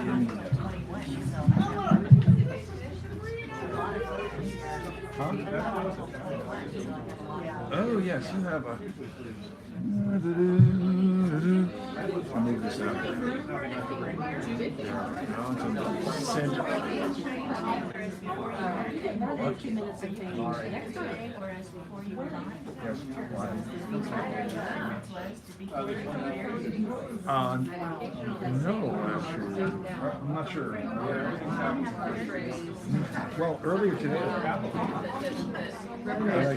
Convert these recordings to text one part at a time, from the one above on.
Huh? Oh, yes, you have a... I'll move this out. No, actually. I'm not sure. Well, earlier today, I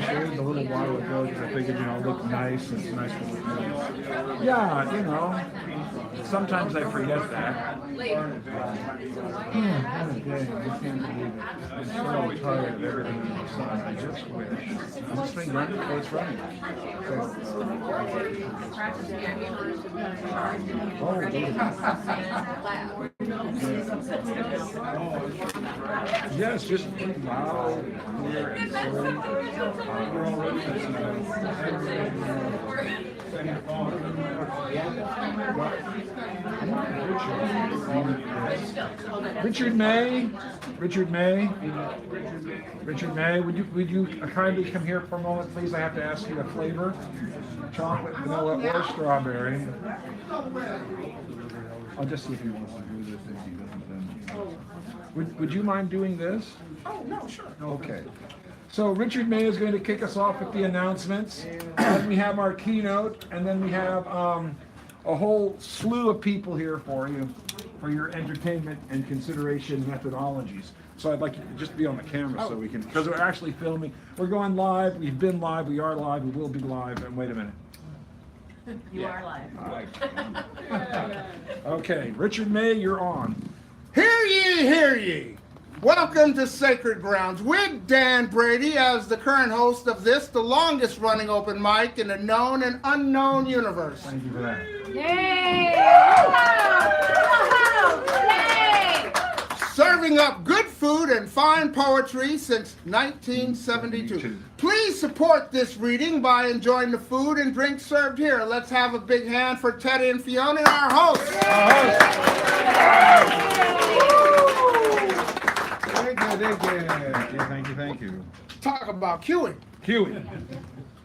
shaved a little while ago because I figured, look nice. It's nice to look nice. Yeah, sometimes I forget that. Okay, I can't believe it. I'm so tired of everything in the sun. I just wish. Is this thing running? Oh, it's running. Yes, just loud, clear, and Richard May, would you kindly come here for a moment, please? I have to ask you a flavor: chocolate, vanilla, or strawberry. I'll just see if he wants to do this. If he doesn't, then would you mind doing this? Oh no, sure. Okay. So Richard May is going to kick us off with the announcements. Then we have our keynote, and then we have a whole slew of people here for you, for your entertainment and consideration methodologies. So I'd like you to just be on the camera so we can, because we're actually filming. We're going live, we've been live, we are live, we will be live, and wait a minute. You are live. Okay, Richard May, you're on. Hear ye, hear ye. Welcome to Sacred Grounds with Dan Brady as the current host of this, the longest running open mic in the known and unknown universe. Thank you for that. Yay! Yay! Serving up good food and fine poetry since 1972. Please support this reading by enjoying the food and drinks served here. Let's have a big hand for Teddy and Fiona, our hosts. Thank you. Talk about queuing. Queuing.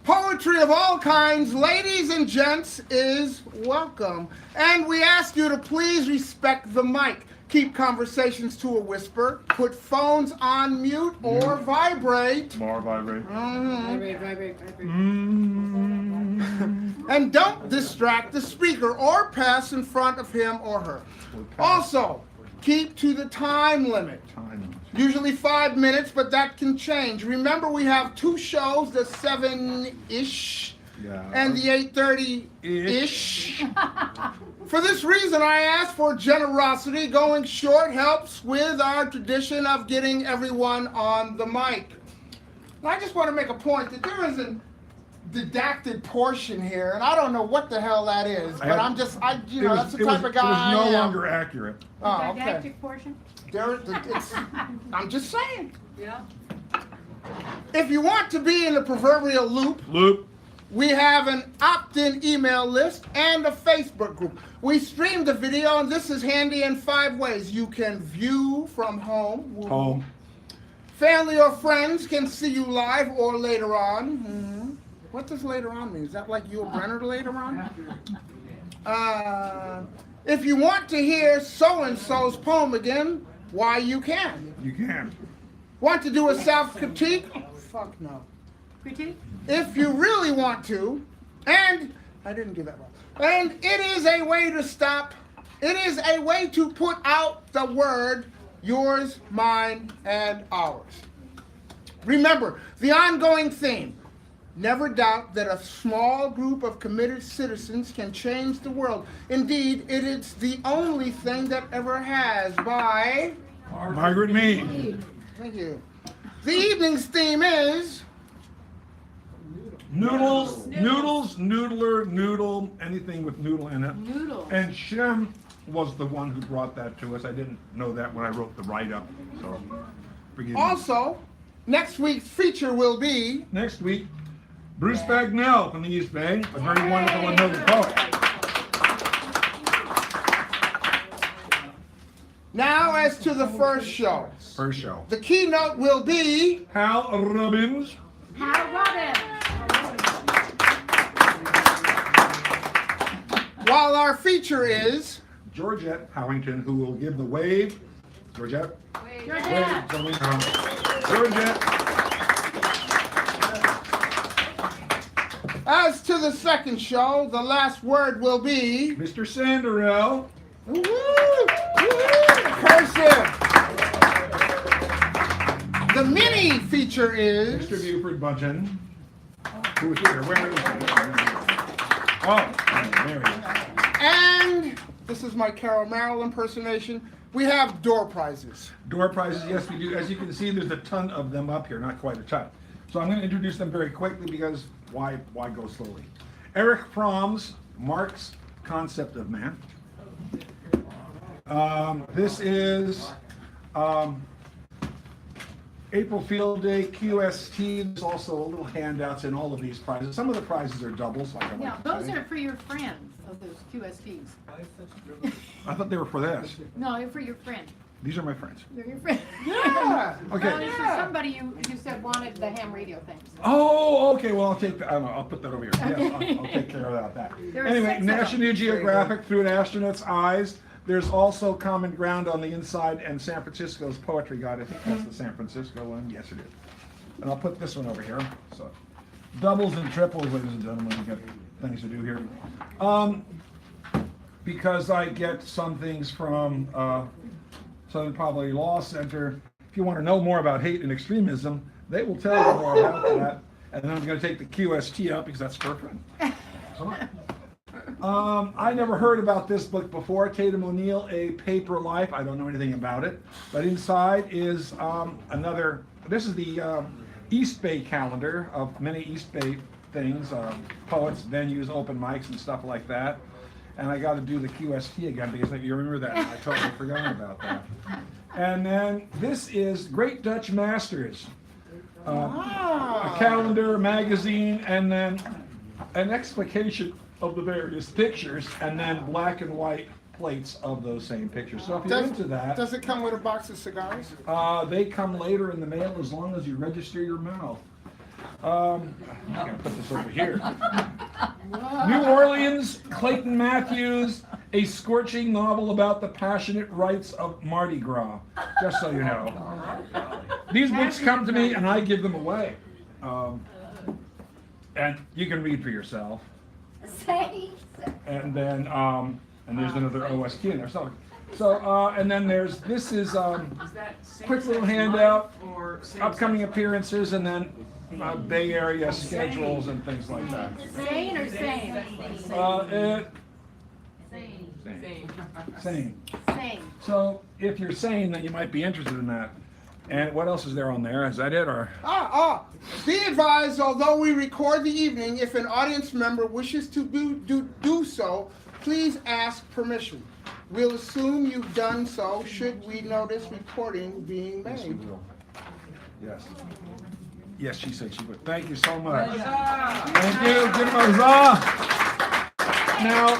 Poetry of all kinds, ladies and gents, is welcome. And we ask you to please respect the mic. Keep conversations to a whisper. Put phones on mute or vibrate. More vibrate. Vibrate. And don't distract the speaker or pass in front of him or her. Also, keep to the time limit. Usually 5 minutes, but that can change. Remember, we have two shows, the 7-ish and the 8:30-ish. For this reason, I ask for generosity. Going short helps with our tradition of getting everyone on the mic. And I just want to make a point that there is a didactic portion here, and I don't know what the hell that is, but that's the type of guy It was no I am. longer accurate. Oh, okay. Didactic portion? I'm just saying. Yeah. If you want to be in the proverbial loop, we have an opt-in email list and a Facebook group. We stream the video, and this is handy in 5 ways. You can view from home. Family or friends can see you live or later on. Mm-hmm. What does later on mean? Is that like you a Brenner later on? If you want to hear so-and-so's poem again, why, you can. You can. Want to do a self-critique? Fuck no. Critique? If you really want to, and I didn't do that well. And it is a way to stop. It is a way to put out the word yours, mine, and ours. Remember, the ongoing theme. Never doubt that a small group of committed citizens can change the world. Indeed, it is the only thing that ever has. By Margaret Mead. Thank you. The evening's theme is Noodles, noodler, noodle, anything with noodle in it. Noodle. And Shem was the one who brought that to us. I didn't know that when I wrote the write-up, so forgive me. also next week's feature will be Next week, Bruce Bagnell from the East Bay, a very wonderful and noted poet. Now, as to the first show. First show. The keynote will be Hal Robbins. Hal Robbins. while our feature is Georgette Howington, who will give the wave. Georgette. Georgette. Georgette. As to the second show, the last word will be Mr. Sanderell. woo, cursive. The mini feature is Mr. Buford Bunchen. Who is here? Where is he? Oh, there he is. and this is my Carol Merrill impersonation. We have door prizes. Door prizes, yes, we do. As you can see, there's a ton of them up here, not quite a ton. So I'm going to introduce them very quickly because why go slowly? Eric Fromm's Marx's Concept of Man. This is April Field Day QST. There's also a little handouts in all of these prizes. Some of the prizes are doubles, like I Yeah, like to those say. are for your friends of those QSTs. I thought they were for this. No, they're for your friend. These are my friends. They're your friend. Yeah. Okay. Well, this is somebody you said wanted the ham radio things. Oh, okay. Well, I'll take that. I don't know. I'll put that over here. Yes, I'll take care of that. There are Anyway, 6 of them. National Geographic Through an Astronaut's Eyes. There's also Common Ground on the inside and San Francisco's Poetry Guide. I think that's the San Francisco one. Yes, it is. And I'll put this one over here. So, doubles and triples, ladies and gentlemen. We got things to do here. Because I get some things from Southern Poverty Law Center. If you want to know more about hate and extremism, they will tell you more about that. And then I'm going to take the QST out because that's for a friend. I never heard about this book before, Tatum O'Neill, A Paper Life. I don't know anything about it. But inside is this is the East Bay calendar of many East Bay things, poets, venues, open mics, and stuff like that. And I got to do the QST again because you remember that. I totally forgot about that. And then this is Great Dutch Masters, a calendar, magazine, and then an explication of the various pictures, and then black and white plates of those same pictures. So if you're into that, Does it come with a box of cigars? they come later in the mail as long as you register your mail. I'm gonna put this over here. New Orleans, Clayton Matthews, a scorching novel about the passionate rites of Mardi Gras. Just so you know. These books come to me and I give them away. And you can read for yourself. And then, and there's another OST in there. So, and then this is quick little handout, upcoming appearances, and then Bay Area schedules and things like that. Sane or sane? Sane. Sane. So if you're sane, then you might be interested in that. And what else is there on there? Is that it, or? Be advised, although we record the evening, if an audience member wishes to do so, please ask permission. We'll assume you've done so should we notice recording being Yes, we made. will. Yes. Yes, she said she would. Thank you so much. Thank you. Give them a huzzah. Now,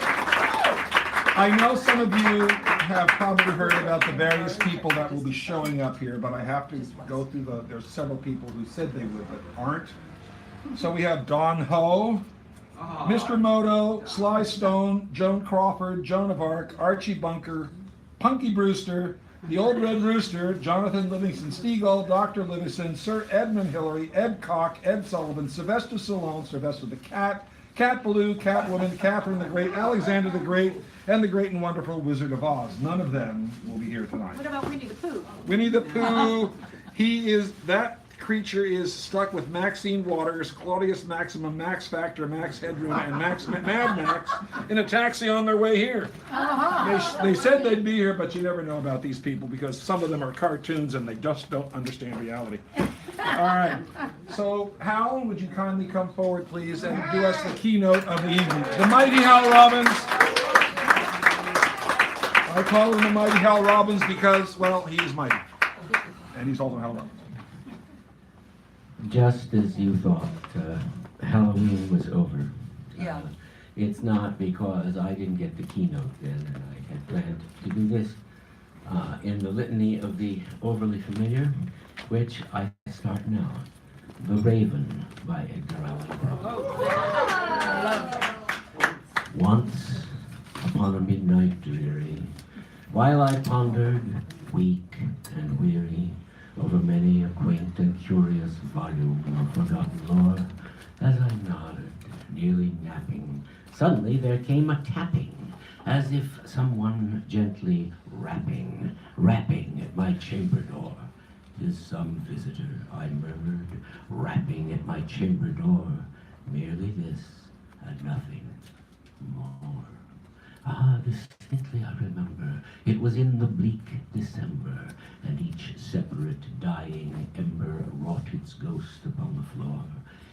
I know some of you have probably heard about the various people that will be showing up here, but I have to go through there's several people who said they would but aren't. So we have Don Ho, Mr. Moto, Sly Stone, Joan Crawford, Joan of Arc, Archie Bunker, Punky Brewster, the Old Red Rooster, Jonathan Livingston Stiegel, Dr. Livingston, Sir Edmund Hillary, Ed Koch, Ed Sullivan, Sylvester Stallone, Sylvester the Cat, Cat Ballou, Catwoman, Catherine the Great, Alexander the Great, and the Great and Wonderful Wizard of Oz. None of them will be here tonight. What about Winnie the Pooh? Winnie the Pooh, that creature is stuck with Maxine Waters, Claudius Maximum, Max Factor, Max Headroom, and Mad Max in a taxi on their way here. They said they'd be here, but you never know about these people because some of them are cartoons and they just don't understand reality. All right. So, Hal, would you kindly come forward, please, and do us the keynote of the evening? The mighty Hal Robbins. I call him the mighty Hal Robbins because, well, he is mighty. And he's also Hal Robbins. Just as you thought, Halloween was over. Yeah. It's not because I didn't get the keynote then and I had planned to do this. in the litany of the overly familiar, which I start now. The Raven by Edgar Allan Poe. Once, upon a midnight dreary, while I pondered, weak and weary, over many a quaint and curious volume of forgotten lore, as I nodded, nearly napping, suddenly there came a tapping, as if someone gently rapping at my chamber door. "'Tis some visitor," I murmured, rapping at my chamber door. Merely this, and nothing more. Ah, distinctly I remember, it was in the bleak December, and each separate dying ember wrought its ghost upon the floor.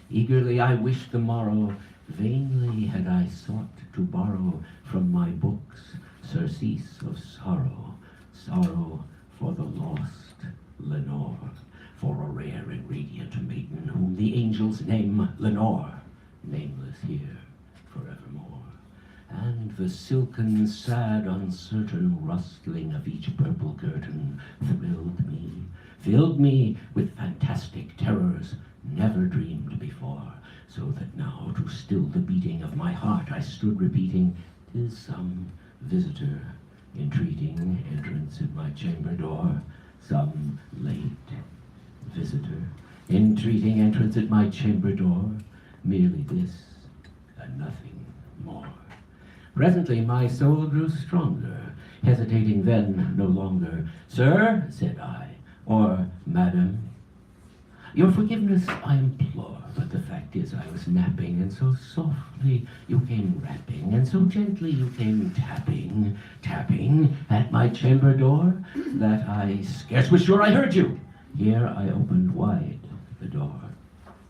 Eagerly I wished the morrow, vainly had I sought to borrow from my books surcease of sorrow, sorrow for the lost Lenore, for a rare and radiant maiden whom the angels name Lenore, nameless here forevermore. And the silken, sad, uncertain rustling of each purple curtain filled me with fantastic terrors never dreamed before, so that now to still the beating of my heart I stood repeating, "'Tis some visitor entreating entrance at my chamber door, some late visitor entreating entrance at my chamber door, merely this and nothing more." Presently my soul grew stronger, hesitating then no longer. "Sir," said I, or "Madam, your forgiveness I implore, but the fact is I was napping, and so softly you came rapping, and so gently you came tapping at my chamber door, that I scarce was sure I heard you. Here I opened wide the door,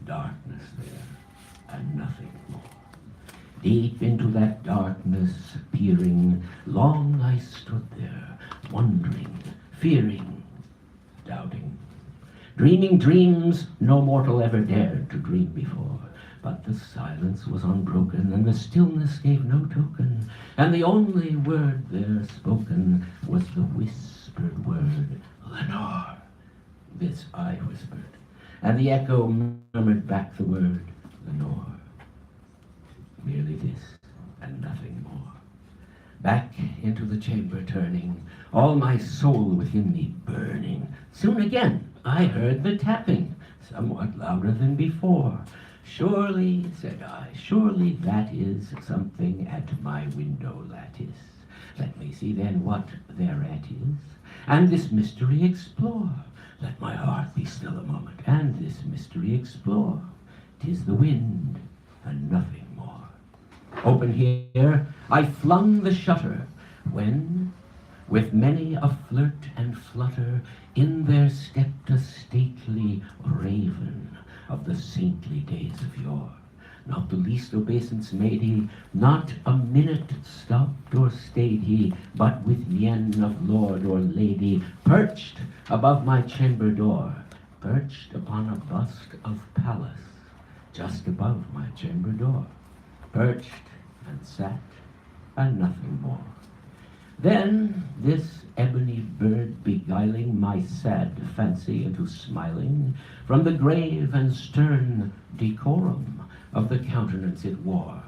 darkness there, and nothing more. Deep into that darkness peering, long I stood there, wondering, fearing, doubting, dreaming dreams no mortal ever dared to dream before. But the silence was unbroken, and the stillness gave no token, and the only word there spoken was the whispered word, "Lenore." This I whispered, and the echo murmured back the word, "Lenore." Merely this, and nothing more. Back into the chamber turning, all my soul within me burning, soon again I heard the tapping, somewhat louder than before. "Surely," said I, "surely that is something at my window lattice. Let me see then what thereat is, and this mystery explore. Let my heart be still a moment, and this mystery explore. 'Tis the wind, and nothing more." Open here, I flung the shutter, when, with many a flirt and flutter, in there stepped a stately raven of the saintly days of yore. Not the least obeisance made he, not a minute stopped or stayed he, but with mien of lord or lady, perched above my chamber door, perched upon a bust of Pallas, just above my chamber door, perched and sat, and nothing more. Then this ebony bird, beguiling my sad fancy into smiling, from the grave and stern decorum of the countenance it wore,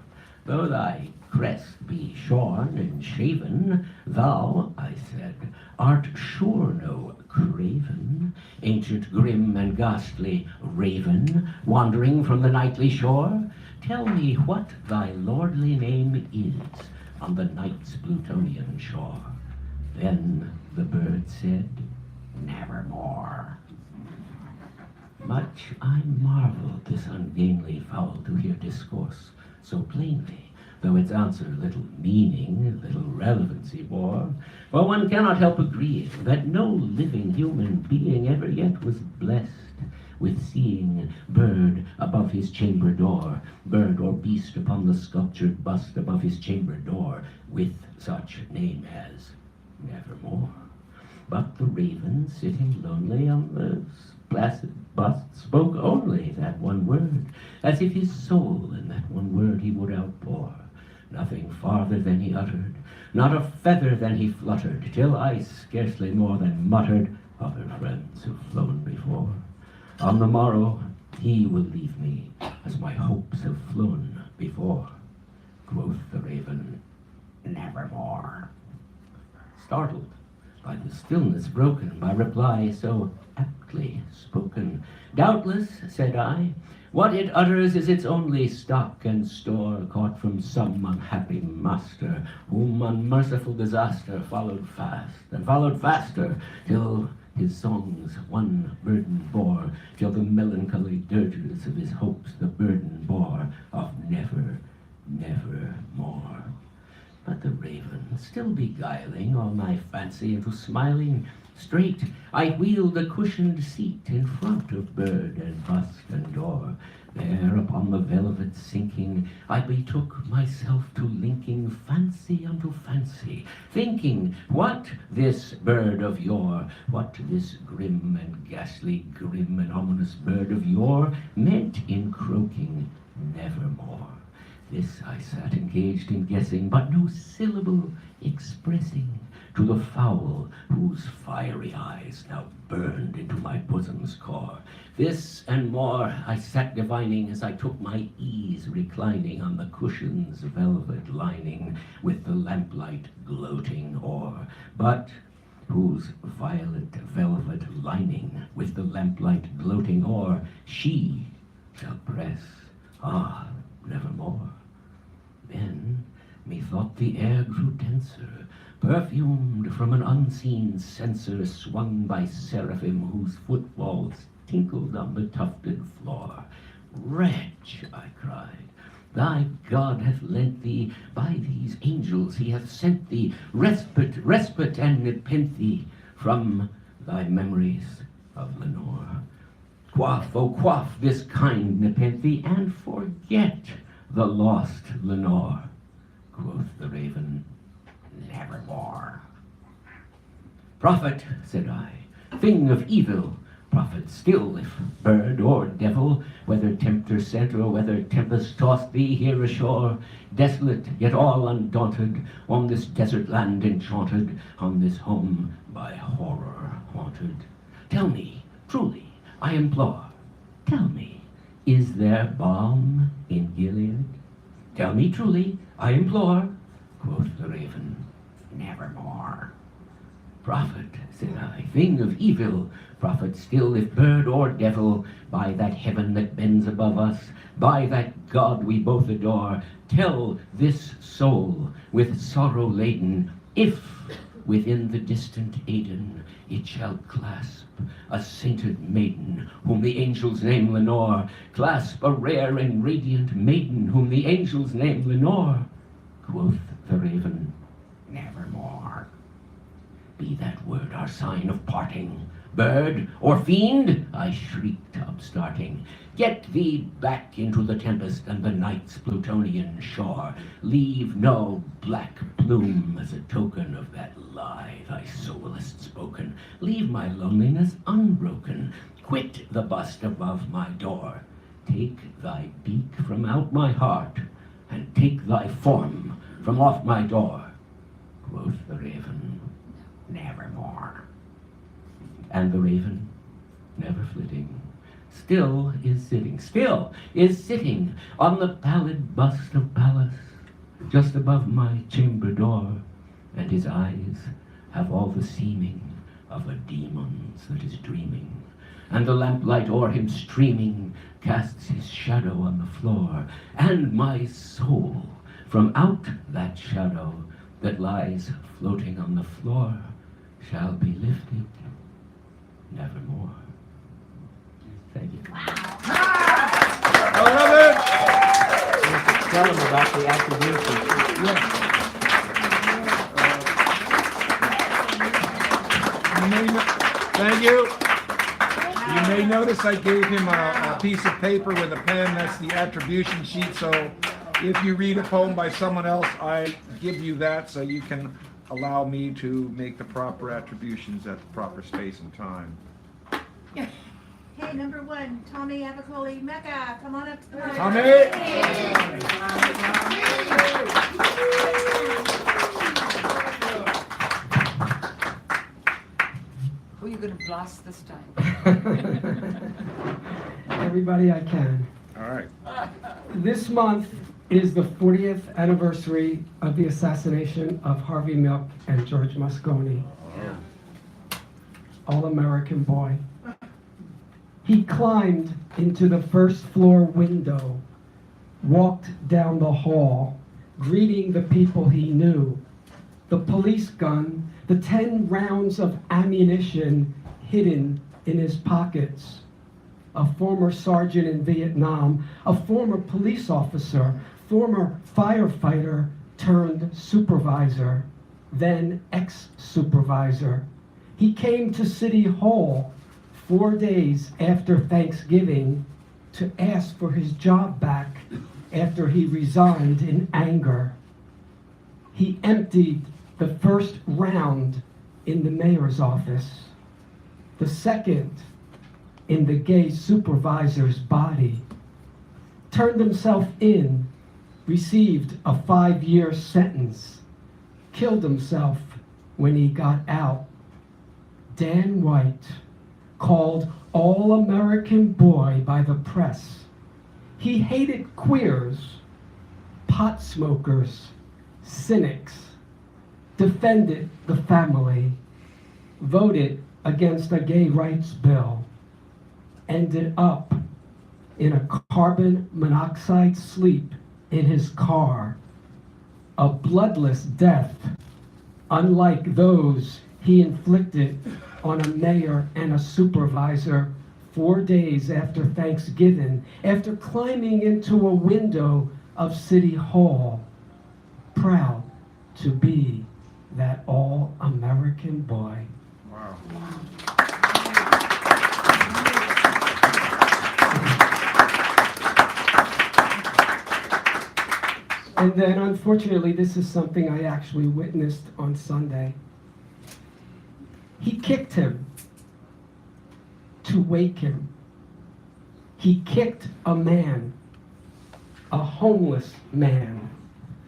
"Though thy crest be shorn and shaven, thou," I said, "art sure no craven, ancient, grim, and ghastly raven, wandering from the nightly shore. Tell me what thy lordly name is on the night's Plutonian shore." Then the bird said, "Nevermore." Much I marveled this ungainly fowl to hear discourse so plainly, though its answer little meaning, little relevancy bore. For one cannot help agreeing that no living human being ever yet was blessed with seeing bird above his chamber door, bird or beast upon the sculptured bust above his chamber door, with such name as Nevermore. But the raven, sitting lonely on the placid bust, spoke only that one word, as if his soul in that one word he would outpour. nothing farther than he uttered, not a feather than he fluttered, till I scarcely more than muttered, other friends have flown before. On the morrow he will leave me, as my hopes have flown before. Quoth the raven, nevermore. Startled by the stillness broken by reply so aptly spoken, doubtless, said I, what it utters is its only stock and store, caught from some unhappy master, whom unmerciful disaster followed fast, and followed faster, till his songs one burden bore, till the melancholy dirges of his hopes the burden bore of never, never more. But the raven, still beguiling all my fancy into smiling, straight I wheeled a cushioned seat in front of bird and bust and door. There upon the velvet sinking, I betook myself to linking fancy unto fancy, thinking what this bird of yore, what this grim and ghastly, grim and ominous bird of yore meant in croaking nevermore. This I sat engaged in guessing, but no syllable expressing to the fowl whose fiery eyes now burned into my bosom's core. This and more I sat divining as I took my ease reclining on the cushion's velvet lining, with the lamplight gloating o'er, but whose violet velvet lining with the lamplight gloating o'er she shall press, nevermore. Then methought the air grew denser, perfumed from an unseen censer swung by seraphim whose footfalls tinkled on the tufted floor. Wretch, I cried, thy God hath lent thee, by these angels he hath sent thee, respite and nepenthe from thy memories of Lenore. Quaff, oh quaff this kind nepenthe, and forget the lost Lenore. Quoth the raven, nevermore. Prophet, said I, thing of evil, prophet still, if bird or devil, whether tempter sent or whether tempest tossed thee here ashore, desolate yet all undaunted, on this desert land enchanted, on this home by horror haunted. Tell me, truly, I implore, tell me, is there balm in Gilead? Tell me truly, I implore. Quoth the raven, nevermore. Prophet, said I, thing of evil, prophet still, if bird or devil, by that heaven that bends above us, by that God we both adore, tell this soul with sorrow laden, if within the distant Aidenn it shall clasp a sainted maiden, whom the angels name Lenore, clasp a rare and radiant maiden, whom the angels name Lenore. Quoth the raven, nevermore. Be that word our sign of parting, bird or fiend, I shrieked upstarting. Get thee back into the tempest and the night's Plutonian shore. Leave no black plume as a token of that lie thy soul hast spoken. Leave my loneliness unbroken. Quit the bust above my door. Take thy beak from out my heart, and take thy form from off my door. Quoth the raven, nevermore. And the raven, never flitting, still is sitting on the pallid bust of Pallas, just above my chamber door, and his eyes have all the seeming of a demon's that is dreaming, and the lamplight o'er him streaming casts his shadow on the floor, and my soul from out that shadow that lies floating on the floor shall be lifted nevermore. Thank you. I love it. Tell them about the attribution. Yeah. Thank you. You may notice I gave him a piece of paper with a pen. That's the attribution sheet. So if you read a poem by someone else, I give you that so you can allow me to make the proper attributions at the proper space and time. Okay, number one, Tommy Avicoli Mecca, come on up to the mic. Tommy! Who are you gonna blast this time? Everybody I can. All right. This month is the 40th anniversary of the assassination of Harvey Milk and George Moscone. All-American boy. He climbed into the first floor window, walked down the hall, greeting the people he knew. The police gun, the 10 rounds of ammunition hidden in his pockets. A former sergeant in Vietnam, a former police officer, former firefighter turned supervisor, then ex-supervisor. He came to City Hall 4 days after Thanksgiving to ask for his job back after he resigned in anger. He emptied the first round in the mayor's office, the second in the gay supervisor's body, turned himself in, received a 5-year sentence, killed himself when he got out. Dan White, called All-American Boy by the press. He hated queers, pot smokers, cynics, defended the family, voted against a gay rights bill, ended up in a carbon monoxide sleep in his car, a bloodless death, unlike those he inflicted on a mayor and a supervisor 4 days after Thanksgiving, after climbing into a window of City Hall, proud to be that all-American boy. Wow. And then, unfortunately, this is something I actually witnessed on Sunday. He kicked him to wake him. He kicked a man, a homeless man,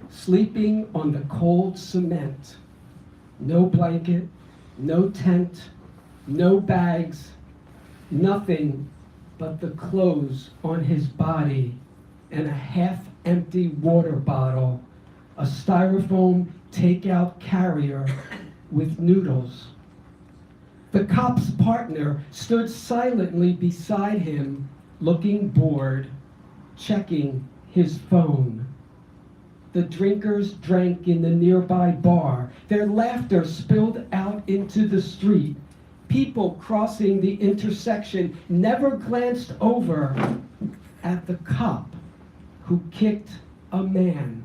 sleeping on the cold cement. No blanket, no tent, no bags, nothing but the clothes on his body and a half-empty water bottle, a styrofoam takeout carrier with noodles. The cop's partner stood silently beside him, looking bored, checking his phone. The drinkers drank in the nearby bar. Their laughter spilled out into the street. People crossing the intersection never glanced over at the cop who kicked a man,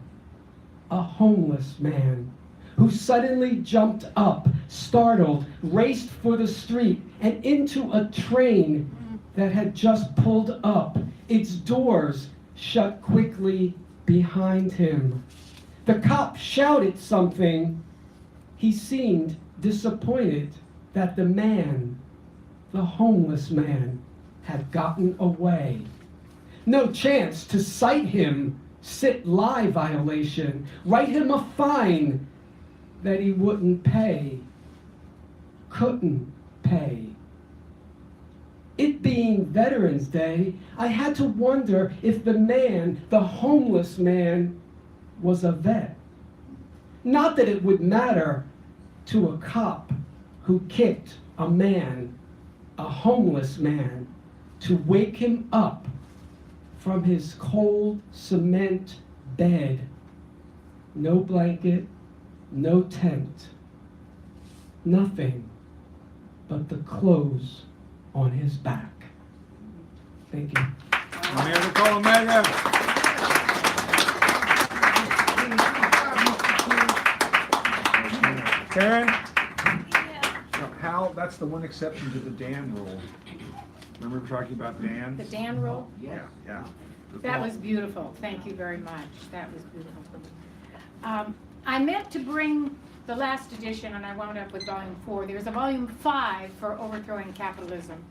a homeless man, who suddenly jumped up, startled, raced for the street and into a train that had just pulled up, its doors shut quickly behind him. The cop shouted something. He seemed disappointed that the man, the homeless man, had gotten away. No chance to cite him, sit lie violation, write him a fine that he wouldn't pay, couldn't pay. It being Veterans Day, I had to wonder if the man, the homeless man, was a vet. Not that it would matter to a cop who kicked a man, a homeless man, to wake him up from his cold cement bed. No blanket, no tent, nothing but the clothes on his back. Thank you. I'm here to call Omega. Karen? No, Hal, that's the one exception to the Dan rule. Remember we were talking about Dan? The Dan rule? Yeah, yeah. That was beautiful. Thank you very much. That was beautiful. I meant to bring the last edition, and I wound up with volume 4. There's a volume 5 for Overthrowing Capitalism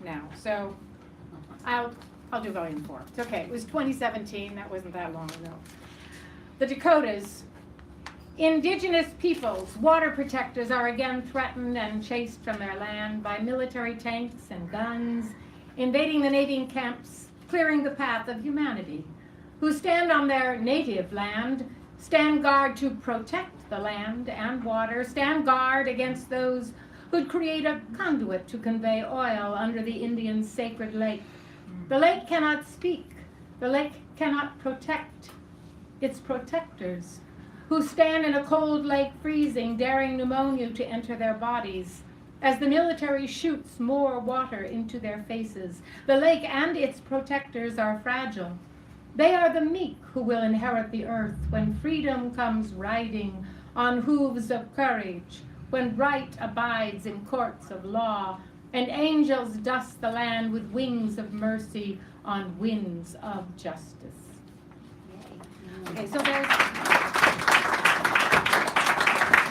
now. So I'll do volume 4. It's okay. It was 2017. That wasn't that long ago. The Dakotas. Indigenous peoples, water protectors, are again threatened and chased from their land by military tanks and guns, invading the native camps, clearing the path of humanity, who stand on their native land, stand guard to protect the land and water, stand guard against those who'd create a conduit to convey oil under the Indian sacred lake. The lake cannot speak. The lake cannot protect its protectors, who stand in a cold lake freezing, daring pneumonia to enter their bodies, as the military shoots more water into their faces. The lake and its protectors are fragile. They are the meek who will inherit the earth when freedom comes riding on hooves of courage, when right abides in courts of law, and angels dust the land with wings of mercy on winds of justice. Okay, so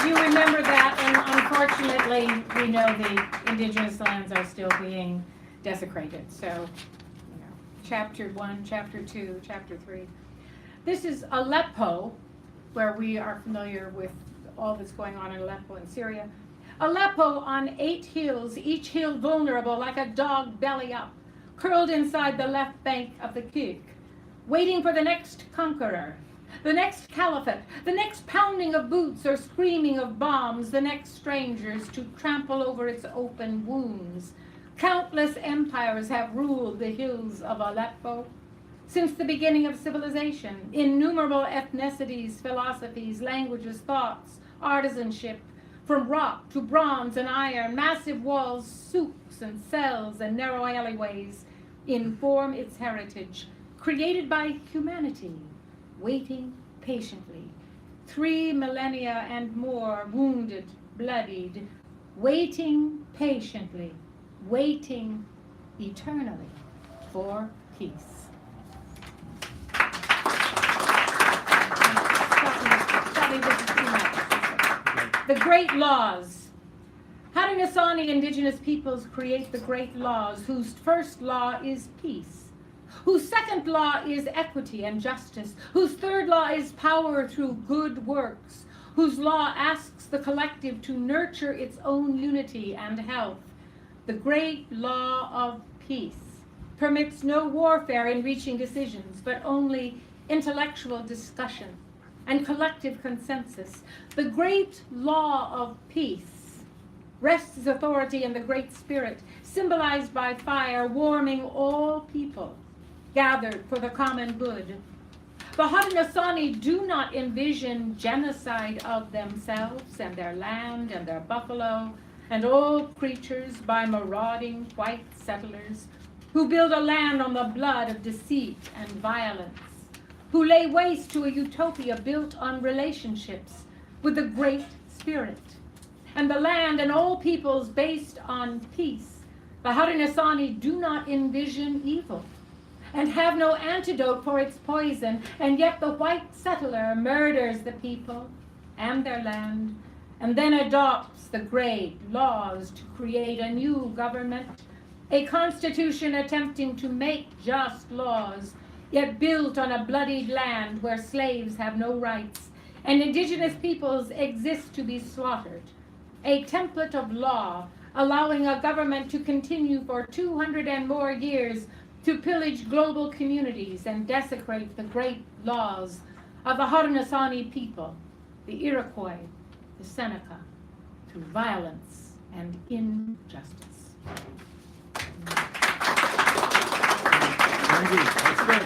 you remember that, and unfortunately, we know the indigenous lands are still being desecrated. So, chapter 1, chapter 2, chapter 3. This is Aleppo, where we are familiar with all that's going on in Aleppo in Syria. Aleppo on 8 hills, each hill vulnerable like a dog belly up, curled inside the left bank of the Kik, waiting for the next conqueror, the next caliphate, the next pounding of boots or screaming of bombs, the next strangers to trample over its open wounds. Countless empires have ruled the hills of Aleppo since the beginning of civilization. Innumerable ethnicities, philosophies, languages, thoughts, artisanship, from rock to bronze and iron, massive walls, souks and cells and narrow alleyways inform its heritage, created by humanity, waiting patiently. 3 millennia and more, wounded, bloodied, waiting patiently, waiting eternally for peace. The great laws. Haudenosaunee indigenous peoples create the great laws, whose first law is peace, whose second law is equity and justice, whose third law is power through good works, whose law asks the collective to nurture its own unity and health. The great law of peace permits no warfare in reaching decisions, but only intellectual discussion and collective consensus. The great law of peace rests its authority in the Great Spirit, symbolized by fire, warming all people gathered for the common good. The Haudenosaunee do not envision genocide of themselves and their land and their buffalo and all creatures by marauding white settlers who build a land on the blood of deceit and violence, who lay waste to a utopia built on relationships with the Great Spirit, and the land and all peoples based on peace. The Haudenosaunee do not envision evil and have no antidote for its poison, and yet the white settler murders the people and their land, and then adopts the great laws to create a new government, a constitution attempting to make just laws, yet built on a bloodied land where slaves have no rights, and indigenous peoples exist to be slaughtered. A template of law allowing a government to continue for 200 and more years to pillage global communities and desecrate the great laws of the Haudenosaunee people, the Iroquois, the Seneca, through violence and injustice. Thank you. That's good.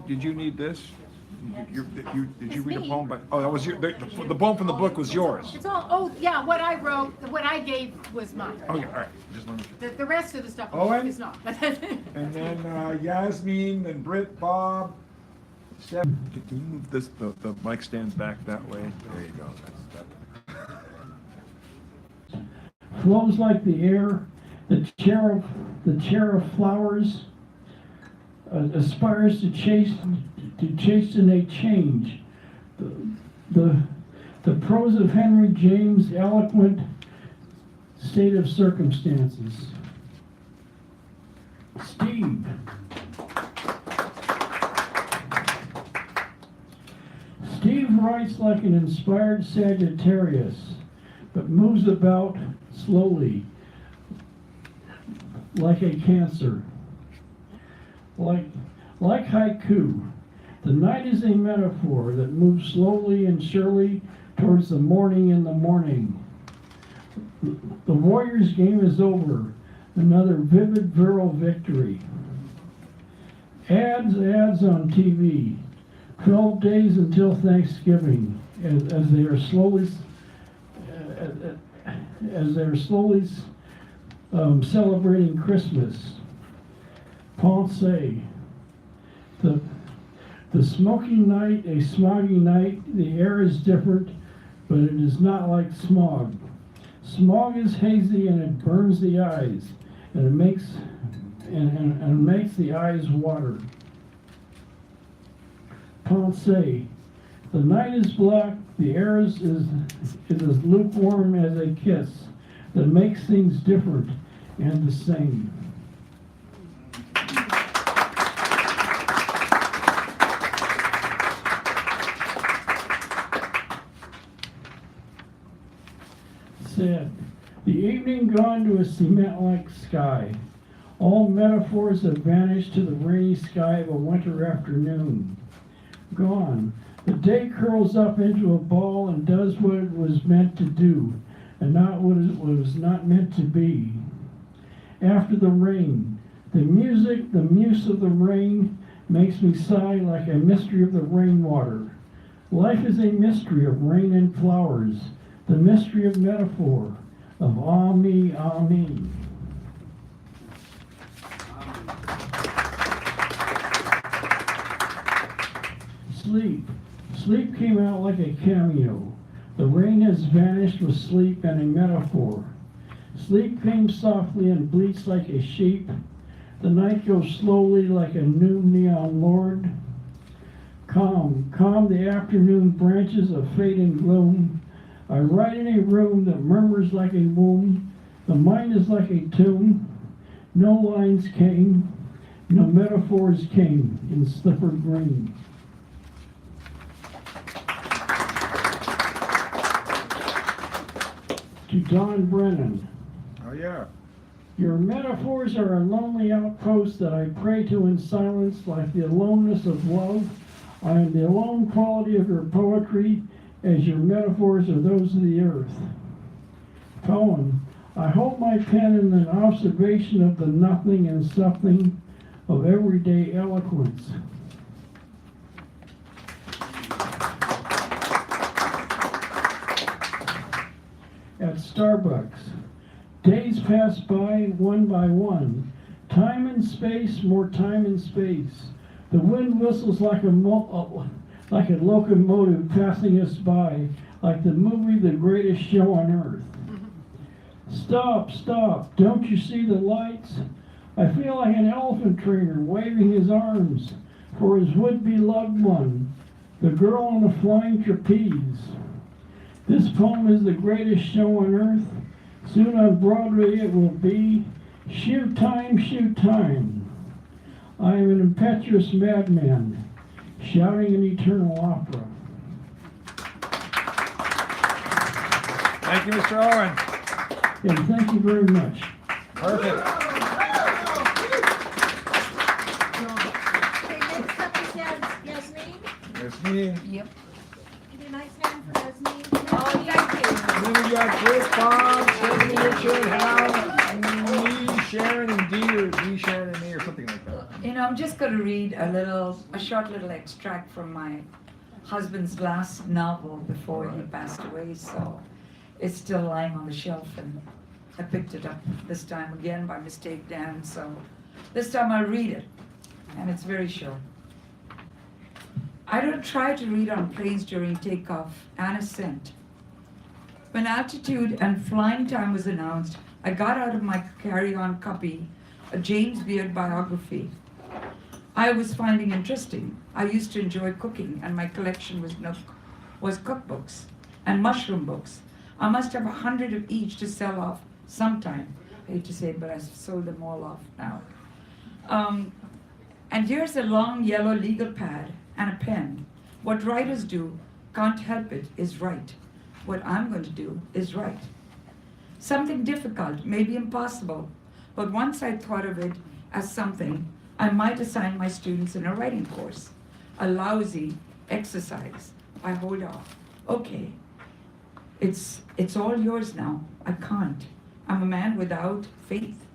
Did you need this? Did you read a poem by? Oh, that was your. The poem from the book was yours. It's all. Oh, yeah. What I wrote, what I gave was mine. Okay, all right. Just let me. The rest of the stuff Owen? is not. And then Yasmin, then Britt, Bob. Steph. Can you move this? The mic stands back that way. There you go. Flows like the air, the chair of flowers aspires to chasten a change. The The prose of Henry James' eloquent state of circumstances. Steve. Steve writes like an inspired Sagittarius, but moves about slowly, like a Cancer. Like haiku, the night is a metaphor that moves slowly and surely towards the morning in the morning. The Warriors' game is over, another vivid, virile victory. Ads on TV. 12 days until Thanksgiving, as they are slowly celebrating Christmas. Pensée. The smoky night, a smoggy night, the air is different, but it is not like smog. Smog is hazy and it burns the eyes, and it makes the eyes water. Pensée. The night is black, the air is as lukewarm as a kiss that makes things different and the same. Said, the evening gone to a cement-like sky. All metaphors have vanished to the rainy sky of a winter afternoon. Gone. The day curls up into a ball and does what it was meant to do, and not what it was not meant to be. After the rain, the muse of the rain makes me sigh like a mystery of the rainwater. Life is a mystery of rain and flowers, the mystery of metaphor, of ah me, ah me. Sleep. Sleep came out like a cameo. The rain has vanished with sleep and a metaphor. Sleep came softly and bleats like a sheep. The night goes slowly like a new neon lord. Calm, calm the afternoon branches of fading gloom. I write in a room that murmurs like a womb. The mind is like a tomb. No lines came, no metaphors came in slipper green. To Don Brennan. Oh, yeah. Your metaphors are a lonely outpost that I pray to in silence, like the aloneness of love. I am the alone quality of your poetry, as your metaphors are those of the earth. Cohen, I hold my pen in an observation of the nothing and something of everyday eloquence. At Starbucks, days pass by one. Time and space, more time and space. The wind whistles like a locomotive passing us by, like the movie The Greatest Show on Earth. Stop, stop, don't you see the lights? I feel like an elephant trainer waving his arms for his would-be loved one, the girl on the flying trapeze. This poem is the greatest show on earth. Soon on Broadway it will be. Shoot time, shoot time. I am an impetuous madman, shouting an eternal opera. Thank you, Mr. Owen. And thank you very much. Perfect. Okay, next up is Yasmin. There's me. Yep. Give me a nice hand for Yasmin. Oh, thank you. And then we got Chris, Bob, Stephanie, Richard, Hal, me, Sharon, and Dee, or Dee, Sharon, and me, or something like that. You know, I'm just going to read a short little extract from my husband's last novel before he passed away. So it's still lying on the shelf, and I picked it up this time again by mistake, Dan. So this time I'll read it, and it's very short. I don't try to read on planes during takeoff and ascent. When altitude and flying time was announced, I got out of my carry-on copy a James Beard biography I was finding interesting. I used to enjoy cooking, and my collection was cookbooks. and mushroom books. I must have 100 of each to sell off sometime. I hate to say it, but I've sold them all off now. And here's a long yellow legal pad and a pen. What writers do, can't help it, is write. What I'm going to do is write. Something difficult, maybe impossible, but once I thought of it as something I might assign my students in a writing course. A lousy exercise. I hold off. Okay, it's all yours now. I can't. I'm a man without faith.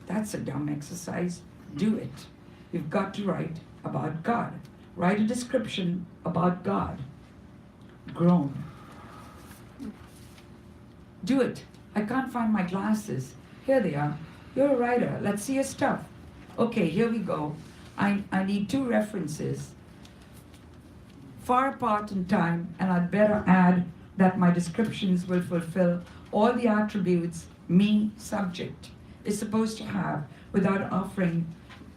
That's a dumb exercise. Do it. You've got to write about God. Write a description about God. Groan. Do it. I can't find my glasses. Here they are. You're a writer. Let's see your stuff. Okay, here we go. I need 2 references. Far apart in time, and I'd better add that my descriptions will fulfill all the attributes me, subject, is supposed to have without offering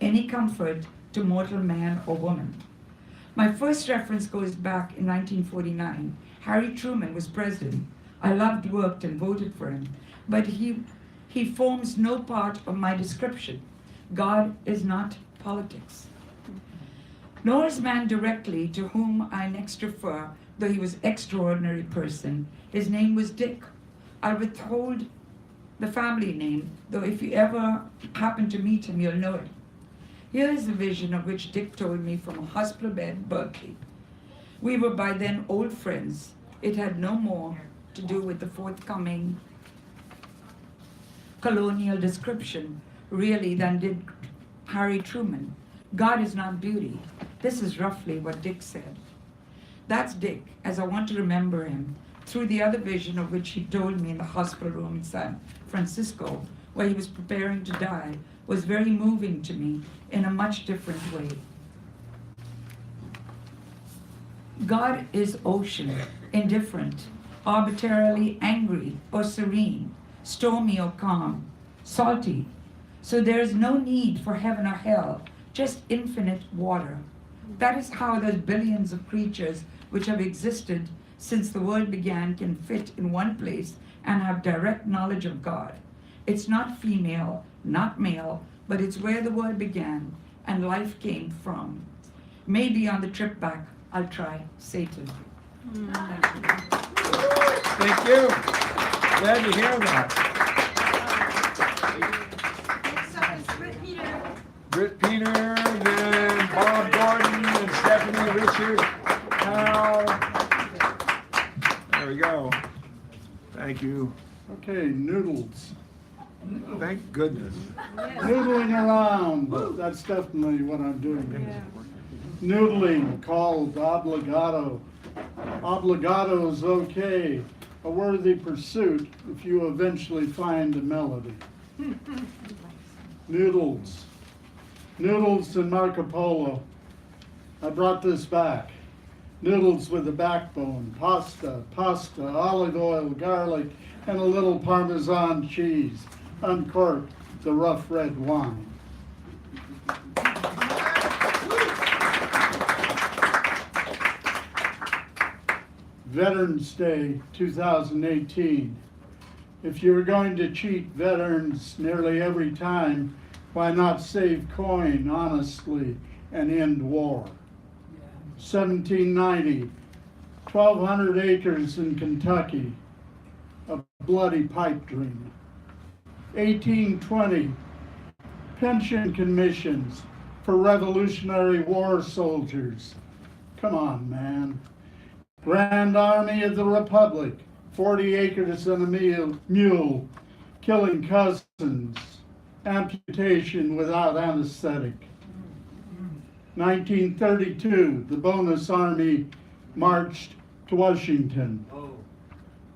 any comfort to mortal man or woman. My first reference goes back in 1949. Harry Truman was president. I loved, worked, and voted for him, but he forms no part of my description. God is not politics. Nor is man directly, to whom I next refer, though he was extraordinary person. His name was Dick. I withhold the family name, though if you ever happen to meet him, you'll know it. Here is a vision of which Dick told me from a hospital bed in Berkeley. We were by then old friends. It had no more to do with the forthcoming colonial description, really, than did Harry Truman. God is not beauty. This is roughly what Dick said. That's Dick, as I want to remember him, through the other vision of which he told me in the hospital room in San Francisco, where he was preparing to die, was very moving to me in a much different way. God is ocean, indifferent, arbitrarily angry or serene, stormy or calm, salty. So there is no need for heaven or hell, just infinite water. That is how those billions of creatures which have existed since the world began can fit in one place and have direct knowledge of God. It's not female, not male, but it's where the world began and life came from. Maybe on the trip back, I'll try Satan. Thank you. Glad to hear that. Next up is Britt Peter. Britt Peter, then Bob Gordon, and Stephanie Richard. Hal. There we go. Thank you. Okay, noodles. Thank goodness. Noodling around. That's definitely what I'm doing. Noodling, called obligato. Obligato is okay. A worthy pursuit if you eventually find a melody. Noodles. Noodles and Marco Polo. I brought this back. Noodles with a backbone, pasta, olive oil, garlic, and a little Parmesan cheese. Uncork the rough red wine. Veterans Day 2018. If you're going to cheat veterans nearly every time, why not save coin honestly and end war? 1790, 1,200 acres in Kentucky, a bloody pipe dream. 1820, pension commissions for Revolutionary War soldiers. Come on, man. Grand Army of the Republic, 40 acres and a mule, killing cousins, amputation without anesthetic. 1932, the bonus army marched to Washington.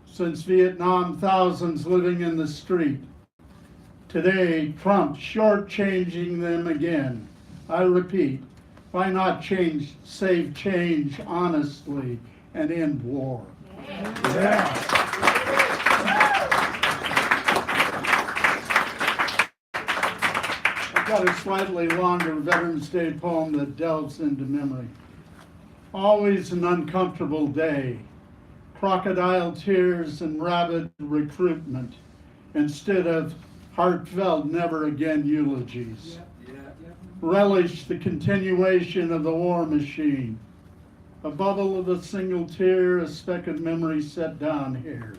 Since Vietnam, thousands living in the street. Today, Trump shortchanging them again. I repeat, why not save change honestly and end war? Yeah. I've got a slightly longer Veterans Day poem that delves into memory. Always an uncomfortable day. crocodile tears and rabid recruitment instead of heartfelt never again eulogies. Relish the continuation of the war machine. A bubble of a single tear, a speck of memory set down here.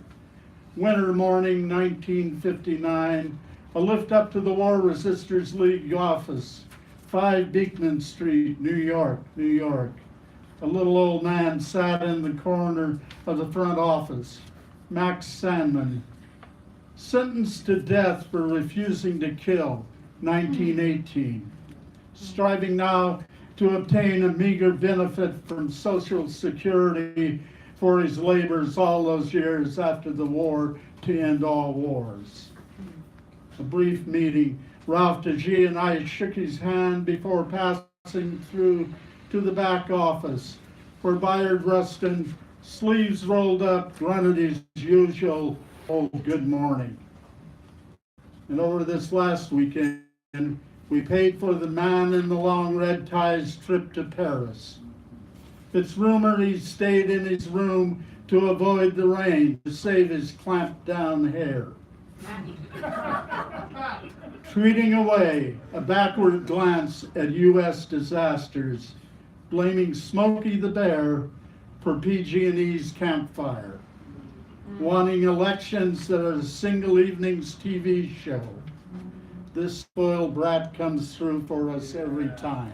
Winter morning, 1959, a lift up to the War Resisters League office, 5 Beekman Street, New York, New York. A little old man sat in the corner of the front office, Max Sandman, sentenced to death for refusing to kill, 1918. Striving now to obtain a meager benefit from Social Security for his labors all those years after the war to end all wars. A brief meeting, Ralph DeGee and I shook his hand before passing through to the back office, where Bayard Rustin, sleeves rolled up, grunted his usual, "Oh, good morning." And over this last weekend, we paid for the man in the long red tie's trip to Paris. It's rumored he stayed in his room to avoid the rain to save his clamped down hair. Treating away a backward glance at U.S. disasters, blaming Smokey the Bear for PG&E's campfire, wanting elections that are a single evening's TV show. This spoiled brat comes through for us every time.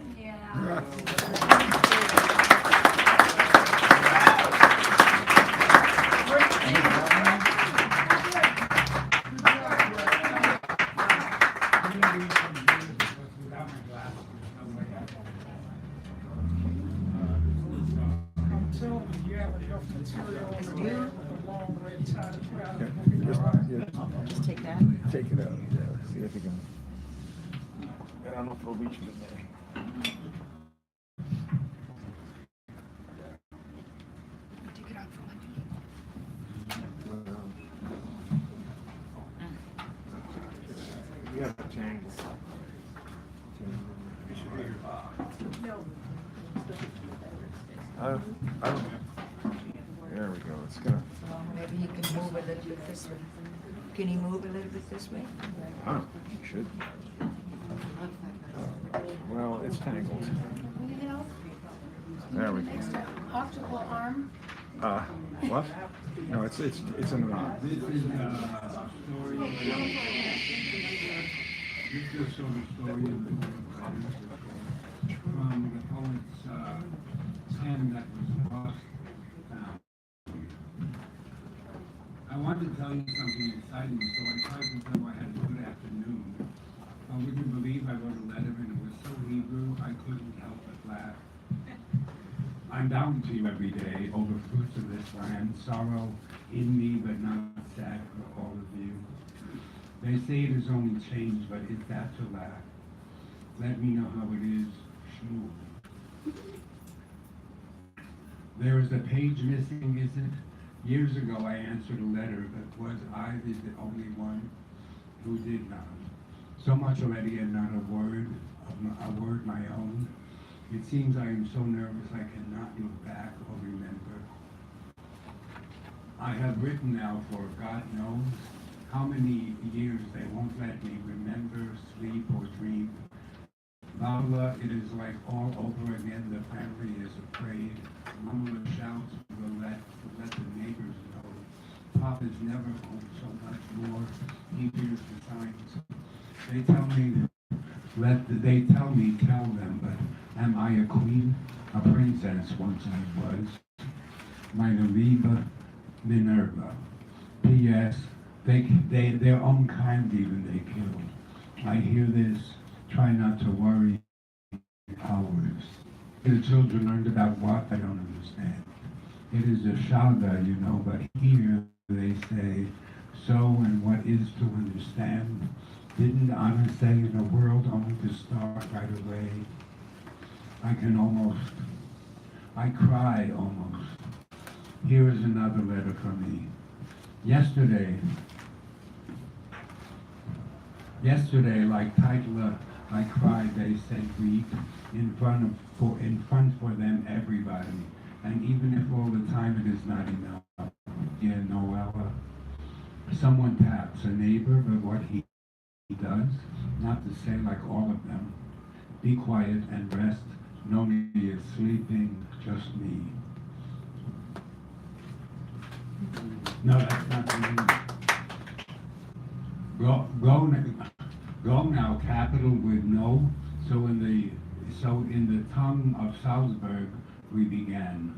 Just take that. Take it out. Yeah, see if you can. I don't know if it'll reach you in there. Take it out for You have a tank. No. I don't. There we go. It's gonna. Maybe he can move a little bit this way. Can he move a little bit this way? Oh, you should. Well, it's tangled. There we go. Optical arm. What? No, it's in the knot. This is a story. This is sort of story of the from the poet's pen that was lost. I wanted to tell you something exciting, so I tried to tell you I had a good afternoon. Would you believe I wrote a letter and it was so Hebrew I couldn't help but laugh. I'm bound to you every day over fruits of this land, sorrow in me but not sad for all of you. They say it is only change, but is that to laugh? Let me know how it is, Shmuel. There is a page missing, is it? Years ago I answered a letter, but was I the only one who did not? So much already and not a word my own. It seems I am so nervous I cannot look back or remember. I have written now for God knows how many years they won't let me remember, sleep, or dream. Lola, it is like all over again. The family is afraid. Mama shouts to let the neighbors know. Papa's never home so much more. He hears the signs. They tell me, tell them, but am I a queen? A princess once I was. Meine Liebe Minerva. P.S. Their own kind even they kill. I hear this. Try not to worry. Hours. The children learned about what I don't understand. It is a shaga, you know, but here they say, so and what is to understand. Didn't Anna say in a world only to start right away? I cry almost. Here is another letter from me. Yesterday, like Titla, I cried, they said weep, in front for them, everybody. And even if all the time it is not enough, Noella. Someone taps a neighbor, but what he does, not to say like all of them, be quiet and rest, nobody is sleeping, just me. No, that's not me. Go now, capital with no. So in the tongue of Salzburg we began.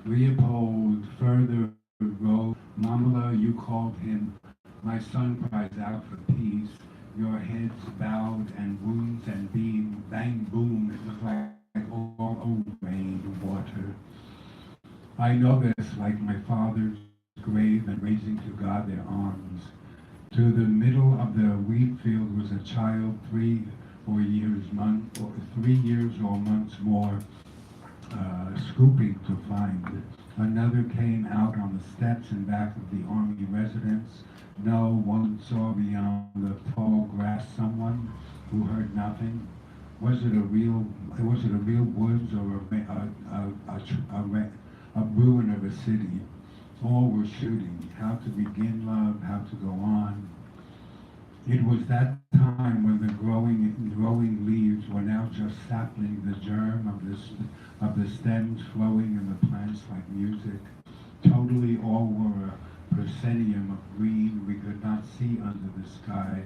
Leopold further wrote, Mamela, you called him. My son cries out for peace. Your heads bowed and wounds and beam, bang boom, it was like all old rain water. I know this like my father's grave and raising to God their arms. To the middle of the wheat field was a child, 3 years or months more, scooping to find. Another came out on the steps and back of the army residence. No one saw beyond the tall grass someone who heard nothing. Was it a real woods or a ruin of a city? All were shooting. How to begin love, how to go on. It was that time when the growing leaves were now just sapling, the germ of the stems flowing in the plants like music. Totally all were a proscenium of green we could not see under the sky.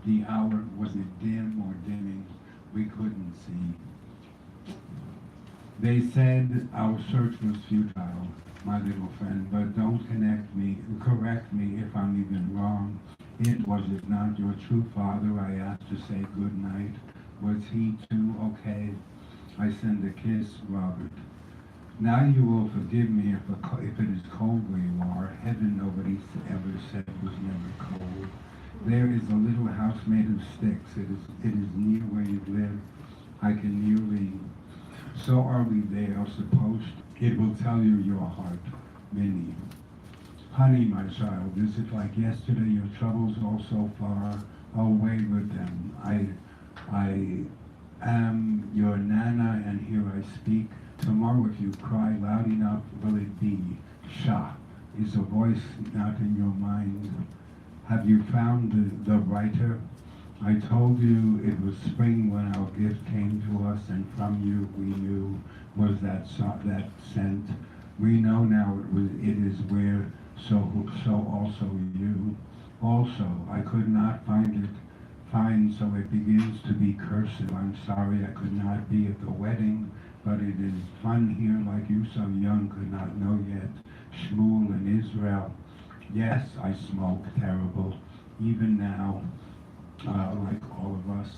The hour, was it dim or dimming? We couldn't see. They said our search was futile, my little friend, but don't correct me if I'm even wrong. Was it not your true father I asked to say good night? Was he too okay? I send a kiss, Robert. Now you will forgive me if it is cold where you are. Heaven, nobody ever said was never cold. There is a little house made of sticks. It is near where you live. I can nearly. So are we there, supposed? It will tell you your heart, Minnie. Honey, my child, is it like yesterday? Your troubles all so far away with them. I am your Nana, and here I speak. Tomorrow, if you cry loud enough, will it be? Shah, is a voice not in your mind? Have you found the writer? I told you it was spring when our gift came to us, and from you we knew was that scent. We know now it is where, so also you. Also, I could not find, so it begins to be cursive. I'm sorry I could not be at the wedding, but it is fun here like you so young could not know yet. Shmuel in Israel. Yes, I smoke terrible, even now, like all of us.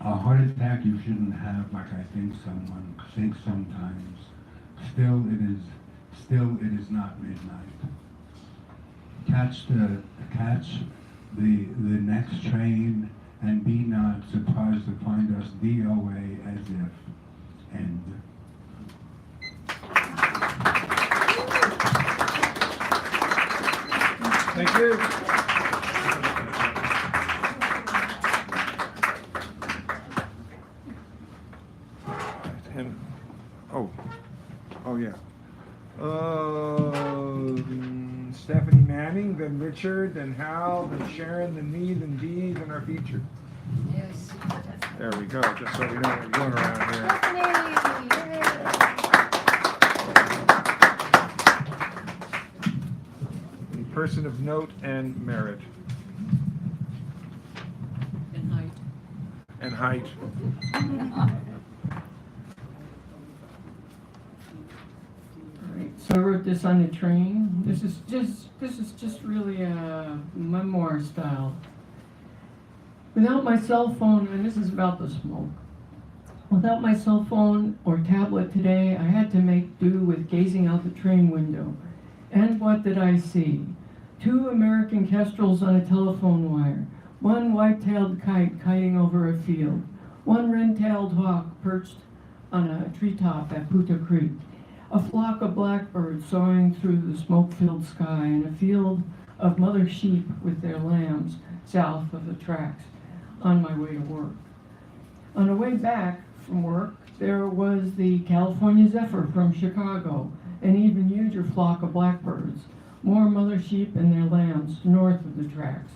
A heart attack you shouldn't have, like I think someone thinks sometimes. Still it is not midnight. Catch the next train and be not surprised to find us DOA as if. End. Thank you. And oh yeah. Stephanie Manning, then Richard, then Hal, then Sharon, then me, then Dee, then our feature. Yes. There we go. Just so we know what we're doing around here. A person of note and merit. And height. So I wrote this on the train. This is just really a memoir style. Without my cell phone, and this is about the smoke. Without my cell phone or tablet today, I had to make do with gazing out the train window. And what did I see? 2 American kestrels on a telephone wire. 1 white-tailed kite kiting over a field. 1 red-tailed hawk perched on a treetop at Puta Creek. A flock of blackbirds soaring through the smoke-filled sky, and a field of mother sheep with their lambs south of the tracks on my way to work. On the way back from work, there was the California Zephyr from Chicago, an even huger flock of blackbirds, more mother sheep and their lambs north of the tracks,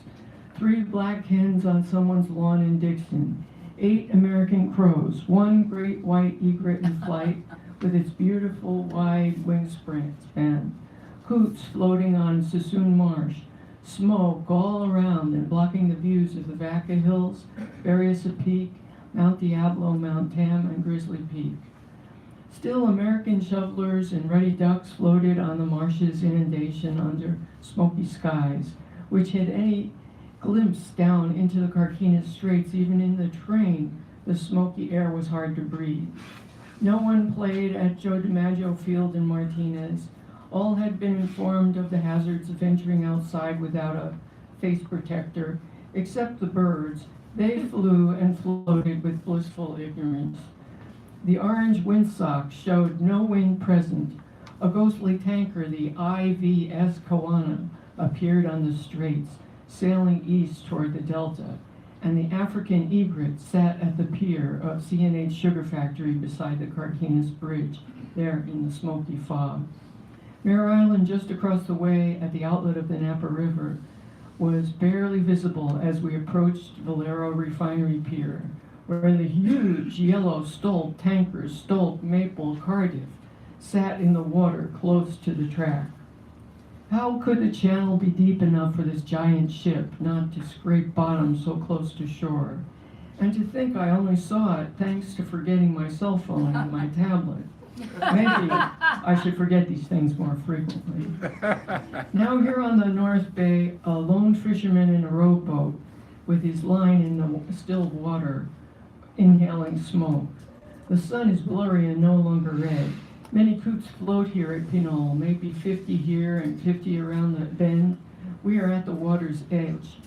3 black hens on someone's lawn in Dixon, 8 American crows, 1 great white egret in flight with its beautiful wide wingspan, coots floating on Sassoon Marsh, smoke all around and blocking the views of the Vaca Hills, Berryessa Peak, Mount Diablo, Mount Tam, and Grizzly Peak. Still, American shovelers and ruddy ducks floated on the marsh's inundation under smoky skies, which had any glimpse down into the Carquinez Straits. Even in the train, the smoky air was hard to breathe. No one played at Joe DiMaggio Field in Martinez. All had been informed of the hazards of venturing outside without a face protector, except the birds. They flew and floated with blissful ignorance. The orange windsock showed no wind present. A ghostly tanker, the IVS Koana, appeared on the straits, sailing east toward the delta, and the African egret sat at the pier of C&H Sugar Factory beside the Carquinez Bridge, there in the smoky fog. Mare Island, just across the way at the outlet of the Napa River, was barely visible as we approached Valero Refinery Pier, where the huge yellow Stolt tankers, Stolt, Maple, Cardiff, sat in the water close to the track. How could the channel be deep enough for this giant ship not to scrape bottom so close to shore? And to think I only saw it thanks to forgetting my cell phone and my tablet. Maybe I should forget these things more frequently. Now here on the North Bay, a lone fisherman in a rowboat with his line in the still water, inhaling smoke. The sun is blurry and no longer red. Many coots float here at Pinole, maybe 50 here and 50 around the bend. We are at the water's edge.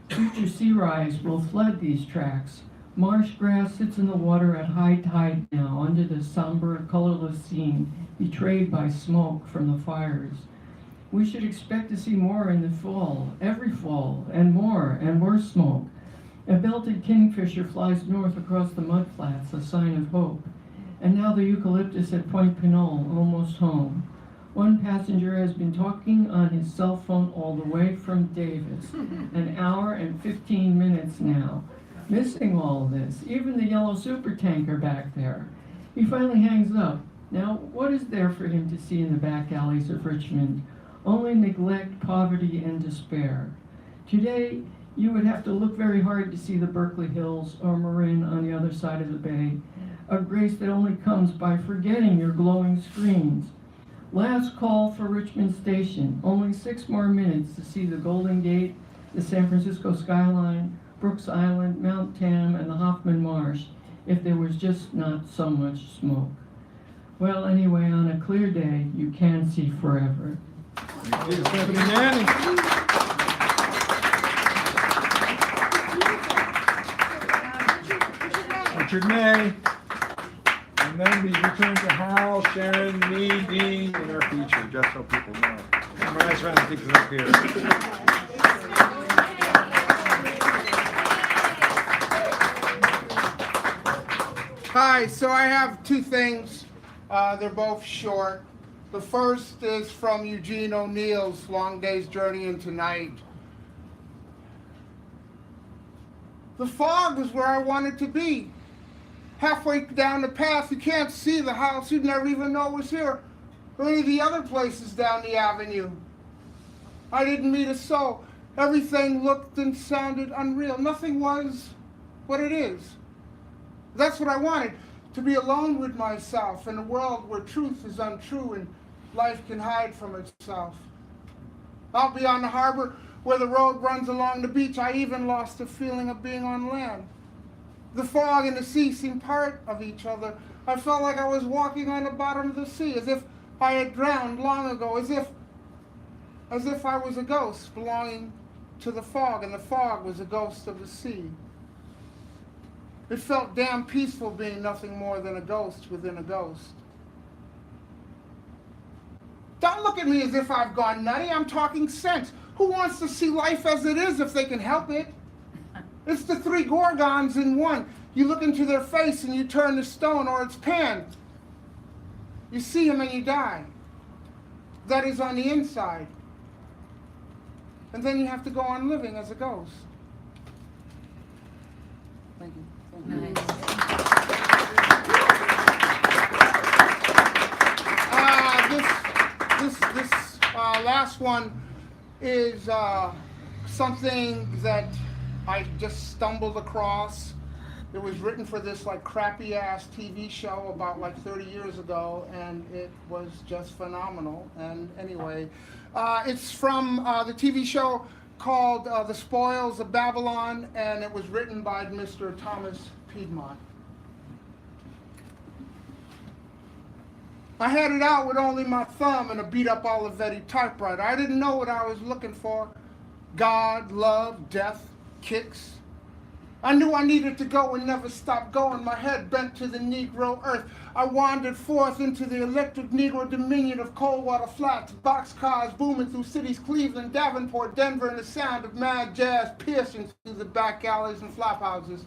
Future sea rise will flood these tracks. Marsh grass sits in the water at high tide now, under the somber, colorless scene, betrayed by smoke from the fires. We should expect to see more in the fall, every fall, and more smoke. A belted kingfisher flies north across the mudflats, a sign of hope. And now the eucalyptus at Point Pinole, almost home. One passenger has been talking on his cell phone all the way from Davis, an hour and 15 minutes now. Missing all of this, even the yellow supertanker back there. He finally hangs up. Now, what is there for him to see in the back alleys of Richmond? Only neglect, poverty, and despair. Today, you would have to look very hard to see the Berkeley Hills or Marin on the other side of the bay, a grace that only comes by forgetting your glowing screens. Last call for Richmond Station, only 6 more minutes to see the Golden Gate, the San Francisco skyline, Brooks Island, Mount Tam, and the Hoffman Marsh, if there was just not so much smoke. Well, anyway, on a clear day, you can see forever. Thank you, Stephanie Manning. Richard May. And then we return to Hal, Sharon, me, Dean, in our feature, just so people know. Come on, nice round of applause up here. Hi, so I have 2 things. They're both short. The first is from Eugene O'Neill's Long Day's Journey into Night. The fog was where I wanted to be. Halfway down the path, you can't see the house you'd never even know was here, or any of the other places down the avenue. I didn't meet a soul. Everything looked and sounded unreal. Nothing was what it is. That's what I wanted, to be alone with myself in a world where truth is untrue and life can hide from itself. Out beyond the harbor, where the road runs along the beach, I even lost the feeling of being on land. The fog and the sea seemed part of each other. I felt like I was walking on the bottom of the sea, as if I had drowned long ago, as if I was a ghost belonging to the fog, and the fog was a ghost of the sea. It felt damn peaceful being nothing more than a ghost within a ghost. Don't look at me as if I've gone nutty. I'm talking sense. Who wants to see life as it is if they can help it? It's the 3 gorgons in one. You look into their face and you turn to stone, or it's Pan. You see him and you die. that is on the inside. And then you have to go on living as a ghost. Thank you. Thank you. This last one is something that I just stumbled across. It was written for this like crappy ass TV show about like 30 years ago, and it was just phenomenal. And anyway, it's from the TV show called The Spoils of Babylon, and it was written by Mr. Thomas Piedmont. I had it out with only my thumb and a beat-up Olivetti typewriter. I didn't know what I was looking for. God, love, death, kicks. I knew I needed to go and never stop going. My head bent to the Negro earth. I wandered forth into the electric Negro dominion of Coldwater Flats, boxcars booming through cities Cleveland, Davenport, Denver, and the sound of mad jazz piercing through the back alleys and flop houses.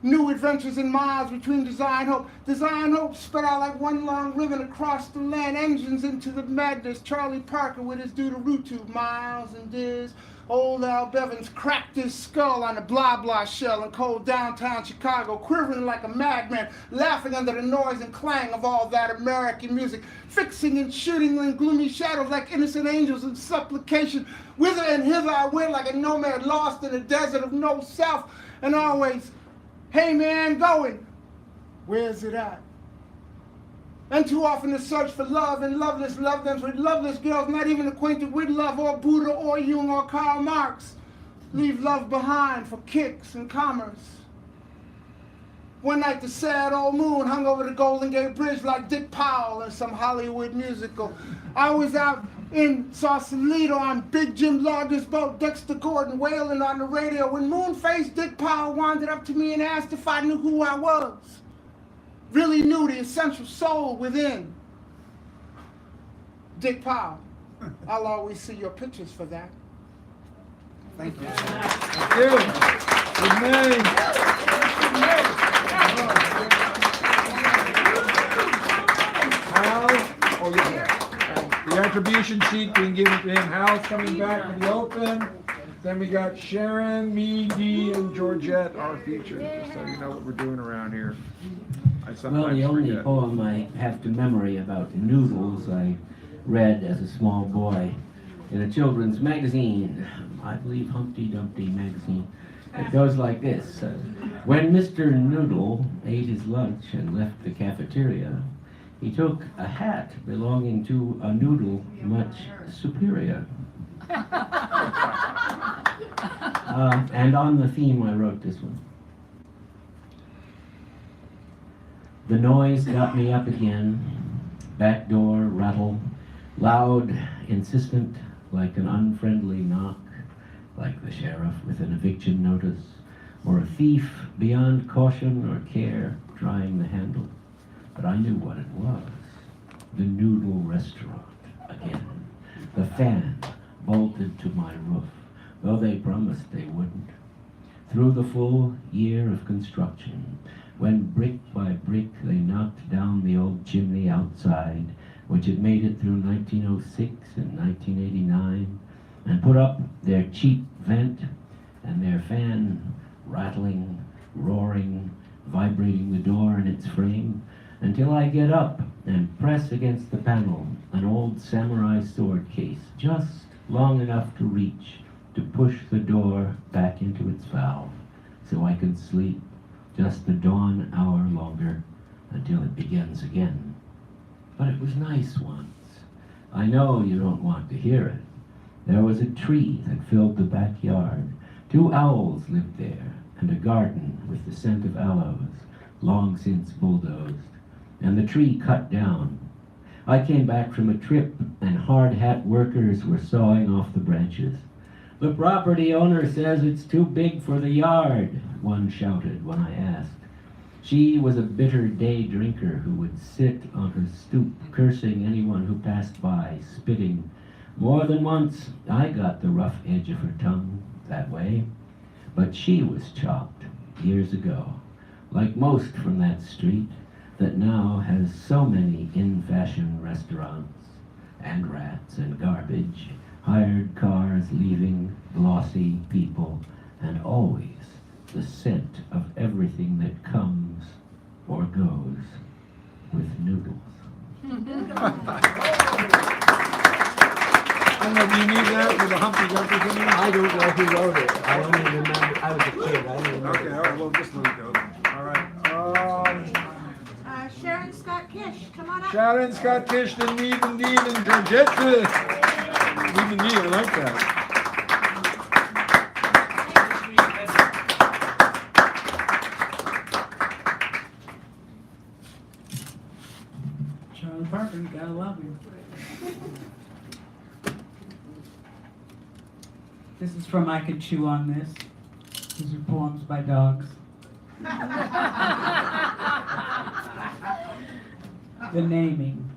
New adventures in miles between Design Hope. Design Hope spread out like one long ribbon across the land. Engines into the madness. Charlie Parker with his doo-doo-roo tube. Miles and Diz. Old Al Bevins cracked his skull on a blah-blah shell in cold downtown Chicago, quivering like a madman, laughing under the noise and clang of all that American music, fixing and shooting in gloomy shadows like innocent angels in supplication. Whither and hither I went like a nomad lost in a desert of no self, and always, hey man, going, where's it at? And too often the search for love and loveless love them with loveless girls not even acquainted with love or Buddha or Jung or Karl Marx. Leave love behind for kicks and commerce. One night the sad old moon hung over the Golden Gate Bridge like Dick Powell in some Hollywood musical. I was out in Sausalito on Big Jim Lager's boat, Dexter Gordon wailing on the radio, when moon-faced Dick Powell wandered up to me and asked if I knew who I was. Really knew the essential soul within. Dick Powell, I'll always see your pictures for that. Thank you. Thank you. Good name. Hal, oh yeah. The attribution sheet being given to him. Hal's coming back to the open. Then we got Sharon, me, Dee, and Georgette, our features. Just so you know what we're doing around here. I sometimes Well, the only forget. poem I have to memory about noodles I read as a small boy in a children's magazine, I believe Humpty Dumpty magazine. It goes like this. When Mr. Noodle ate his lunch and left the cafeteria, he took a hat belonging to a noodle much superior. And on the theme, I wrote this one. The noise got me up again. Back door rattle, loud, insistent, like an unfriendly knock, like the sheriff with an eviction notice, or a thief beyond caution or care trying the handle. But I knew what it was. The noodle restaurant again. The fan bolted to my roof, though they promised they wouldn't. Through the full year of construction, when brick by brick they knocked down the old chimney outside, which had made it through 1906 and 1989, and put up their cheap vent and their fan rattling, roaring, vibrating the door in its frame, until I get up and press against the panel an old samurai sword case, just long enough to reach to push the door back into its valve, so I can sleep just the dawn hour longer until it begins again. But it was nice once. I know you don't want to hear it. There was a tree that filled the backyard. 2 owls lived there, and a garden with the scent of aloes, long since bulldozed, and the tree cut down. I came back from a trip, and hard hat workers were sawing off the branches. The property owner says it's too big for the yard, one shouted when I asked. She was a bitter day drinker who would sit on her stoop, cursing anyone who passed by, spitting. More than once, I got the rough edge of her tongue that way. But she was chopped years ago, like most from that street that now has so many in-fashion restaurants and rats and garbage, hired cars leaving, glossy people, and always the scent of everything that comes or goes with noodles. I don't know, do you need that with the Humpty Dumpty thing? I don't know who wrote it. I only remember, I was a kid, I don't remember. Okay, all right, well, just let it go. All right. Sharon Scott Kish, come on up. Sharon Scott Kish, the Need and Georgette. Need and I like that. Charlie Parker, you gotta love him. This is from I Could Chew on This. These are poems by dogs. The naming.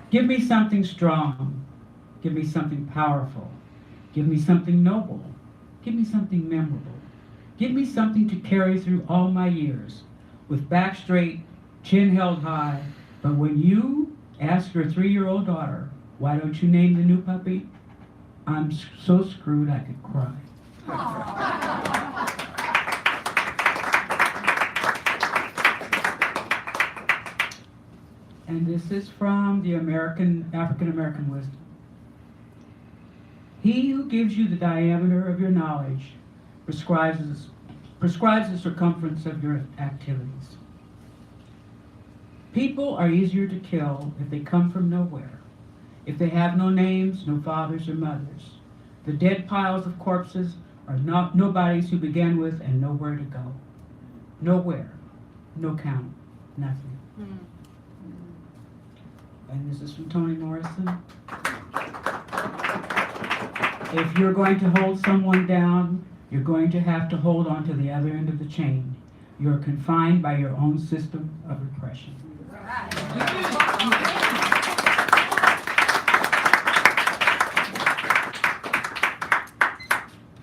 Give me something strong. Give me something powerful. Give me something noble. Give me something memorable. Give me something to carry through all my years, with back straight, chin held high. But when you ask your 3-year-old daughter, why don't you name the new puppy? I'm so screwed I could cry. And this is from the African American wisdom. He who gives you the diameter of your knowledge prescribes the circumference of your activities. People are easier to kill if they come from nowhere, if they have no names, no fathers or mothers. The dead piles of corpses are not nobodies who began with and nowhere to go. Nowhere, no count, nothing. And this is from Toni Morrison. If you're going to hold someone down, you're going to have to hold on to the other end of the chain. You're confined by your own system of repression.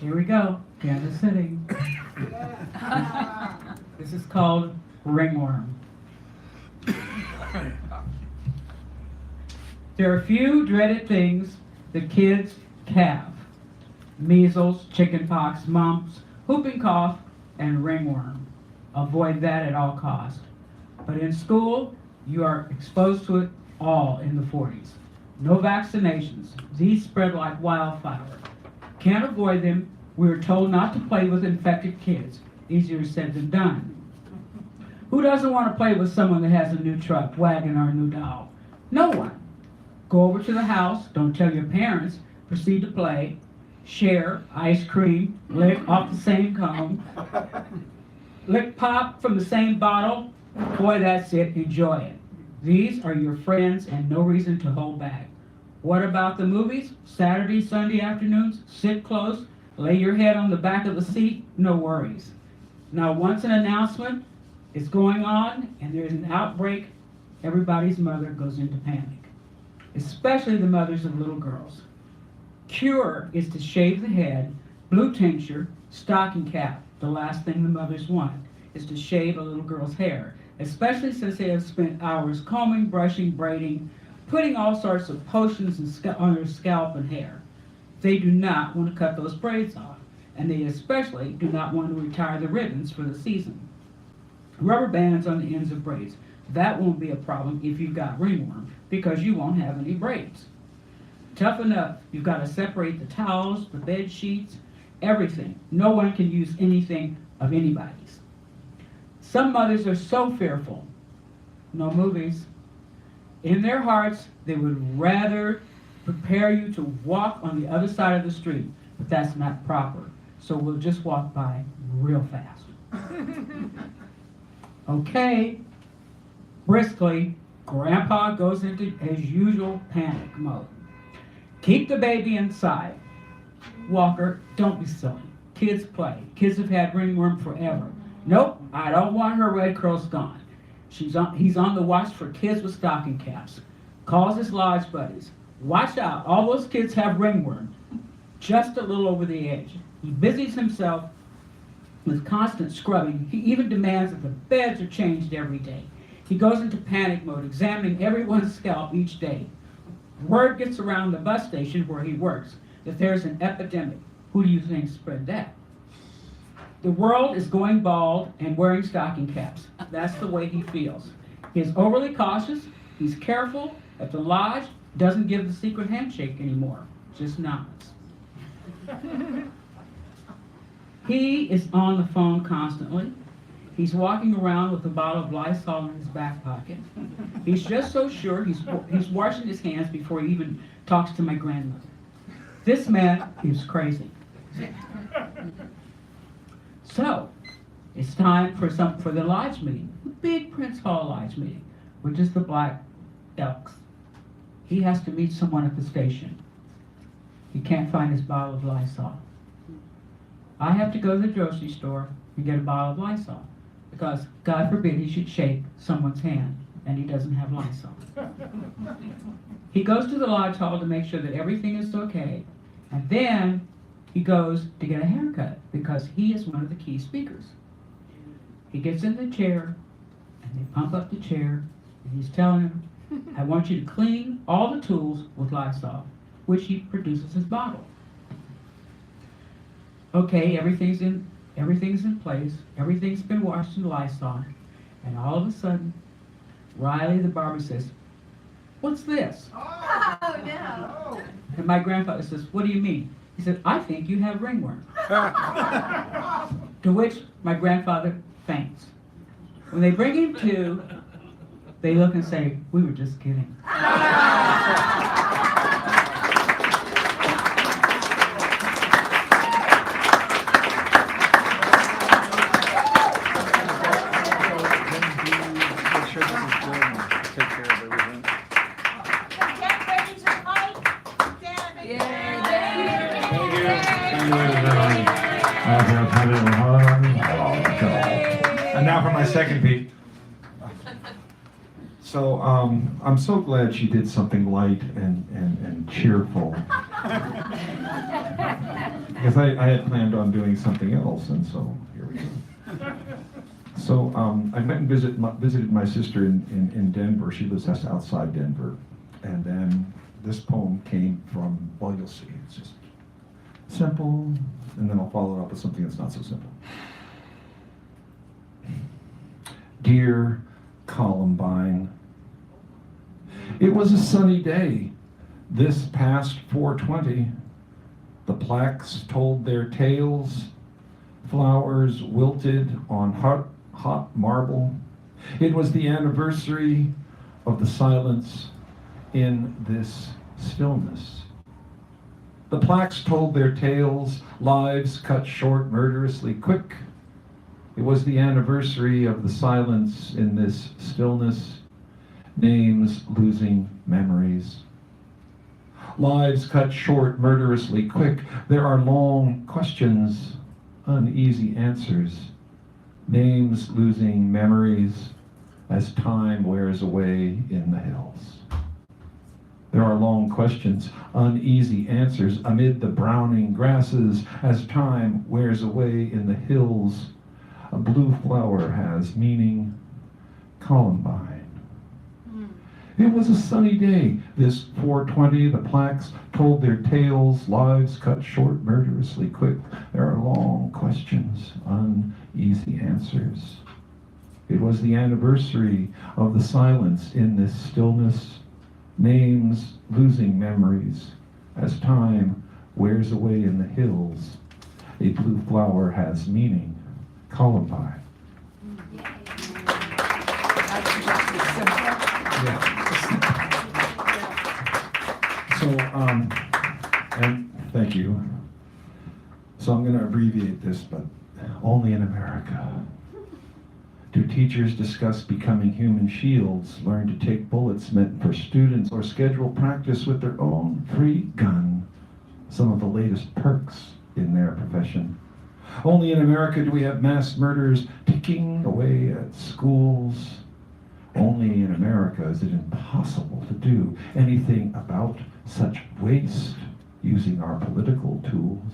Here we go, Kansas City. This is called Ringworm. There are a few dreaded things that kids have. Measles, chickenpox, mumps, whooping cough, and ringworm. Avoid that at all costs. But in school, you are exposed to it all in the 40s. No vaccinations. These spread like wildfire. Can't avoid them. We were told not to play with infected kids. Easier said than done. Who doesn't want to play with someone that has a new truck, wagon, or a new doll? No one. Go over to the house, don't tell your parents, proceed to play, share, ice cream, lick off the same cone, lick pop from the same bottle. Boy, that's it, enjoy it. These are your friends and no reason to hold back. What about the movies? Saturday, Sunday afternoons, sit close, lay your head on the back of the seat, no worries. Now once an announcement is going on and there's an outbreak, everybody's mother goes into panic. Especially the mothers of little girls. Cure is to shave the head, blue tincture, stocking cap. The last thing the mothers want is to shave a little girl's hair, especially since they have spent hours combing, brushing, braiding, putting all sorts of potions on their scalp and hair. They do not want to cut those braids off, and they especially do not want to retire the ribbons for the season. Rubber bands on the ends of braids. That won't be a problem if you've got ringworm, because you won't have any braids. Tough enough, you've got to separate the towels, the bed sheets, everything. No one can use anything of anybody's. Some mothers are so fearful. No movies. In their hearts, they would rather prepare you to walk on the other side of the street, but that's not proper. So we'll just walk by real fast. Okay. Briskly, Grandpa goes into, as usual, panic mode. Keep the baby inside. Walker, don't be silly. Kids play. Kids have had ringworm forever. Nope, I don't want her red curls gone. He's on the watch for kids with stocking caps. Calls his lodge buddies. Watch out, all those kids have ringworm. Just a little over the edge. He busies himself with constant scrubbing. He even demands that the beds are changed every day. He goes into panic mode, examining everyone's scalp each day. Word gets around the bus station where he works that there's an epidemic. Who do you think spread that? The world is going bald and wearing stocking caps. That's the way he feels. He's overly cautious. He's careful. At the lodge, doesn't give the secret handshake anymore. Just nods. He is on the phone constantly. He's walking around with a bottle of Lysol in his back pocket. He's just so sure he's washing his hands before he even talks to my grandmother. This man is crazy. So, it's time for the lodge meeting, the big Prince Hall lodge meeting, which is the Black Elks. He has to meet someone at the station. He can't find his bottle of Lysol. I have to go to the grocery store and get a bottle of Lysol, because God forbid he should shake someone's hand and he doesn't have Lysol. He goes to the lodge hall to make sure that everything is okay, and then he goes to get a haircut because he is one of the key speakers. He gets in the chair, and they pump up the chair, and he's telling him, I want you to clean all the tools with Lysol, which he produces his bottle. Okay, everything's in place, everything's been washed in Lysol, and all of a sudden, Riley the barber says, what's this? Oh, no. And my grandfather says, what do you mean? He said, I think you have ringworm. To which my grandfather faints. When they bring him to, they look and say, we were just kidding. And now for my second peek. So I'm so glad she did something light and cheerful. Because I had planned on doing something else, and so here we go. So I went and visited my sister in Denver. She lives just outside Denver. And then this poem came from, well, you'll see. It's just simple, and then I'll follow it up with something that's not so simple. Dear Columbine, it was a sunny day this past 420. The plaques told their tales, flowers wilted on hot marble. It was the anniversary of the silence in this stillness. The plaques told their tales, lives cut short murderously quick. It was the anniversary of the silence in this stillness, names losing memories. Lives cut short murderously quick. There are long questions, uneasy answers. Names losing memories as time wears away in the hills. There are long questions, uneasy answers amid the browning grasses as time wears away in the hills. A blue flower has meaning, Columbine. It was a sunny day, this 420. The plaques told their tales, lives cut short murderously quick. There are long questions, uneasy answers. It was the anniversary of the silence in this stillness, names losing memories as time wears away in the hills. A blue flower has meaning, Columbine. Yeah. So, and thank you. So I'm going to abbreviate this, but only in America do teachers discuss becoming human shields, learn to take bullets meant for students, or schedule practice with their own free gun, some of the latest perks in their profession. Only in America do we have mass murders ticking away at schools. Only in America is it impossible to do anything about such waste using our political tools.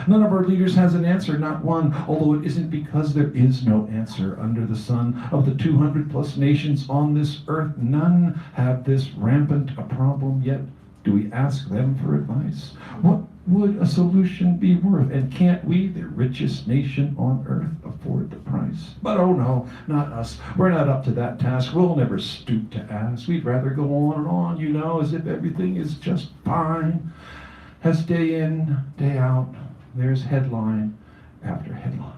None of our leaders has an answer, not one, although it isn't because there is no answer under the sun. Of the 200 plus nations on this earth, none have this rampant a problem, yet Do we ask them for advice? What would a solution be worth? And can't we, the richest nation on earth, afford the price? But oh no, not us. We're not up to that task. We'll never stoop to ask. We'd rather go on and on, as if everything is just fine. As day in, day out, there's headline after headline.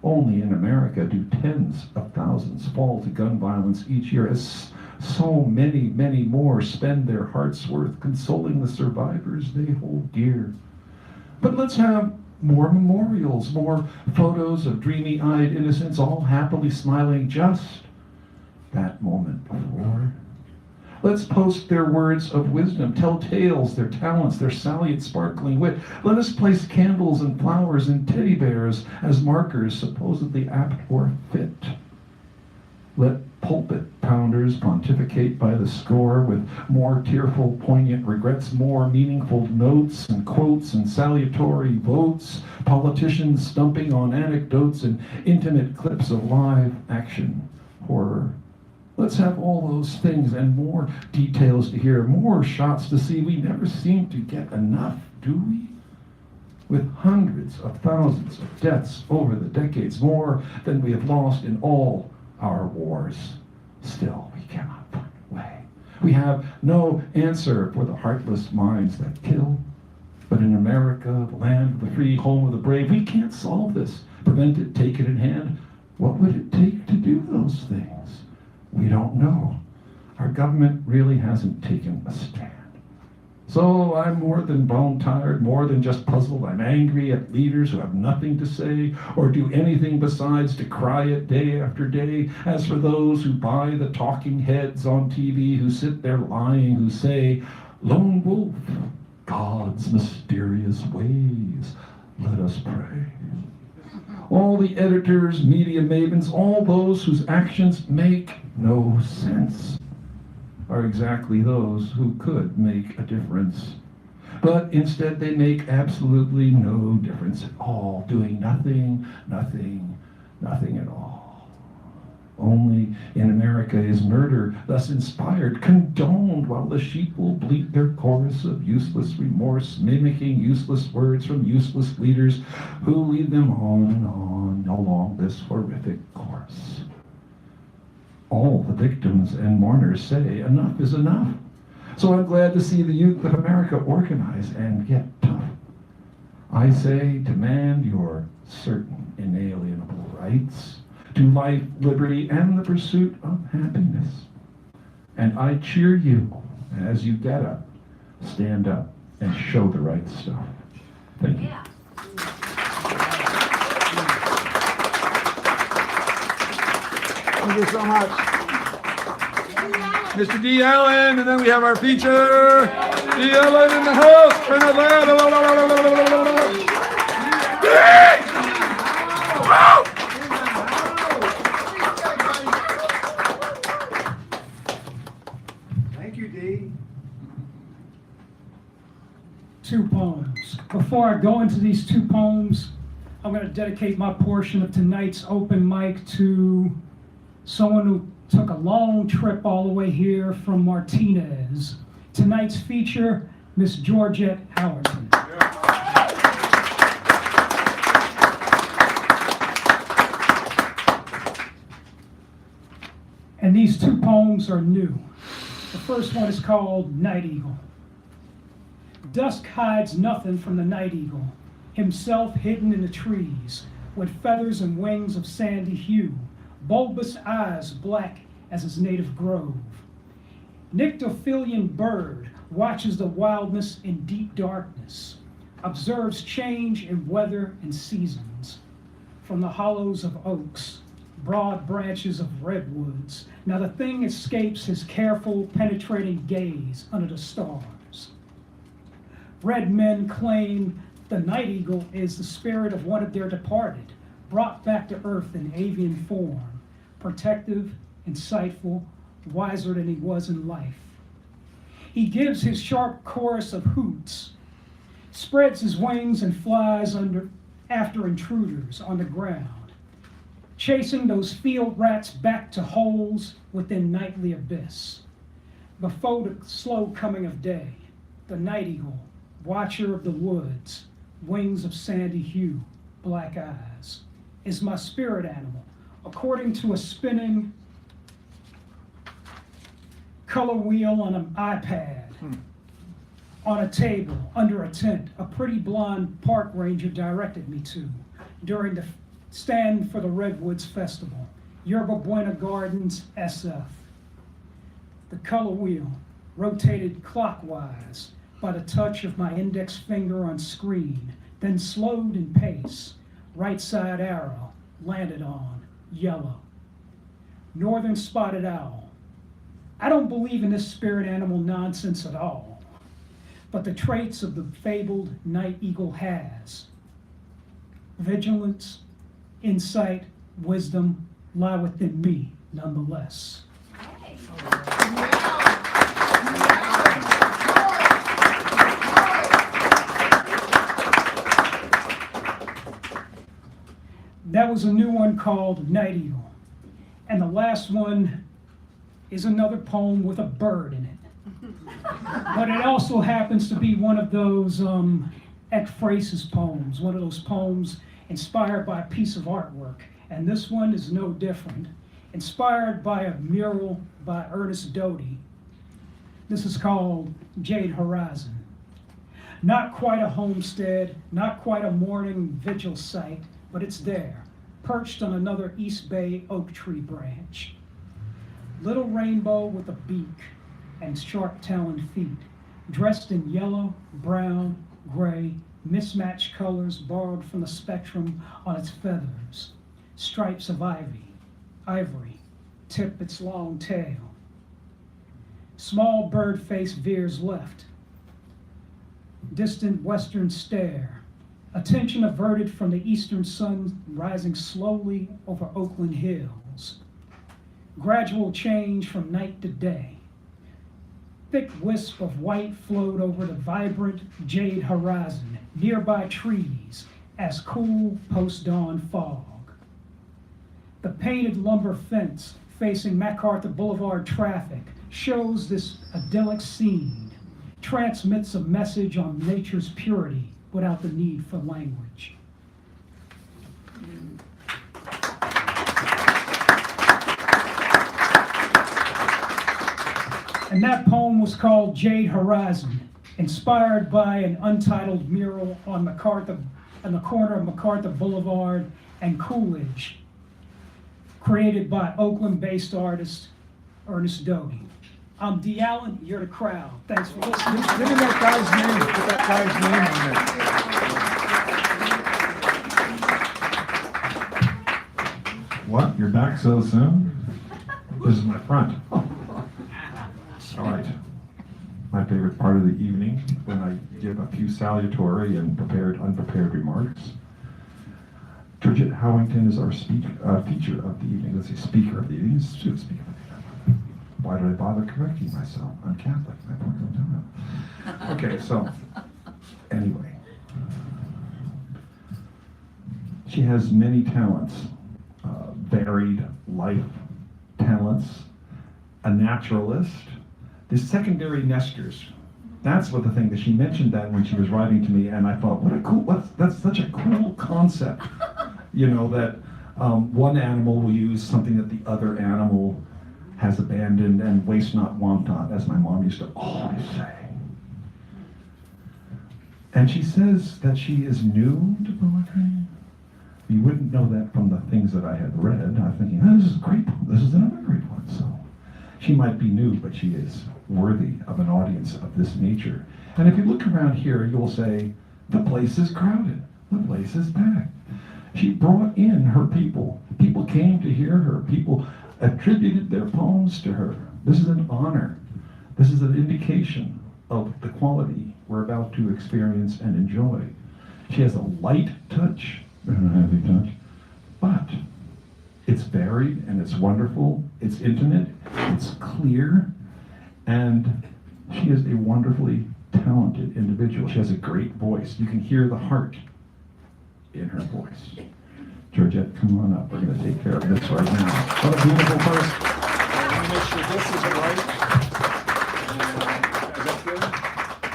Only in America do tens of thousands fall to gun violence each year, as so many, many more spend their heart's worth consoling the survivors they hold dear. But let's have more memorials, more photos of dreamy-eyed innocents, all happily smiling just that moment before. Let's post their words of wisdom, tell tales, their talents, their salient sparkling wit. Let us place candles and flowers and teddy bears as markers supposedly apt or fit. Let pulpit pounders pontificate by the score with more tearful, poignant regrets, more meaningful notes and quotes and salutary votes, politicians stumping on anecdotes and intimate clips of live action horror. Let's have all those things and more details to hear, more shots to see. We never seem to get enough, do we? With hundreds of thousands of deaths over the decades, more than we have lost in all our wars, still we cannot find a way. We have no answer for the heartless minds that kill. But in America, the land of the free, home of the brave, we can't solve this. Prevent it, take it in hand. What would it take to do those things? We don't know. Our government really hasn't taken a stand. So I'm more than bone-tired, more than just puzzled. I'm angry at leaders who have nothing to say or do anything besides to cry it day after day. As for those who buy the talking heads on TV, who sit there lying, who say, "Lone wolf, God's mysterious ways, let us pray." All the editors, media mavens, all those whose actions make no sense are exactly those who could make a difference. But instead they make absolutely no difference at all, doing nothing at all. Only in America is murder thus inspired, condoned, while the sheep will bleat their chorus of useless remorse, mimicking useless words from useless leaders who lead them on and on along this horrific course. All the victims and mourners say enough is enough. So I'm glad to see the youth of America organize and get tough. I say, demand your certain inalienable rights to life, liberty, and the pursuit of happiness. And I cheer you as you get up, stand up, and show the right stuff. Thank you. Thank you so much. Mr. D. Allen, and then we have our feature, D. Allen in the house. Turn it loud. Thank you, D. Two poems. Before I go into these two poems, I'm going to dedicate my portion of tonight's open mic to someone who took a long trip all the way here from Martinez. Tonight's feature, Miss Georgette Howerton. And these two poems are new. The first one is called Night Eagle. Dusk hides nothing from the night eagle, himself hidden in the trees, with feathers and wings of sandy hue, bulbous eyes black as his native grove. Nyctophilian bird watches the wildness in deep darkness, observes change in weather and seasons. From the hollows of oaks, broad branches of redwoods, now the thing escapes his careful, penetrating gaze under the stars. Red men claim the night eagle is the spirit of one of their departed, brought back to earth in avian form, protective, insightful, wiser than he was in life. He gives his sharp chorus of hoots, spreads his wings and flies after intruders on the ground, chasing those field rats back to holes within nightly abyss. Before the slow coming of day, the night eagle, watcher of the woods, wings of sandy hue, black eyes, is my spirit animal, according to a spinning color wheel on an iPad, on a table, under a tent, a pretty blonde park ranger directed me to during the stand for the Redwoods Festival, Yerba Buena Gardens, SF. The color wheel rotated clockwise by the touch of my index finger on screen, then slowed in pace. Right side arrow landed on yellow. Northern spotted owl. I don't believe in this spirit animal nonsense at all, but the traits of the fabled night eagle has. Vigilance, insight, wisdom lie within me nonetheless. That was a new one called Night Eagle. And the last one is another poem with a bird in it. But it also happens to be one of those ekphrasis poems, one of those poems inspired by a piece of artwork. And this one is no different. Inspired by a mural by Ernest Doty. This is called Jade Horizon. Not quite a homestead, not quite a morning vigil site, but it's there, perched on another East Bay oak tree branch. Little rainbow with a beak and sharp-taloned feet, dressed in yellow, brown, gray, mismatched colors borrowed from the spectrum on its feathers. Stripes of ivory, tip its long tail. Small bird face veers left. Distant western stare. Attention averted from the eastern sun rising slowly over Oakland hills. Gradual change from night to day. Thick wisp of white flowed over the vibrant jade horizon, nearby trees, as cool post-dawn fog. The painted lumber fence facing MacArthur Boulevard traffic shows this idyllic scene, transmits a message on nature's purity without the need for language. And that poem was called Jade Horizon, inspired by an untitled mural on the corner of MacArthur Boulevard and Coolidge, created by Oakland-based artist Ernest Doty. I'm D. Allen, you're the crowd. Thanks for listening. Give me that guy's name. Put that guy's name on there. What? You're back so soon? This is my front. All right. My favorite part of the evening, when I give a few salutatory and unprepared remarks. Georgette Howington is our feature of the evening. Let's say speaker of the evening. Speaker of the evening. Why did I bother correcting myself? I'm Catholic. Okay, so anyway, she has many talents, varied life talents, a naturalist. The secondary nesters. That's what the thing that she mentioned that when she was writing to me, and I thought, that's such a cool concept. You know, that one animal will use something that the other animal has abandoned, and waste not, want not, as my mom used to always say. And she says that she is new to poetry. You wouldn't know that from the things that I had read. I was thinking, oh, this is great. This is another great one. So she might be new, but she is worthy of an audience of this nature. And if you look around here, you'll say, the place is crowded. The place is packed. She brought in her people. People came to hear her. People attributed their poems to her. This is an honor. This is an indication of the quality we're about to experience and enjoy. She has a light touch, a heavy touch, but it's varied and it's wonderful, it's intimate, it's clear, and she is a wonderfully talented individual. She has a great voice. You can hear the heart in her voice. Georgette, come on up. We're going to take care of this right now. What a beautiful person. Let me make sure this is right. Is that good?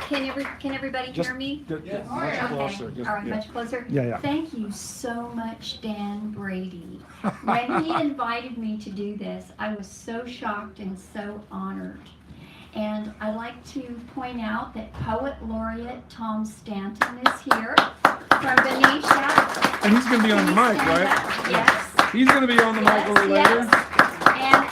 Can you Can everybody Just- hear me? Much Okay. closer. Just- All right, yeah. much closer. Yeah, yeah. Thank you so much, Dan Brady. When he invited me to do this, I was so shocked and so honored. And I'd like to point out that Poet Laureate Tom Stanton is here from Benicia. And he's going to be on the mic, Stand right? up. Yes. He's going to be on the mic a little later. And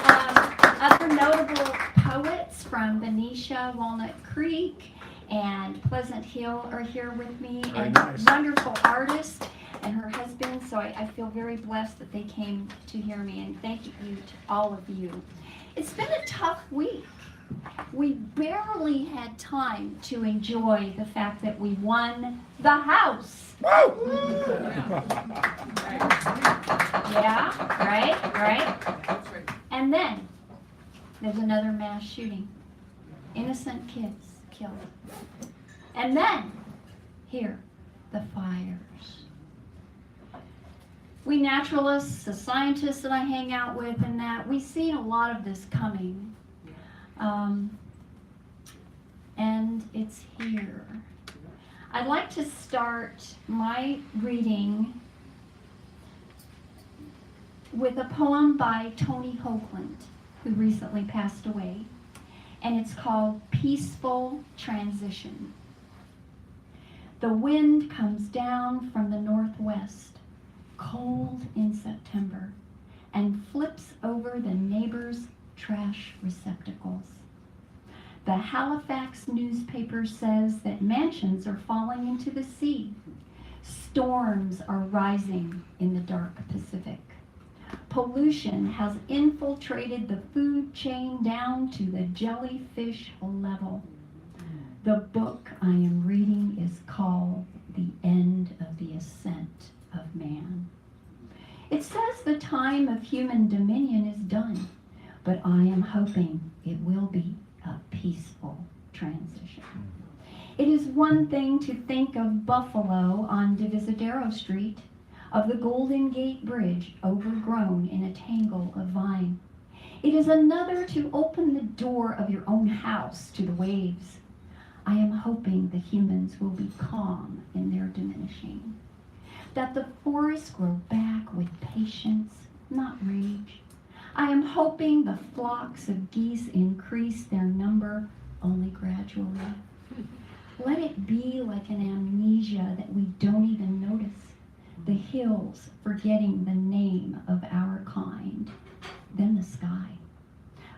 other notable poets from Benicia, Walnut Creek, and Pleasant Hill are here with me, Very and nice. wonderful artist and her husband. So I feel very blessed that they came to hear me, and thank you to all of you. It's been a tough week. We barely had time to enjoy the fact that we won the House. Yeah, right. And then there's another mass shooting. Innocent kids killed. And then, here, the fires. We naturalists, the scientists that I hang out with and that, we've seen a lot of this coming. And it's here. I'd like to start my reading with a poem by Tony Hoagland, who recently passed away, and it's called Peaceful Transition. The wind comes down from the northwest, cold in September, and flips over the neighbors' trash receptacles. The Halifax newspaper says that mansions are falling into the sea. Storms are rising in the dark Pacific. Pollution has infiltrated the food chain down to the jellyfish level. The book I am reading is called The End of the Ascent of Man. It says the time of human dominion is done, but I am hoping it will be a peaceful transition. It is one thing to think of Buffalo on Divisadero Street, of the Golden Gate Bridge overgrown in a tangle of vine. It is another to open the door of your own house to the waves. I am hoping the humans will be calm in their diminishing, that the forests grow back with patience, not rage. I am hoping the flocks of geese increase their number only gradually. Let it be like an amnesia that we don't even notice, the hills forgetting the name of our kind, then the sky.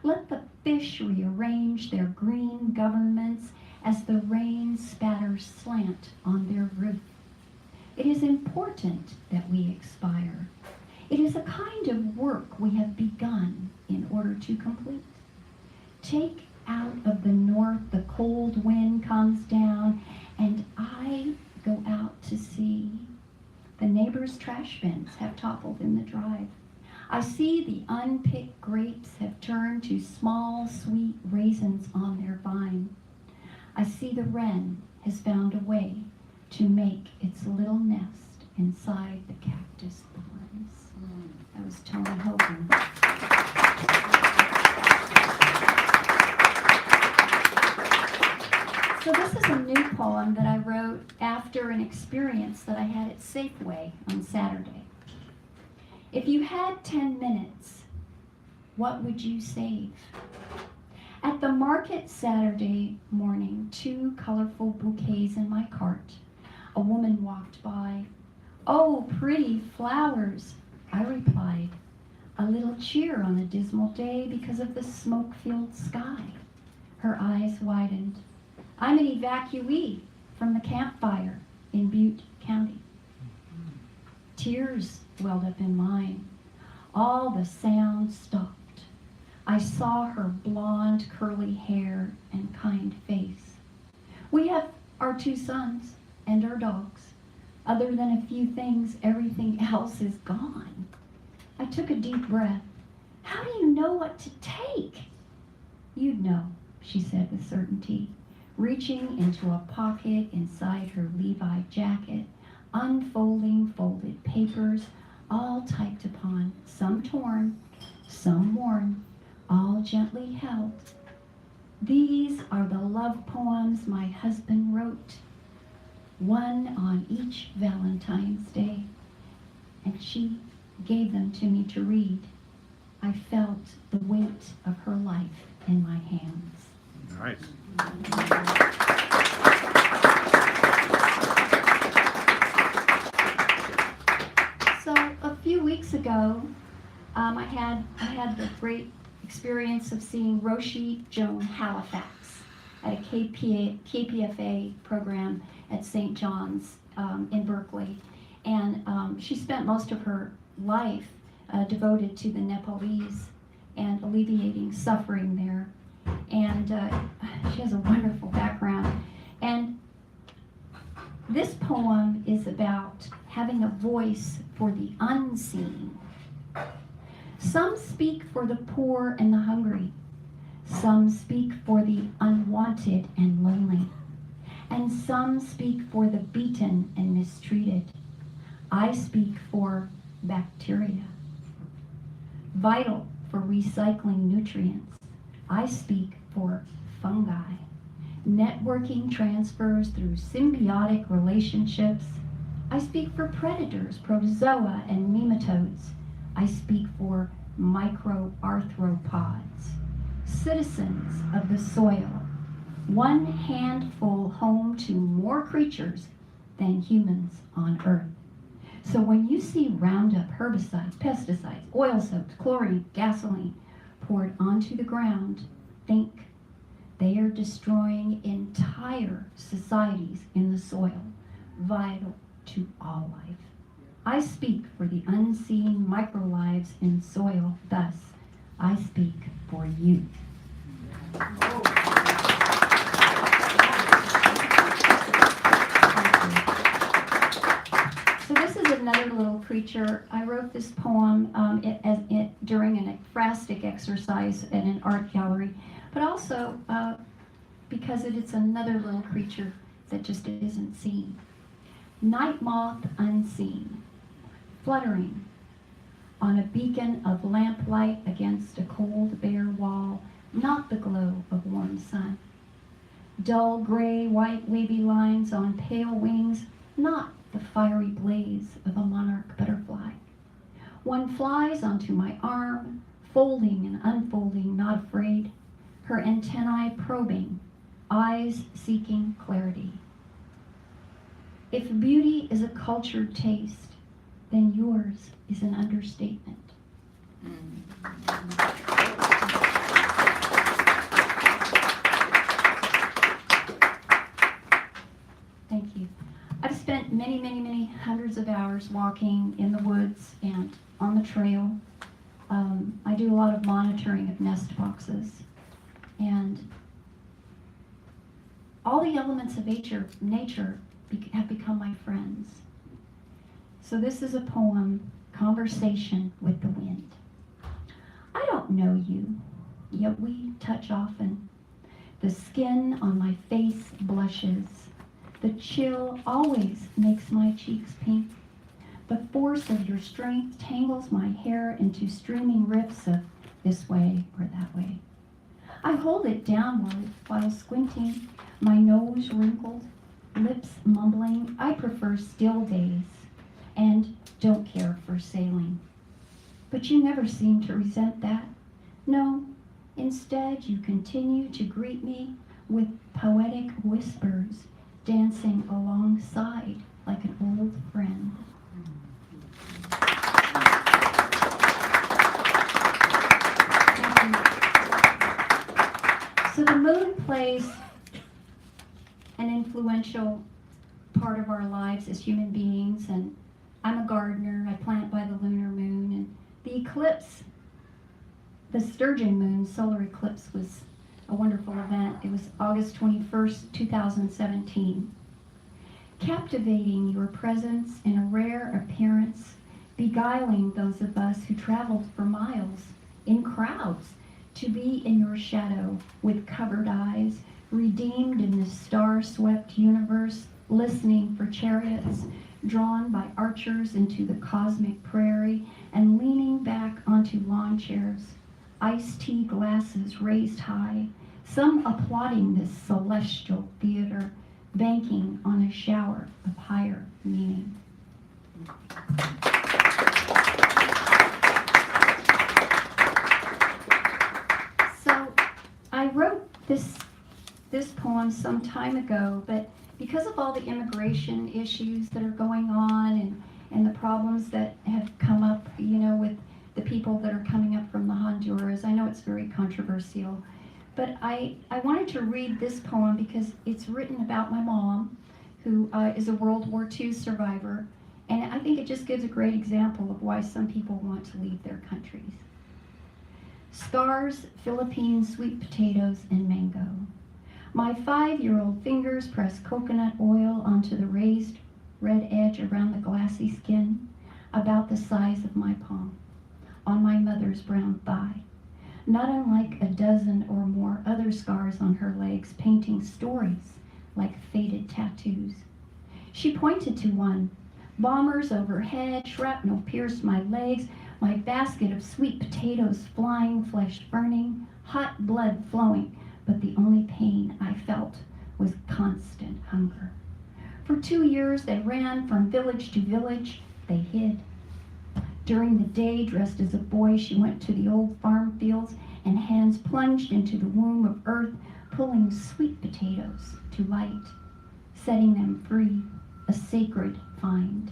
Let the fish rearrange their green governments as the rain spatters slant on their roof. It is important that we expire. It is a kind of work we have begun in order to complete. Take out of the north, the cold wind comes down, and I go out to sea. The neighbors' trash bins have toppled in the drive. I see the unpicked grapes have turned to small, sweet raisins on their vine. I see the wren has found a way to make its little nest inside the cactus thorns. That was Tony Hoagland. So this is a new poem that I wrote after an experience that I had at Safeway on Saturday. If you had 10 minutes, what would you save? At the market Saturday morning, 2 colorful bouquets in my cart. A woman walked by. "Oh, pretty flowers," I replied. A little cheer on a dismal day because of the smoke-filled sky. Her eyes widened. "I'm an evacuee from the campfire in Butte County." Tears welled up in mine. All the sound stopped. I saw her blonde, curly hair and kind face. "We have our 2 sons and our dogs. Other than a few things, everything else is gone." I took a deep breath. "How do you know what to take?" "You'd know," she said with certainty, reaching into a pocket inside her Levi jacket, unfolding folded papers, all typed upon, some torn, some worn, all gently held. These are the love poems my husband wrote, one on each Valentine's Day, and she gave them to me to read. I felt the weight of her life in my hands. Nice. So a few weeks ago, I had the great experience of seeing Roshi Joan Halifax at a KPFA program at St. John's in Berkeley. And she spent most of her life devoted to the Nepalese and alleviating suffering there. And she has a wonderful background. And this poem is about having a voice for the unseen. Some speak for the poor and the hungry. Some speak for the unwanted and lonely. And some speak for the beaten and mistreated. I speak for bacteria, vital for recycling nutrients. I speak for fungi, networking transfers through symbiotic relationships. I speak for predators, protozoa, and nematodes. I speak for microarthropods, citizens of the soil, one handful home to more creatures than humans on Earth. So when you see Roundup, herbicides, pesticides, oil soaps, chlorine, gasoline poured onto the ground, think they are destroying entire societies in the soil, vital to all life. I speak for the unseen microlives in soil, thus I speak for you. So this is another little creature. I wrote this poem during an ekphrastic exercise in an art gallery, but also because it's another little creature that just isn't seen. Night moth unseen, fluttering on a beacon of lamplight against a cold bare wall, not the glow of warm sun. Dull gray, white, wavy lines on pale wings, not the fiery blaze of a monarch butterfly. One flies onto my arm, folding and unfolding, not afraid, her antennae probing, eyes seeking clarity. If beauty is a cultured taste, then yours is an understatement. Thank you. I've spent many, many, many hundreds of hours walking in the woods and on the trail. I do a lot of monitoring of nest boxes. And all the elements of nature have become my friends. So this is a poem, Conversation with the Wind. I don't know you, yet we touch often. The skin on my face blushes. The chill always makes my cheeks pink. The force of your strength tangles my hair into streaming riffs of this way or that way. I hold it downward while squinting, my nose wrinkled, lips mumbling. I prefer still days and don't care for sailing. But you never seem to resent that. No, instead you continue to greet me with poetic whispers, dancing alongside like an old friend. So the moon plays an influential part of our lives as human beings, and I'm a gardener. I plant by the lunar moon, and the eclipse, the sturgeon moon solar eclipse, was a wonderful event. It was August 21st, 2017. Captivating your presence in a rare appearance, beguiling those of us who traveled for miles in crowds to be in your shadow with covered eyes, redeemed in this star-swept universe, listening for chariots drawn by archers into the cosmic prairie, and leaning back onto lawn chairs, iced tea glasses raised high, some applauding this celestial theater, banking on a shower of higher meaning. So I wrote this poem some time ago, but because of all the immigration issues that are going on and the problems that have come up, with the people that are coming up from the Honduras, I know it's very controversial, but I wanted to read this poem because it's written about my mom, who is a World War II survivor, and I think it just gives a great example of why some people want to leave their countries. Scars, Philippine sweet potatoes, and mango. My 5-year-old fingers press coconut oil onto the raised red edge around the glassy skin, about the size of my palm, on my mother's brown thigh. Not unlike a dozen or more other scars on her legs, painting stories like faded tattoos. She pointed to one. Bombers overhead, shrapnel pierced my legs, my basket of sweet potatoes flying, flesh burning, hot blood flowing, but the only pain I felt was constant hunger. For 2 years they ran from village to village, they hid. During the day, dressed as a boy, she went to the old farm fields and hands plunged into the womb of earth, pulling sweet potatoes to light, setting them free, a sacred find.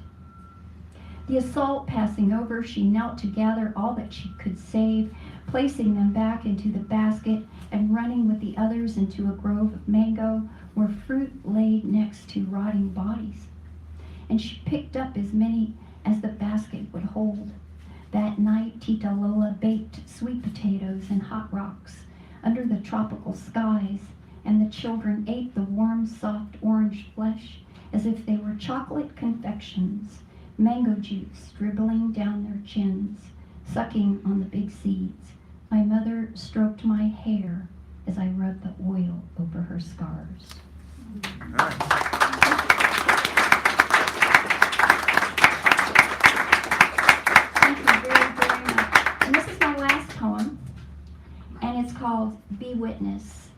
The assault passing over, she knelt to gather all that she could save, placing them back into the basket and running with the others into a grove of mango where fruit laid next to rotting bodies. And she picked up as many as the basket would hold. That night, Tita Lola baked sweet potatoes and hot rocks under the tropical skies, and the children ate the warm, soft orange flesh as if they were chocolate confections, mango juice dribbling down their chins, sucking on the big seeds. My mother stroked my hair as I rubbed the oil over her scars. Thank you very, very much. And this is my last poem, and it's called Be Witness.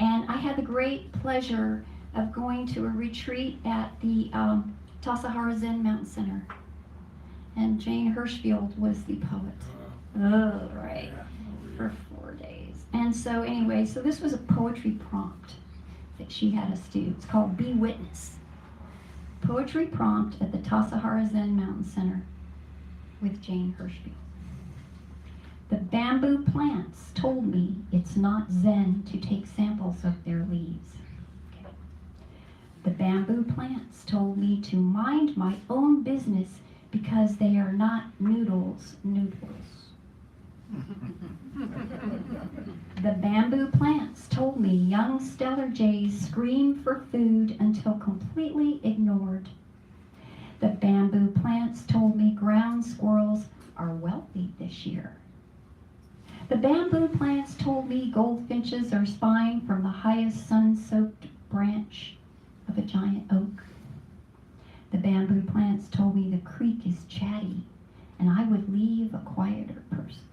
And I had the great pleasure of going to a retreat at the Tassajara Zen Mountain Center. And Jane Hirschfield was the poet. Oh, right. For 4 days. And so anyway, so this was a poetry prompt that she had us do. It's called Be Witness. Poetry prompt at the Tassajara Zen Mountain Center with Jane Hirschfield. The bamboo plants told me it's not Zen to take samples of their leaves. Okay. The bamboo plants told me to mind my own business because they are not noodles. The bamboo plants told me young stellar jays scream for food until completely ignored. The bamboo plants told me ground squirrels are wealthy this year. The bamboo plants told me goldfinches are spying from the highest sun-soaked branch of a giant oak. The bamboo plants told me the creek is chatty and I would leave a quieter person.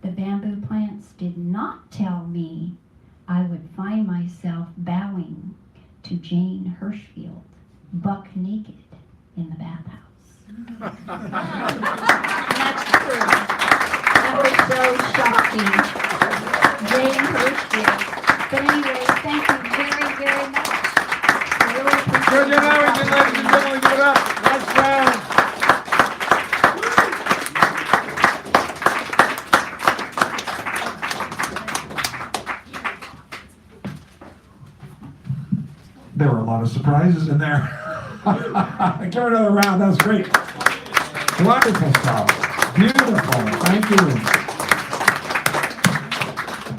The bamboo plants did not tell me I would find myself bowing to Jane Hirschfield, buck naked in the bathhouse. That's true. That was so shocking. Jane Hirschfield. But anyway, thank you very, very much. I really appreciate Good night, ladies and gentlemen. Give it up. Nice round. There were a lot of surprises in there. Give her another round. That was great. Wonderful stuff. Beautiful. Thank you.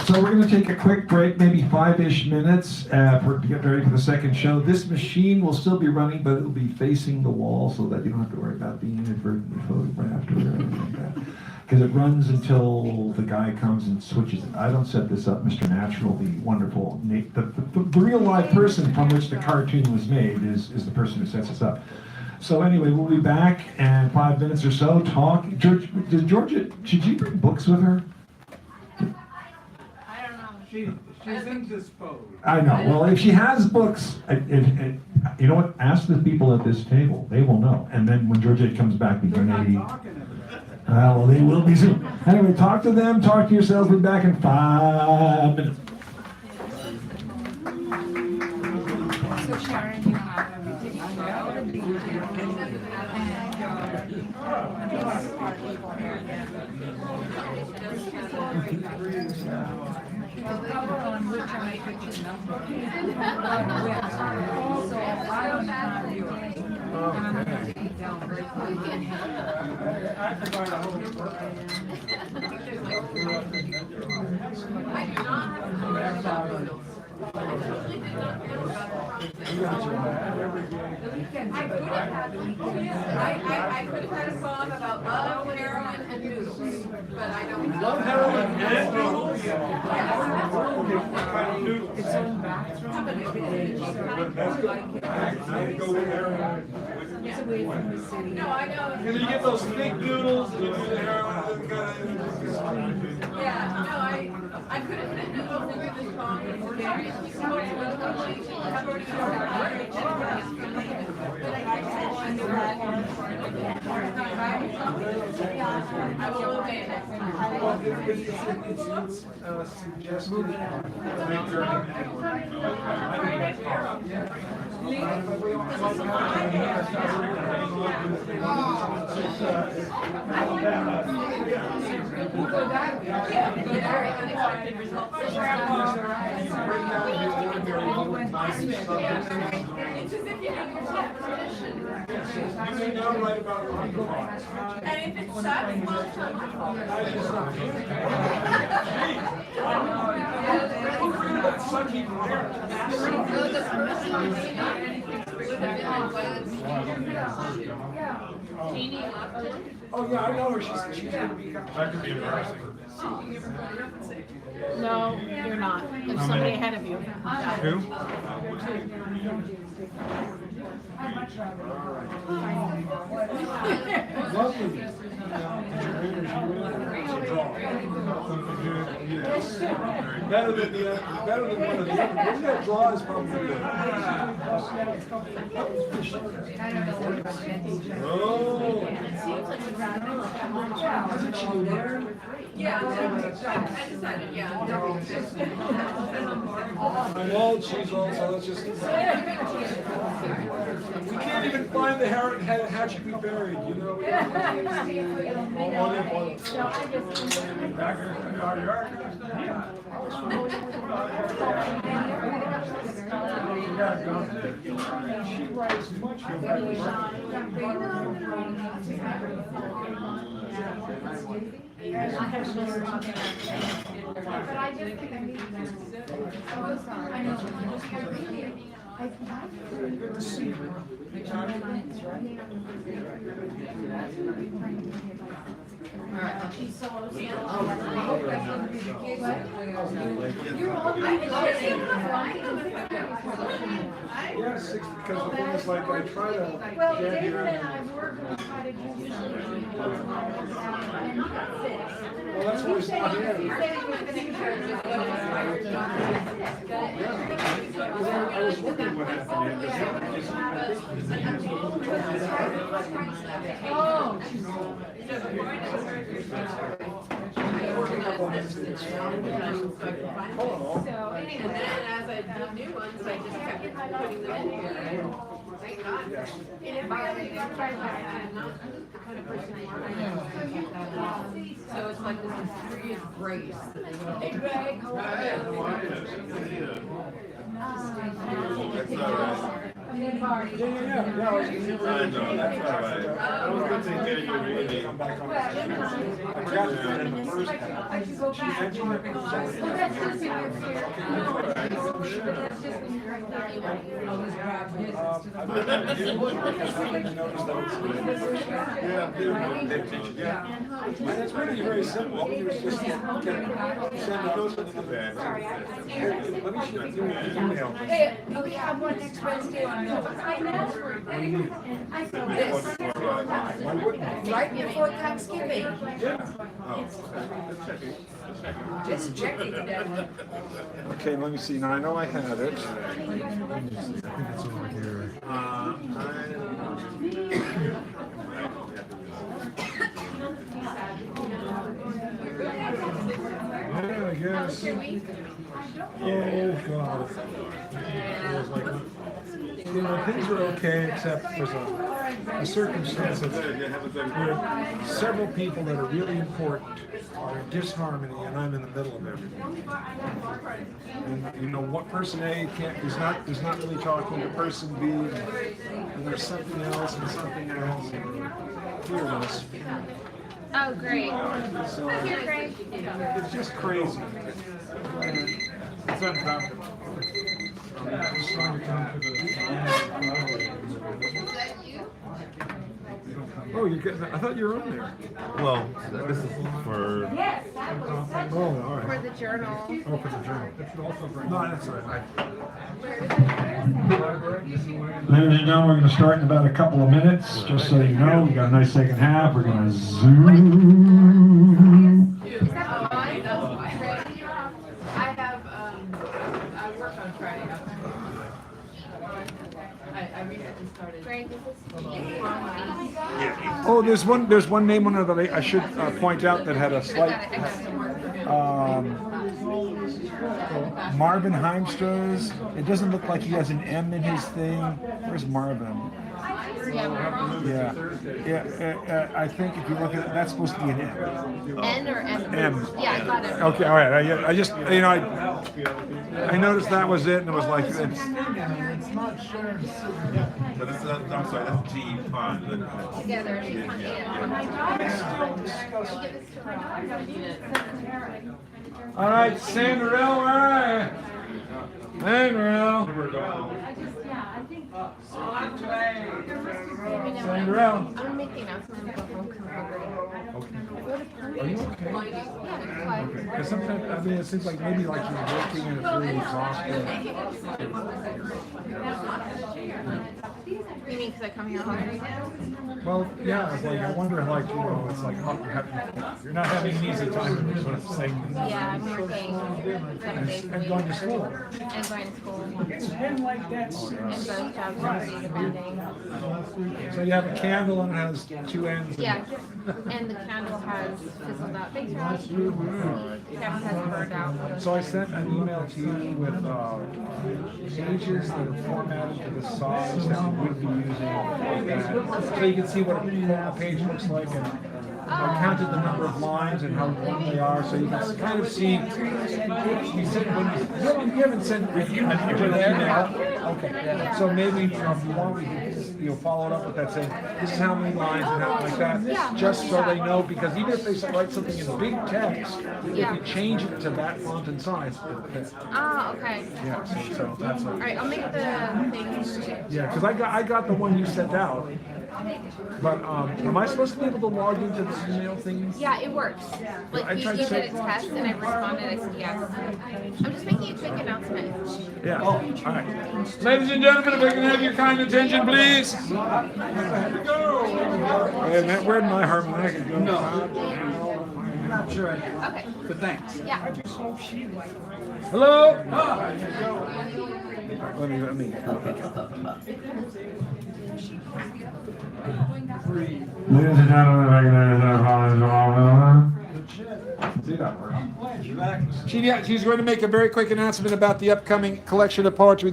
So we're going to take a quick break, maybe 5-ish minutes to get ready for the second show. This machine will still be running, but it'll be facing the wall so that you don't have to worry about being inadvertently photographed or anything like that. Because it runs until the guy comes and switches it. I don't set this up. Mr. Natural, the wonderful, the real live person from which the cartoon was made is the person who sets this up. So anyway, we'll be back in 5 minutes or so. Talk. Georgia, should you bring books with her? She's indisposed. I know. Well, if she has books, you know what? Ask the people at this table. They will know. And then when Georgette comes back, we can maybe. Well, they will be soon. Anyway, talk to them. Talk to yourselves. We'll be back in 5 minutes. So Sharon, you have everything out of the Well, the cover on which I put your number. So I don't have yours. And I'm gonna take down very quickly. I provide a whole I could have had a song about love, heroin, and noodles, but I don't. Love heroin and noodles? Its own bathroom. Go with heroin. It's away from the city. No, I know. Because you get those thick noodles, you do the heroin. Yeah, no, I could have put noodles into the song. I will obey it. It's not suggested. Very unexpected results. It's as if you have your permission. You know right about And if it sucks, well, Oh yeah, I know her. She's gonna be. That could be embarrassing. No, you're not. There's somebody ahead of you. Who? Lovely. Better than one of the other. Maybe that draw is probably good. Oh. yeah, I decided, yeah. I'm old, she's old, so let's just. We can't even find the hatchet we buried, you know? She writes much Good to see you. Yes, because the thing is, like, I try to. Well, David and I were going to try to do usually. Well, that's what it's not here. I was wondering what happened So anyway, and then as I did new ones, I just kept putting them in here. Thank God. And if I ever get tried back, I'm not the kind of person who wants. So it's like this mysterious grace. Hey Greg, how are you? Yeah, I was going to take care of you when you come back on. I forgot to do it in the first half. She mentioned it. It's really very simple. All you do is just send a note to the let me shoot you an email. Hey, we have one next Wednesday on this. Right before Thanksgiving. Just checking that. Okay, let me see. Now I know I had it. I think it's over here. Yeah, I guess. Oh God. You know, things are okay except there's a circumstance of where several people that are really important are in disharmony, and I'm in the middle of everything. And you know, what person A is not really talking to person B, and there's something else and something else. Weirdness. Oh, great. So, Here, Greg. it's just crazy. It's uncomfortable. I'm just trying to come to the. Oh, you're getting. I thought you were on there. Well, this is for. Yes, that was such Oh, all right. for the journal. Oh, for the journal. No, that's all right. Ladies and gentlemen, we're going to start in about a couple of minutes. Just so you know, we got a nice second half. We're going to zoom. Is that fine? I have, I work on Friday. I recently started. Greg, this is Oh, there's one name on there that I should point out that had a slight. Marvin Heimstra's. It doesn't look like he has an M in his thing. Where's Marvin? Yeah. I think if you look at it, that's supposed to be an M. N or M? M. Yeah, I got it. Okay, all right. I just, you know, I noticed that was it, and it was like. But it's I'm sorry, that's G Pond. Together. All right, Sanderell, where are you? Sanderell. Sanderell. I'm gonna make the announcement and go home because I'm hungry. Are you okay? Yeah, Okay. Because sometimes, I mean, it seems like maybe like you're working and it's really exhausting. You mean because I come here hungry now? Well, yeah, it's like, I wonder, like, you know, it's like, oh, you're not having an easy time, is what I'm saying. Yeah, I'm working 7 days a And week. going to school. And going to school. It's been like that And since. both jobs are pretty demanding. So you have a candle and it has two ends. and- Yeah, and the candle has fizzled out. Thanks, Josh. The candle has burned out. So I sent an email to you with pages that are formatted to the size that we would be using like that. So you can see what a page looks like, and I counted the number of lines and how long they are, so you can kind of see. You said when you haven't sent you were there. Okay, so maybe if you want, we can follow it up with that saying this is how many lines and how like that, just so they know, because even if they write something in big text, if you change it to that font and size, it'll fit. Ah, okay. Yeah, so that's All right, I'll make the things. yeah, because I got the one you sent out, but am I supposed to be able to log into this email thing? Yeah, it works. I Like you tried gave to it a test and I responded, I said yes. I'm just making a quick announcement. Yeah. Oh, all right. Ladies and gentlemen, if I can have your kind attention, please. Wait a minute, where'd my harmonica go? No. I'm not sure. Okay. But thanks. Yeah. I just hope she liked it. Hello? Let me. Ladies and gentlemen, I See that work? She's going to make a very quick announcement about the upcoming collection of poetry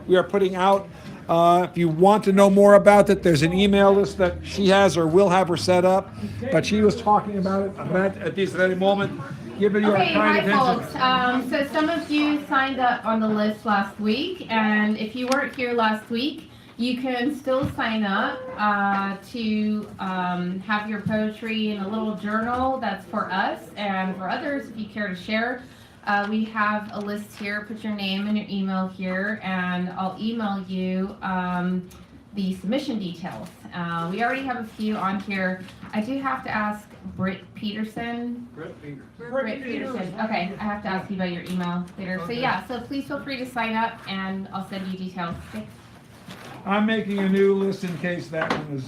we are putting out. If you want to know more about it, there's an email list that she has or will have her set up. But she was talking about it at this very moment. Give it your Okay, kind hi attention. folks. So some of you signed up on the list last week, and if you weren't here last week, you can still sign up to have your poetry in a little journal that's for us and for others if you care to share. We have a list here. Put your name and your email here, and I'll email you the submission details. We already have a few on here. I do have to ask Britt Peterson. Britt Peterson. Okay, I have to ask you about your email later. So yeah, so please feel free to sign up, and I'll send you details. Thanks. I'm making a new list in case that one is.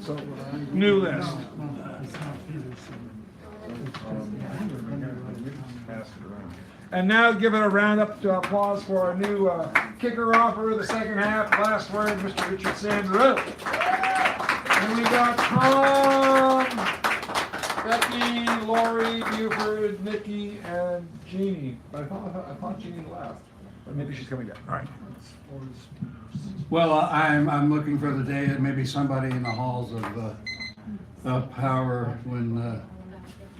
So, new list. And now give it a round of applause for our new kicker offer of the second half. Last word, Mr. Richard Sandro. And we got Tom, Becky, Lori, Buford, Nikki, and Jeannie. I thought Jeannie left, but maybe she's coming back. All right. Well, I'm looking for the day that maybe somebody in the halls of power, when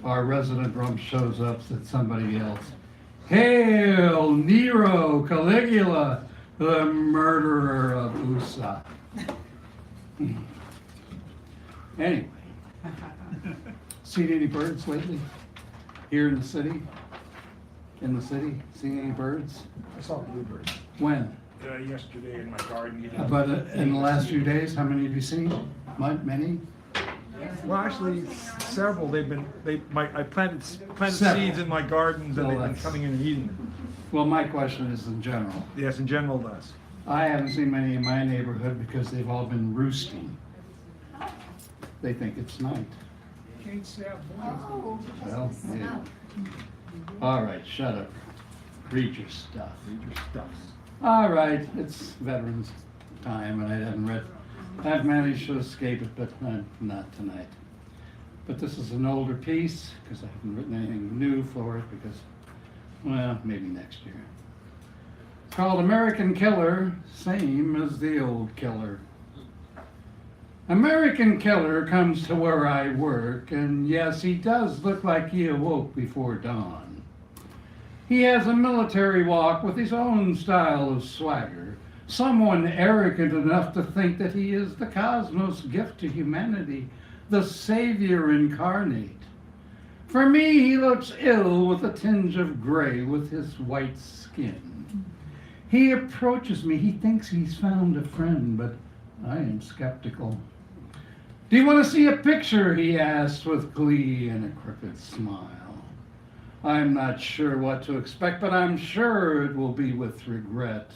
our resident rump shows up, that somebody else. Hail Nero Caligula, the murderer of USA. Anyway, seen any birds lately? Here in the city? In the city? Seen any birds? I saw bluebirds. When? Yesterday in my garden. But in the last few days, how many have you seen? Many? Well, actually, several. I planted Several. seeds in my gardens, and So they've been that's- coming in and eating them. Well, my question is in general. Yes, in general, less. I haven't seen many in my neighborhood because they've all been roosting. They think it's night. Can't say Well, yeah. All right, shut up. Read your stuff. All right, it's Veterans Time, and I've managed to escape it, but not tonight. But this is an older piece, because I haven't written anything new for it, because, well, maybe next year. It's called American Killer, same as the old killer. American Killer comes to where I work, and yes, he does look like he awoke before dawn. He has a military walk with his own style of swagger, someone arrogant enough to think that he is the cosmos' gift to humanity, the savior incarnate. For me, he looks ill with a tinge of gray with his white skin. He approaches me, he thinks he's found a friend, but I am skeptical. Do you want to see a picture, he asks with glee and a crooked smile. I'm not sure what to expect, but I'm sure it will be with regret.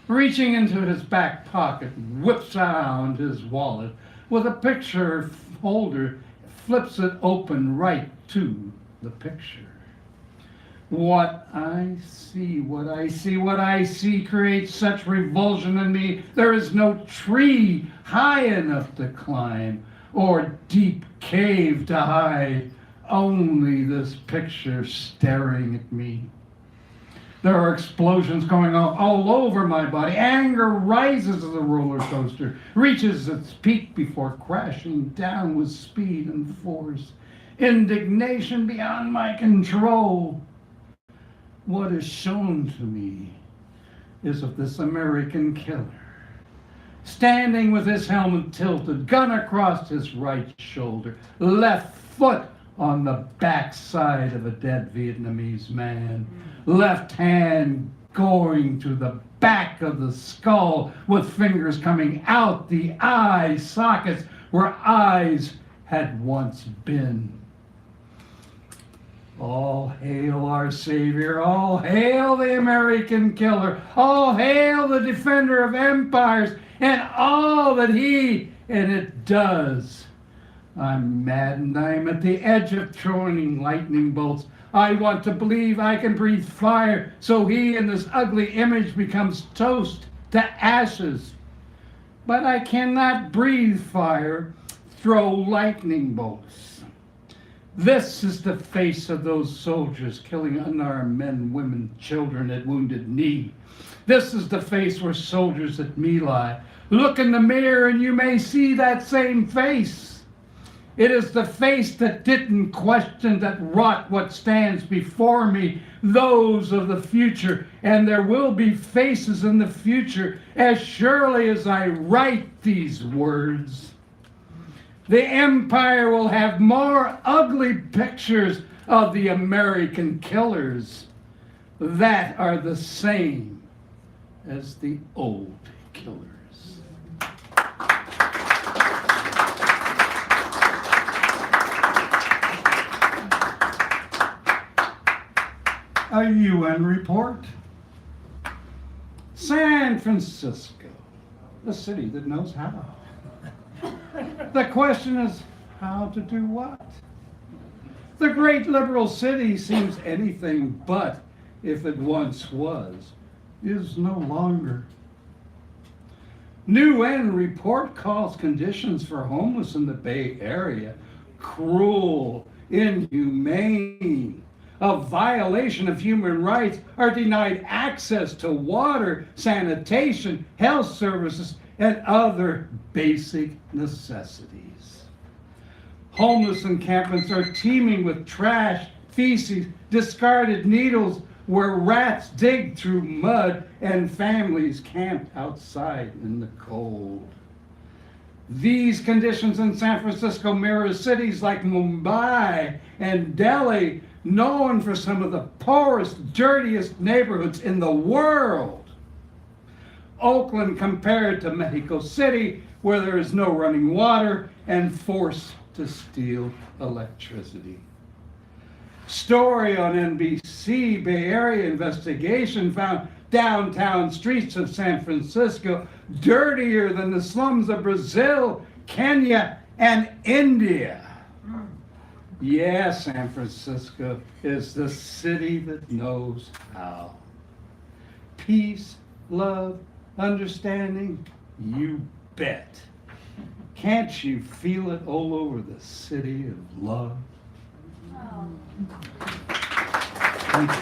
Reaching into his back pocket, whips out his wallet with a picture holder, flips it open right to the picture. What I see creates such revulsion in me. There is no tree high enough to climb or deep cave to hide. Only this picture staring at me. There are explosions going off all over my body. Anger rises as the roller coaster reaches its peak before crashing down with speed and force. Indignation beyond my control. What is shown to me is of this American killer, standing with his helmet tilted, gun across his right shoulder, left foot on the backside of a dead Vietnamese man, left hand going to the back of the skull with fingers coming out the eye sockets where eyes had once been. All hail our Savior, all hail the American killer, all hail the defender of empires and all that he and it does. I'm maddened, I'm at the edge of throwing lightning bolts. I want to believe I can breathe fire, so he in this ugly image becomes toast to ashes. But I cannot breathe fire, throw lightning bolts. This is the face of those soldiers killing unarmed men, women, children at Wounded Knee. This is the face where soldiers at My Lai. Look in the mirror and you may see that same face. It is the face that didn't question that wrought what stands before me, those of the future. And there will be faces in the future as surely as I write these words. The empire will have more ugly pictures of the American killers that are the same as the old killers. A UN report. San Francisco, the city that knows how. The question is, how to do what? The great liberal city seems anything but, if it once was, is no longer. New UN report calls conditions for homeless in the Bay Area cruel, inhumane, a violation of human rights, are denied access to water, sanitation, health services, and other basic necessities. Homeless encampments are teeming with trash, feces, discarded needles, where rats dig through mud and families camped outside in the cold. These conditions in San Francisco mirror cities like Mumbai and Delhi, known for some of the poorest, dirtiest neighborhoods in the world. Oakland compared to Mexico City, where there is no running water and forced to steal electricity. Story on NBC Bay Area investigation found downtown streets of San Francisco dirtier than the slums of Brazil, Kenya, and India. Yeah, San Francisco is the city that knows how. Peace, love, understanding, you bet. Can't you feel it all over the city of love? Thank you.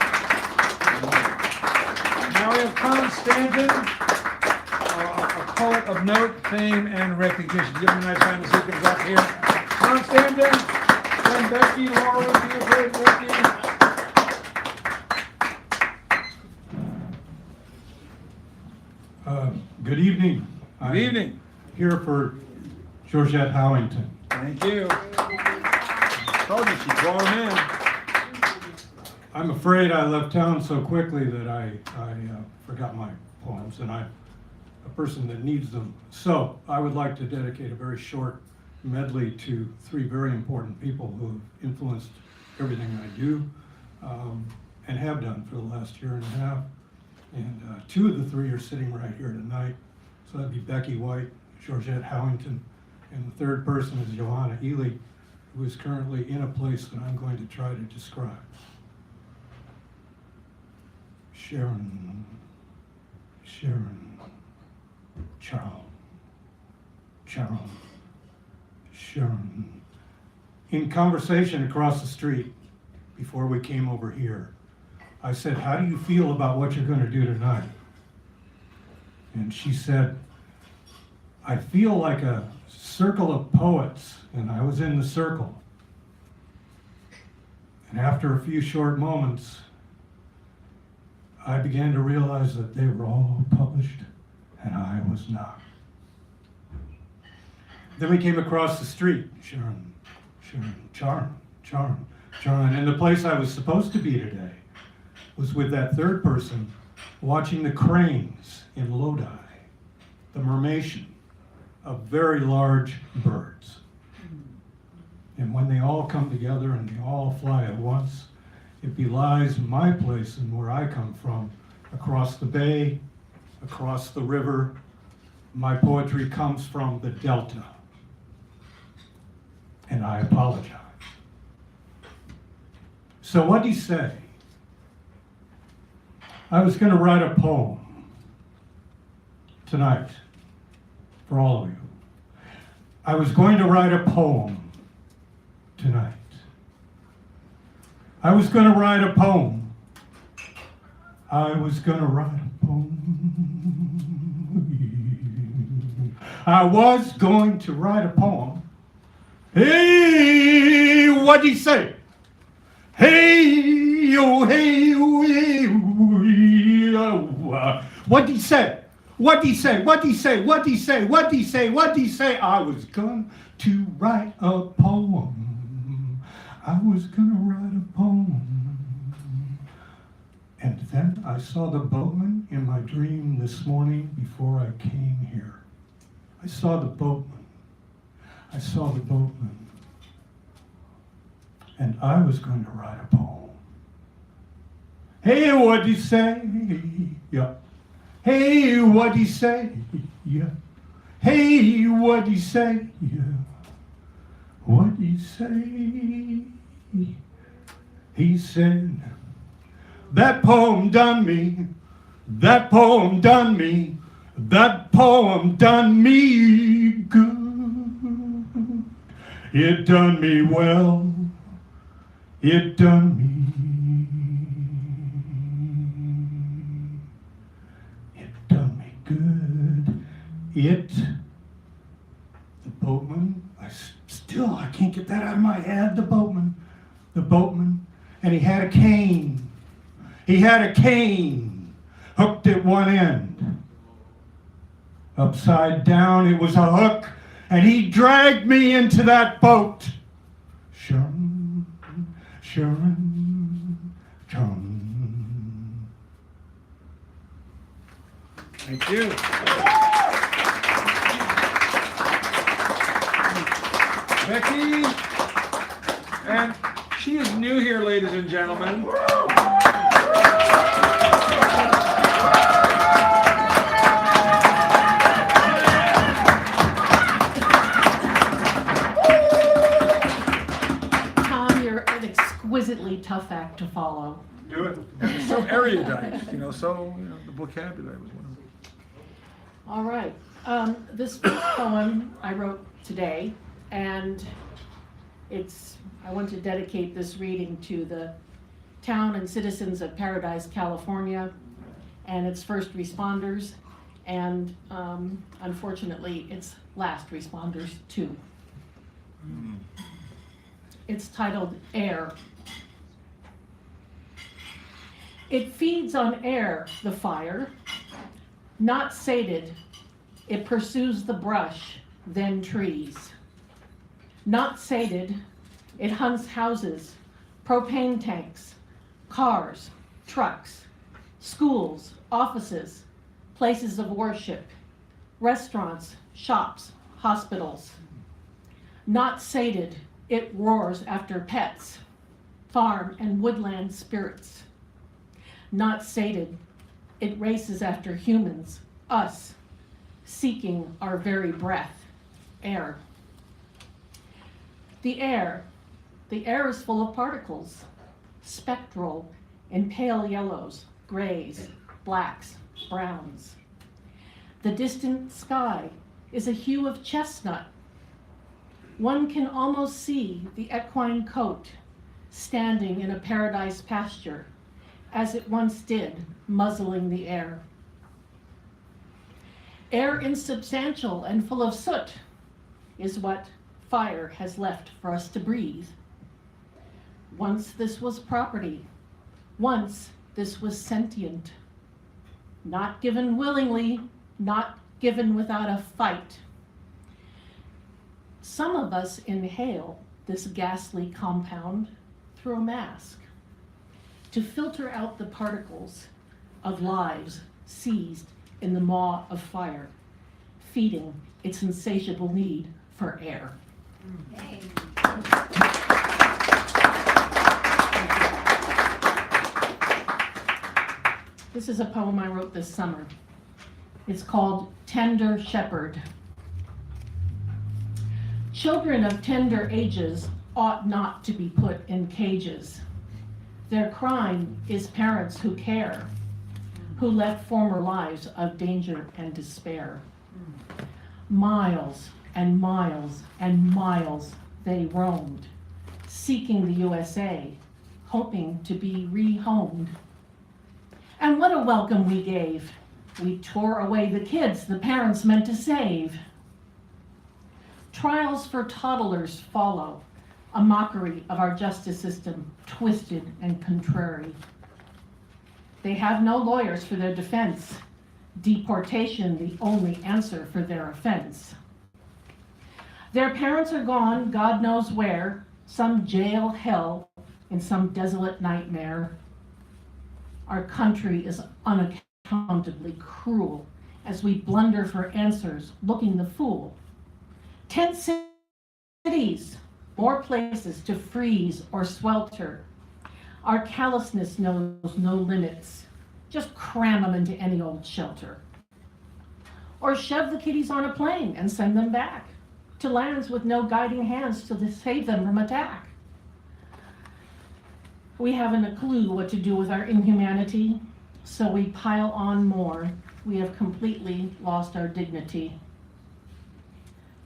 Now we have Constantin, a poet of note, fame, and recognition. Give him a nice round as he comes up here. Constantin, then Becky, Laura, Beatrice, Becky. Good evening. Good evening. Here for Georgette Howington. Thank you. Told you she'd draw him in. I'm afraid I left town so quickly that I forgot my poems, and I'm a person that needs them. So I would like to dedicate a very short medley to three very important people who have influenced everything I do and have done for the last year and a half. And two of the three are sitting right here tonight. So that'd be Becky White, Georgette Howington, and the third person is Johanna Ely, who is currently in a place that I'm going to try to describe. Sharon, Charles, Sharon. In conversation across the street, before we came over here, I said, how do you feel about what you're going to do tonight? And she said, I feel like a circle of poets, and I was in the circle. And after a few short moments, I began to realize that they were all published, and I was not. Then we came across the street, Sharon, Charon, and the place I was supposed to be today was with that third person watching the cranes in Lodi, the mermation of very large birds. And when they all come together and they all fly at once, it belies my place and where I come from, across the bay, across the river. My poetry comes from the Delta. And I apologize. So what'd he say? I was going to write a poem tonight for all of you. I was going to write a poem tonight. I was going to write a poem. I was going to write a poem. I was going to write a poem Hey, what'd he say? Hey, oh, hey, oh, hey, oh. What'd he say? What'd he say? What'd he say? What'd he say? What'd he say? What'd he say? I was going to write a poem. I was gonna write a poem. And then I saw the boatman in my dream this morning before I came here. I saw the boatman. I saw the boatman. And I was going to write a poem. Hey, what'd he say? Yeah. Hey, what'd he say? Yeah. Hey, what'd he say? Yeah. What'd he say? He said, that poem done me. That poem done me. That poem done me good. It done me well. It done me. It done me good. The boatman, I can't get that out of my head, the boatman, and he had a cane. He had a cane hooked at one end. Upside down, it was a hook, and he dragged me into that boat. Shum, shum, chum. Thank you. Becky, and she is new here, ladies and gentlemen. Tom, you're an exquisitely tough act to follow. Do it. And so erudite, the vocabulary was one of them. All right. This poem I wrote today, and I want to dedicate this reading to the town and citizens of Paradise, California, and its first responders, and unfortunately, its last responders too. It's titled Air. It feeds on air, the fire. Not sated, it pursues the brush, then trees. Not sated, it hunts houses, propane tanks, cars, trucks, schools, offices, places of worship, restaurants, shops, hospitals. Not sated, it roars after pets, farm and woodland spirits. Not sated, it races after humans, us, seeking our very breath, air. The air is full of particles, spectral in pale yellows, grays, blacks, browns. The distant sky is a hue of chestnut. One can almost see the equine coat standing in a paradise pasture, as it once did, muzzling the air. Air insubstantial and full of soot is what fire has left for us to breathe. Once this was property. Once this was sentient. Not given willingly, not given without a fight. Some of us inhale this ghastly compound through a mask to filter out the particles of lives seized in the maw of fire, feeding its insatiable need for air. Hey. This is a poem I wrote this summer. It's called Tender Shepherd. Children of tender ages ought not to be put in cages. Their crime is parents who care, who left former lives of danger and despair. Miles and miles and miles they roamed, seeking the USA, hoping to be rehomed. And what a welcome we gave. We tore away the kids the parents meant to save. Trials for toddlers follow, a mockery of our justice system, twisted and contrary. They have no lawyers for their defense, deportation the only answer for their offense. Their parents are gone, God knows where, some jail hell in some desolate nightmare. Our country is unaccountably cruel as we blunder for answers, looking the fool. 10 cities, more places to freeze or swelter. Our callousness knows no limits. Just cram them into any old shelter. Or shove the kiddies on a plane and send them back to lands with no guiding hands to save them from attack. We haven't a clue what to do with our inhumanity, so we pile on more. We have completely lost our dignity.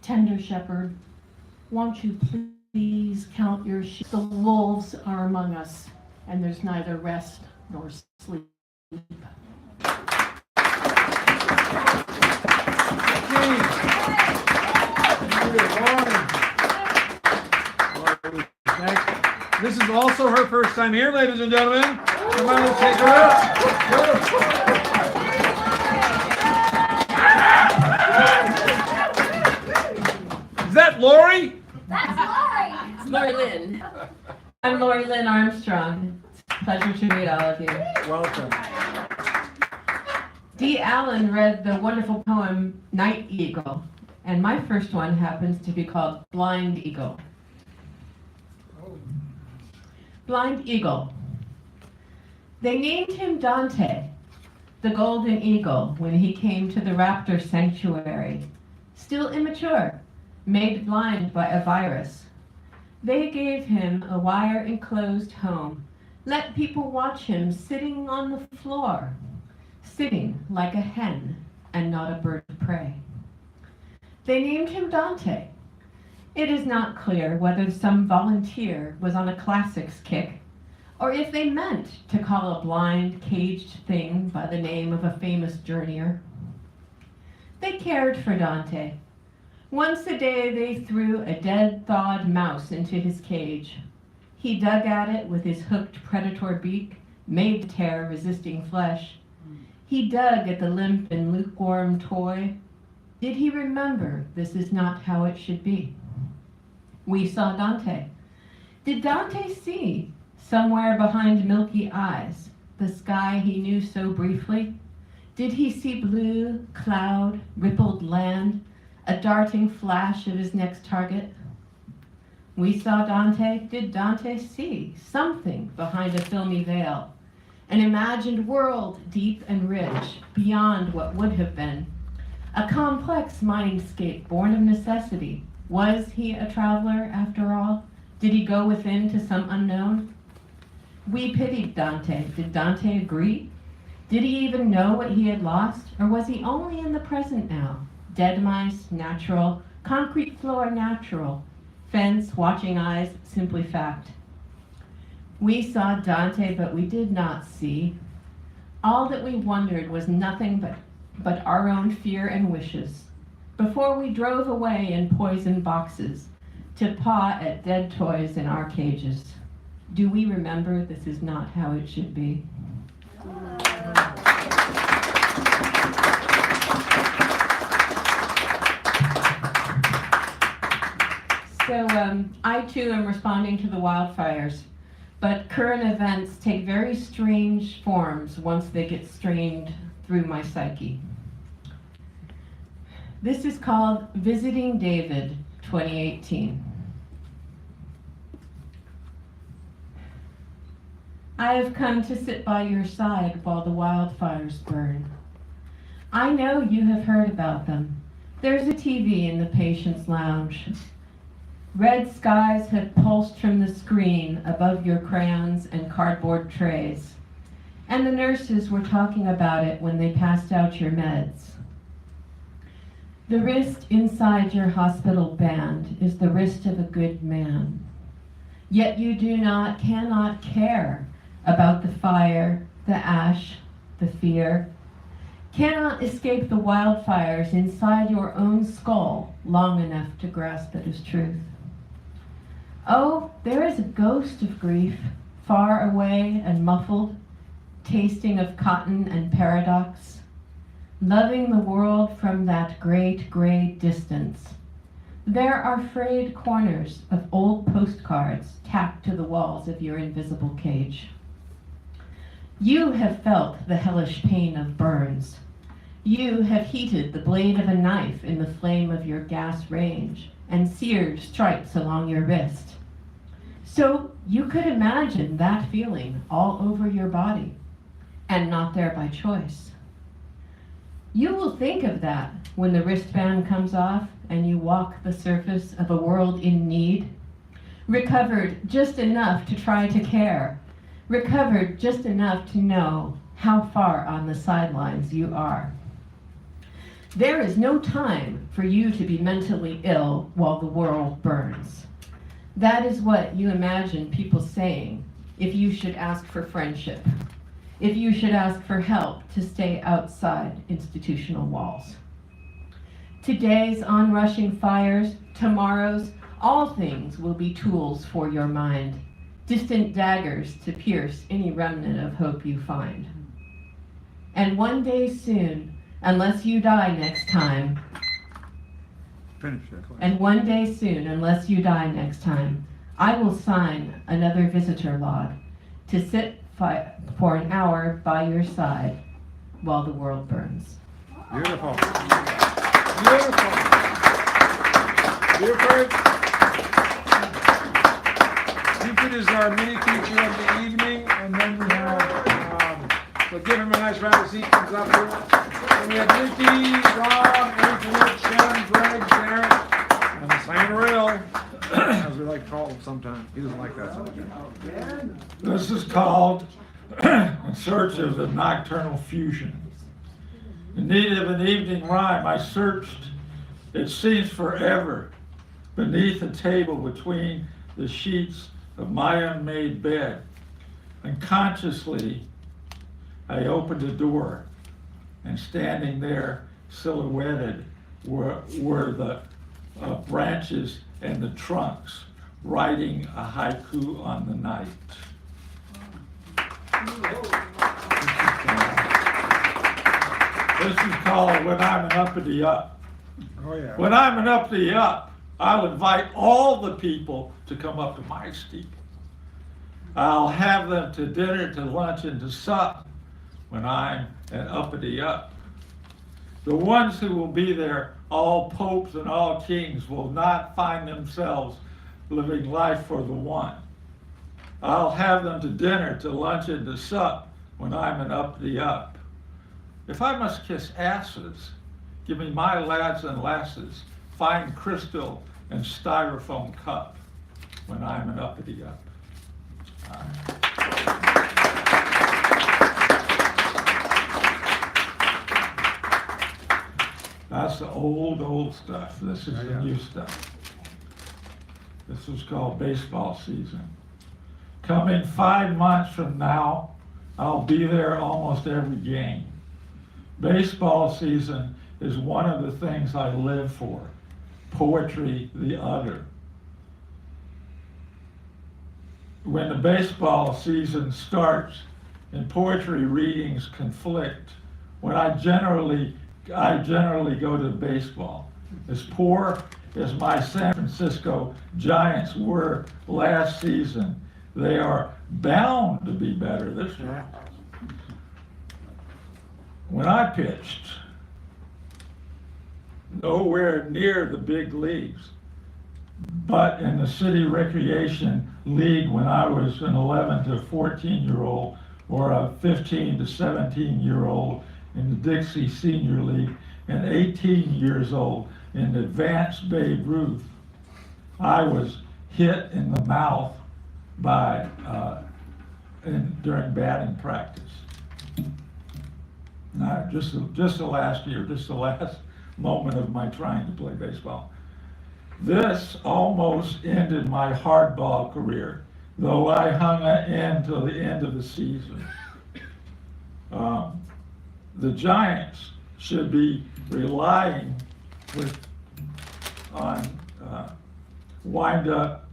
Tender shepherd, won't you please count your sheep? The wolves are among us, and there's neither rest nor sleep. This is also her first time here, ladies and gentlemen. Come on, let's take her up. Is that Lori? That's Lori. It's Lori Lynn. I'm Lori Lynn Armstrong. It's a pleasure to meet all of you. Welcome. Dee Allen read the wonderful poem Night Eagle, and my first one happens to be called Blind Eagle. Blind Eagle. They named him Dante, the golden eagle, when he came to the raptor sanctuary. Still immature, made blind by a virus. They gave him a wire-enclosed home, let people watch him sitting on the floor, sitting like a hen and not a bird of prey. They named him Dante. It is not clear whether some volunteer was on a classics kick, or if they meant to call a blind, caged thing by the name of a famous journeyer. They cared for Dante. Once a day they threw a dead, thawed mouse into his cage. He dug at it with his hooked predator beak, made to tear resisting flesh. He dug at the limp and lukewarm toy. Did he remember this is not how it should be? We saw Dante. Did Dante see, somewhere behind milky eyes, the sky he knew so briefly? Did he see blue, cloud, rippled land, a darting flash of his next target? We saw Dante. Did Dante see something behind a filmy veil? An imagined world deep and rich, beyond what would have been. A complex mindscape born of necessity. Was he a traveler after all? Did he go within to some unknown? We pitied Dante. Did Dante agree? Did he even know what he had lost? Or was he only in the present now? Dead mice, natural. Concrete floor, natural. Fence, watching eyes, simply fact. We saw Dante, but we did not see. All that we wondered was nothing but our own fear and wishes. Before we drove away in poison boxes to paw at dead toys in our cages. Do we remember this is not how it should be? So I too am responding to the wildfires, but current events take very strange forms once they get strained through my psyche. This is called Visiting David 2018. I have come to sit by your side while the wildfires burn. I know you have heard about them. There's a TV in the patient's lounge. Red skies have pulsed from the screen above your crayons and cardboard trays. And the nurses were talking about it when they passed out your meds. The wrist inside your hospital band is the wrist of a good man. Yet you cannot care about the fire, the ash, the fear. cannot escape the wildfires inside your own skull long enough to grasp it as truth. Oh, there is a ghost of grief, far away and muffled, tasting of cotton and paradox, loving the world from that great gray distance. There are frayed corners of old postcards tacked to the walls of your invisible cage. You have felt the hellish pain of burns. You have heated the blade of a knife in the flame of your gas range and seared stripes along your wrist. So you could imagine that feeling all over your body, and not there by choice. You will think of that when the wristband comes off and you walk the surface of a world in need, recovered just enough to try to care, recovered just enough to know how far on the sidelines you are. There is no time for you to be mentally ill while the world burns. That is what you imagine people saying if you should ask for friendship, if you should ask for help to stay outside institutional walls. Today's onrushing fires, tomorrow's, all things will be tools for your mind, distant daggers to pierce any remnant of hope you find. And one day soon, unless you die next time, and one day soon, unless you die next time, I will sign another visitor log to sit for an hour by your side while the world burns. Beautiful. Beautiful. Buford. Buford is our mini feature of the evening, and then we have, so give him a nice round of seat, comes up here. And we have Nikki, Rob, Antoinette, Sharon, Greg, Jared, and Santa Rail, as we like to call him sometimes. He doesn't like that sometimes. This is called In Search of the Nocturnal Fusion. In need of an evening rhyme, I searched, it seems forever, beneath a table between the sheets of my unmade bed. Unconsciously, I opened the door, and standing there, silhouetted, were the branches and the trunks, writing a haiku on the night. This is called When I'm an Uppity Up. Oh, yeah. When I'm an uppity up, I'll invite all the people to come up to my steeple. I'll have them to dinner, to lunch, and to sup when I'm an uppity up. The ones who will be there, all popes and all kings, will not find themselves living life for the one. I'll have them to dinner, to lunch, and to sup when I'm an uppity up. If I must kiss asses, give me my lads and lasses, fine crystal and styrofoam cup when I'm an uppity up. All right. That's the old stuff. This is the new stuff. This is called baseball season. Coming 5 months from now, I'll be there almost every game. Baseball season is one of the things I live for. Poetry, the other. When the baseball season starts and poetry readings conflict, when I generally go to baseball. As poor as my San Francisco Giants were last season, they are bound to be better this year. When I pitched, nowhere near the big leagues, but in the city recreation league when I was an 11 to 14-year-old or a 15 to 17-year-old in the Dixie Senior League and 18 years old in the advanced Babe Ruth, I was hit in the mouth by during batting practice. Just the last year, just the last moment of my trying to play baseball. This almost ended my hardball career, though I hung in till the end of the season. the Giants should be relying on wind-up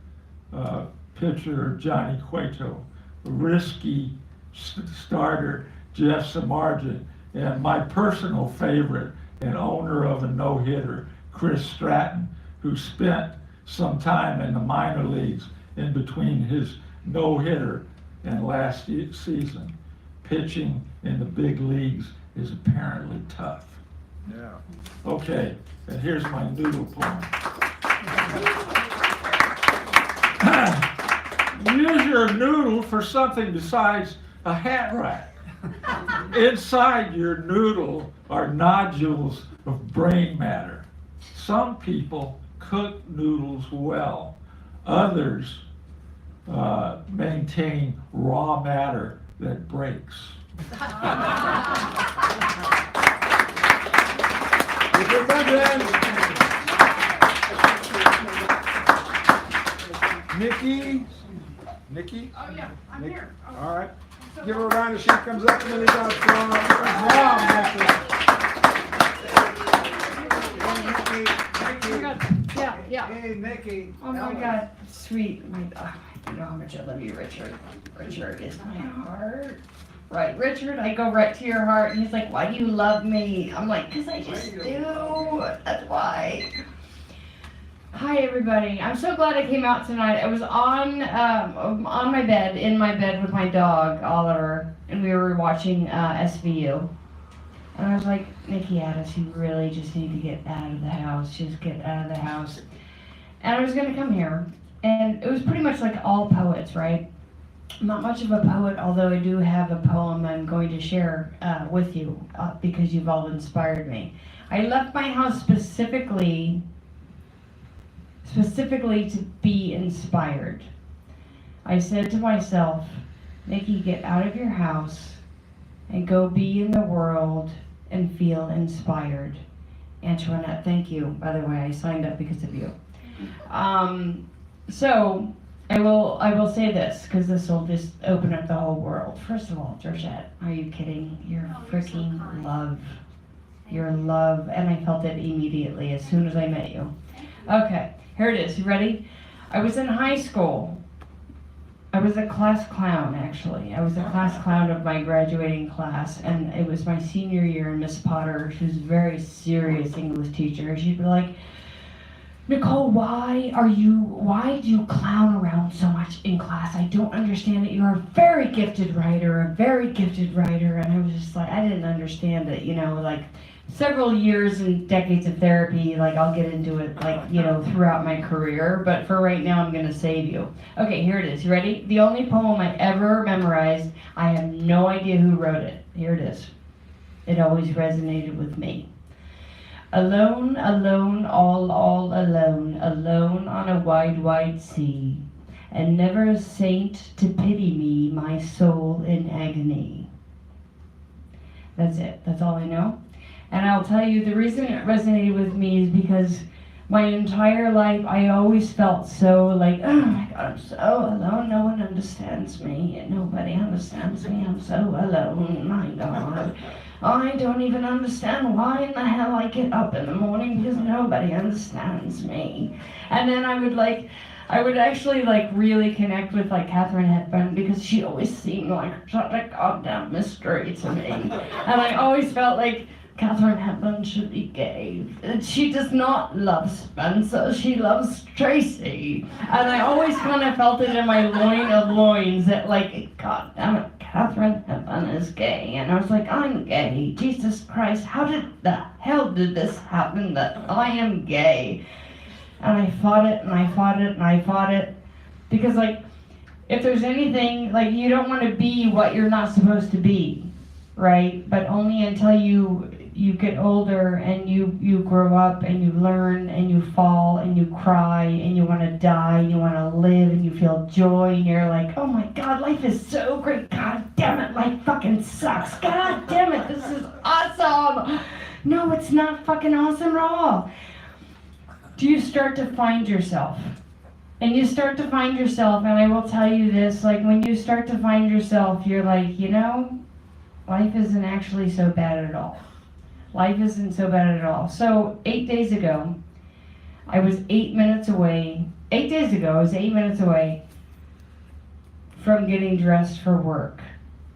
pitcher Johnny Cueto, risky starter Jeff Samardzija, and my personal favorite and owner of a no-hitter, Chris Stratton, who spent some time in the minor leagues in between his no-hitter and last season. Pitching in the big leagues is apparently tough. Yeah. Okay, and here's my noodle poem. Use your noodle for something besides a hat rack. Inside your noodle are nodules of brain matter. Some people cook noodles well. Others maintain raw matter that breaks. Nikki? Oh, yeah, I'm Nick- here. All right. Give her a round as she comes up, and then we got Mom. Yeah, yeah. Hey, Nikki. Oh my God, sweet. You know how much I love you, Richard. Richard is my heart. Right, Richard, I go right to your heart. And he's like, why do you love me? I'm like, because I just do. That's why. Hi, everybody. I'm so glad I came out tonight. I was on my bed, in my bed with my dog, Oliver, and we were watching SVU. And I was like, Nikki Addis, you really just need to get out of the house. Just get out of the house. And I was going to come here. And it was pretty much like all poets, right? I'm not much of a poet, although I do have a poem I'm going to share with you because you've all inspired me. I left my house specifically to be inspired. I said to myself, Nikki, get out of your house and go be in the world and feel inspired. Antoinette, thank you. By the way, I signed up because of you. So I will say this, because this will just open up the whole world. First of all, Georgette, are you kidding? You're freaking love. You're love, and I felt it immediately as soon as I met you. Okay, here it is. You ready? I was in high school. I was a class clown, actually. I was a class clown of my graduating class, and it was my senior year, and Miss Potter, she was a very serious English teacher. She'd be like, Nicole, why do you clown around so much in class? I don't understand it. You're a very gifted writer. And I was just like, I didn't understand it, like several years and decades of therapy, like I'll get into it, throughout my career. But for right now, I'm going to save you. Okay, here it is. You ready? The only poem I ever memorized, I have no idea who wrote it. Here it is. It always resonated with me. Alone, alone, all alone, alone on a wide, wide sea, and never a saint to pity me, my soul in agony. That's it. That's all I know. And I'll tell you, the reason it resonated with me is because my entire life, I always felt so like, oh my God, I'm so alone. No one understands me. Nobody understands me. I'm so alone. My God. I don't even understand why in the hell I get up in the morning because nobody understands me. And then I would actually really connect with Katharine Hepburn because she always seemed like such a goddamn mystery to me. And I always felt like Katharine Hepburn should be gay. She does not love Spencer, she loves Tracy. And I always kind of felt it in my loin of loins that God damn it, Katharine Hepburn is gay. And I was like, I'm gay. Jesus Christ, how the hell did this happen that I am gay? And I fought it and I fought it and I fought it. Because if there's anything, you don't want to be what you're not supposed to be, right? But only until you get older and you grow up and you learn and you fall and you cry and you want to die and you want to live and you feel joy and you're like, oh my God, life is so great. God damn it, life fucking sucks. God damn it, this is awesome. No, it's not fucking awesome at all. Do you start to find yourself? And you start to find yourself, and I will tell you this, when you start to find yourself, you're like, life isn't actually so bad at all. Life isn't so bad at all. So 8 days ago, I was 8 minutes away. 8 days ago, I was 8 minutes away from getting dressed for work.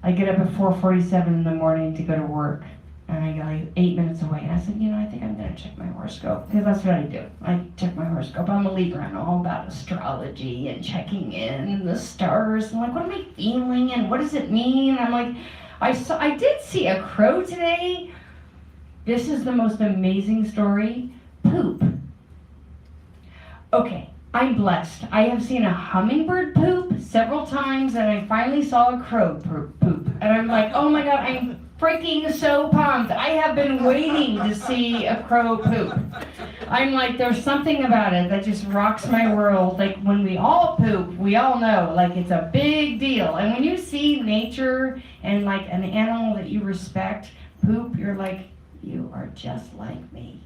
I get up at 4:47 in the morning to go to work, and I got like 8 minutes away. And I said, I think I'm gonna check my horoscope, because that's what I do. I check my horoscope. I'm a Libra. I know all about astrology and checking in and the stars. And like, what am I feeling and what does it mean? I'm like, I did see a crow today. This is the most amazing story. Poop. Okay, I'm blessed. I have seen a hummingbird poop several times, and I finally saw a crow poop. And I'm like, oh my God, I'm freaking so pumped. I have been waiting to see a crow poop. I'm like, there's something about it that just rocks my world. Like, when we all poop, we all know, like, it's a big deal. And when you see nature and like an animal that you respect poop, you're like, you are just like me.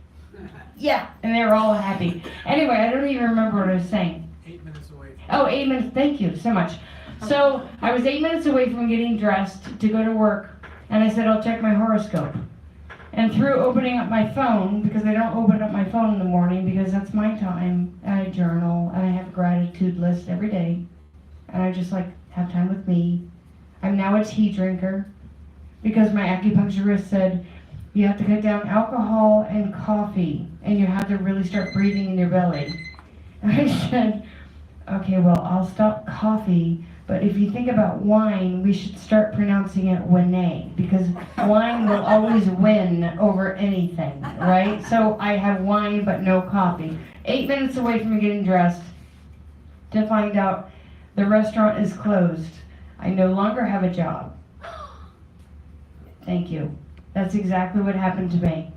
Yeah, and they were all happy. Anyway, I don't even remember what I was saying. 8 minutes away. Oh, 8 minutes. Thank you so much. So I was 8 minutes away from getting dressed to go to work, and I said, I'll check my horoscope. And through opening up my phone, because I don't open up my phone in the morning because that's my time, and I journal, and I have a gratitude list every day, and I just like have time with me. I'm now a tea drinker because my acupuncturist said, you have to cut down alcohol and coffee, and you have to really start breathing in your belly. And I said, okay, well, I'll stop coffee, but if you think about wine, we should start pronouncing it wine, because wine will always win over anything, right? So I have wine, but no coffee. 8 minutes away from getting dressed to find out the restaurant is closed. I no longer have a job. Thank you. That's exactly what happened to me.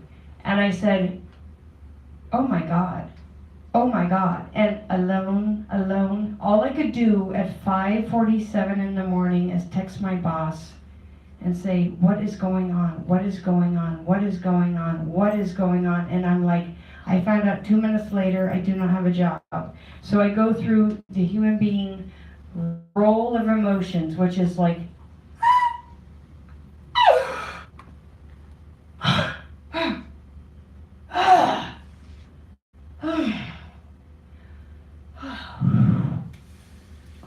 And I said, oh my God, oh my God. And alone, all I could do at 5:47 in the morning is text my boss and say, what is going on? What is going on? What is going on? What is going on? And I'm like, I found out 2 minutes later, I do not have a job. So I go through the human being roll of emotions, which is like,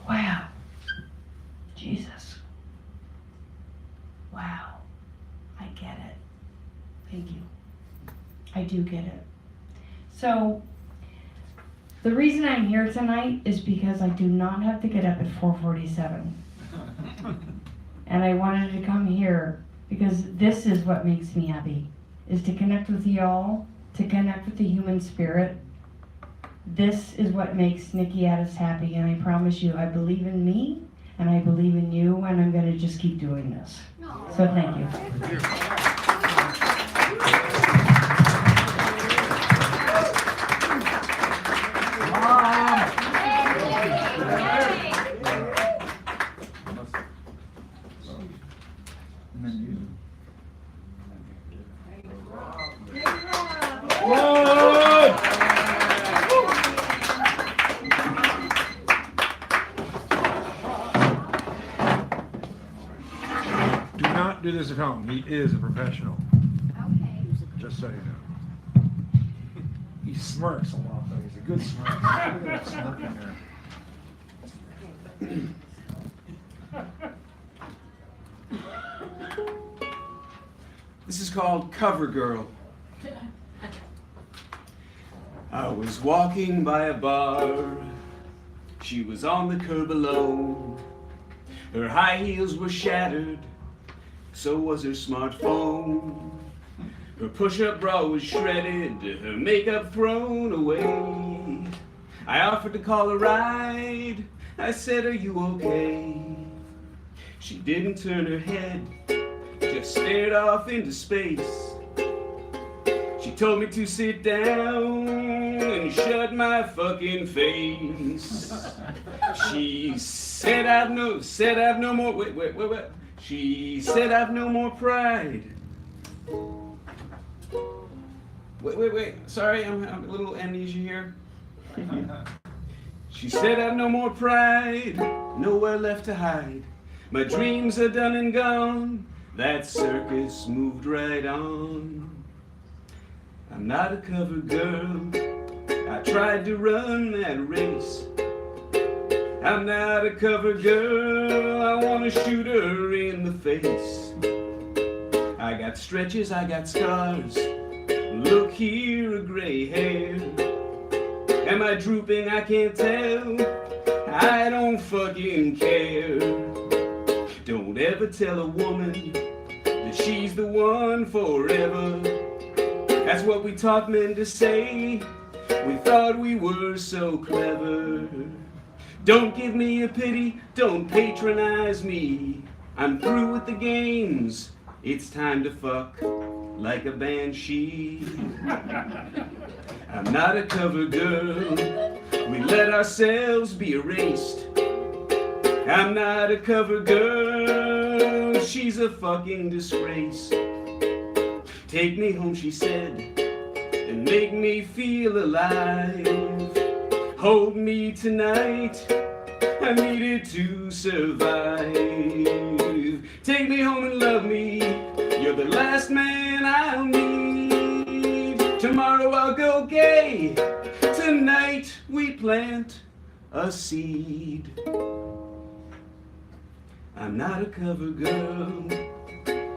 wow. Jesus. Wow. I get it. Thank you. I do get it. So, the reason I'm here tonight is because I do not have to get up at 4:47. And I wanted to come here because this is what makes me happy, is to connect with y'all, to connect with the human spirit. This is what makes Nikki Addis happy, and I promise you, I believe in me, and I believe in you, and I'm going to just keep doing this. So thank you. Do not do this at home. He is a professional. Okay. Just so you know. He smirks a lot, though. He's a good smirk. Look at that smirk in there. This is called Cover Girl. I was walking by a bar. She was on the curb alone. Her high heels were shattered, so was her smartphone. Her push-up bra was shredded, her makeup thrown away. I offered to call a ride. I said, are you okay? She didn't turn her head, just stared off into space. She told me to sit down and shut my fucking face. She said I've no more, wait. She said I've no more pride. Wait, sorry, I'm a little amnesia here. She said I've no more pride, nowhere left to hide. My dreams are done and gone, That circus moved right on. I'm not a cover girl. I tried to run that race. I'm not a cover girl. I wanna shoot her in the face. I got stretches, I got scars. Look here, a gray hair. Am I drooping? I can't tell. I don't fucking care. Don't ever tell a woman that she's the one forever. That's what we taught men to say. We thought we were so clever. Don't give me a pity, don't patronize me. I'm through with the games. It's time to fuck like a banshee. I'm not a cover girl. We let ourselves be erased. I'm not a cover girl. She's a fucking disgrace. Take me home, she said, and make me feel alive. Hold me tonight, I needed to survive. Take me home and love me, you're the last man I'll need. Tomorrow I'll go gay, tonight we plant a seed. I'm not a cover girl,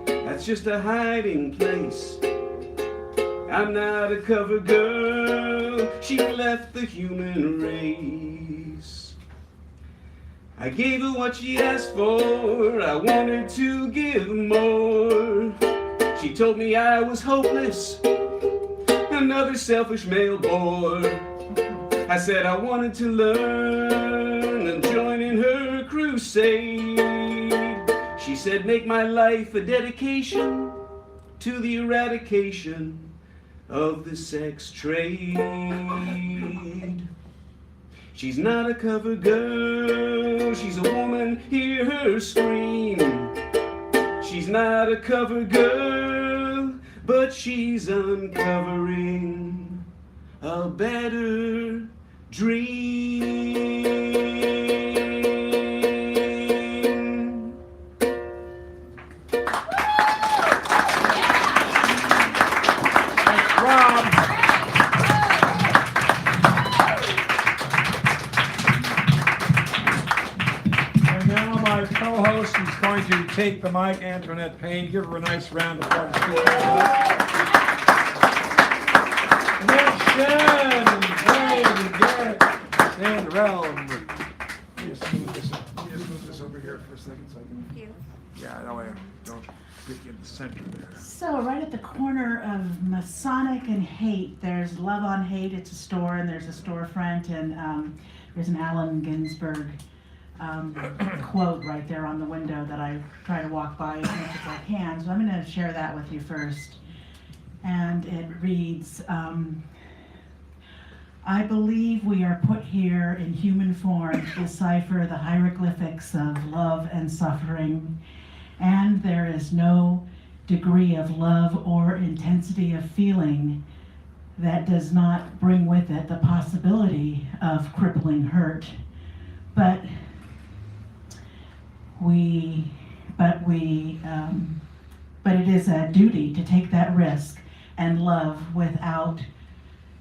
that's just a hiding place. I'm not a cover girl, she left the human race. I gave her what she asked for, I wanted to give more. She told me I was hopeless, another selfish male bore. I said I wanted to learn and join in her crusade. She said make my life a dedication to the eradication of the sex trade. She's not a cover girl, she's a woman, hear her scream. She's not a cover girl, but she's uncovering a better dream. Rob. And now my co-host is going to take the mic, Antoinette Payne. Give her a nice round of applause. And then Shen, Brady, Garrett, Sandrell. You just move this over here for a second so I can. Yeah, that way I don't get you in the center there. So right at the corner of Masonic and Haight, there's Love on Haight. It's a store, and there's a storefront, and there's an Allen Ginsberg quote right there on the window that I try to walk by as much as I can. So I'm going to share that with you first. And it reads, I believe we are put here in human form to decipher the hieroglyphics of love and suffering, and there is no degree of love or intensity of feeling that does not bring with it the possibility of crippling hurt. But it is a duty to take that risk and love without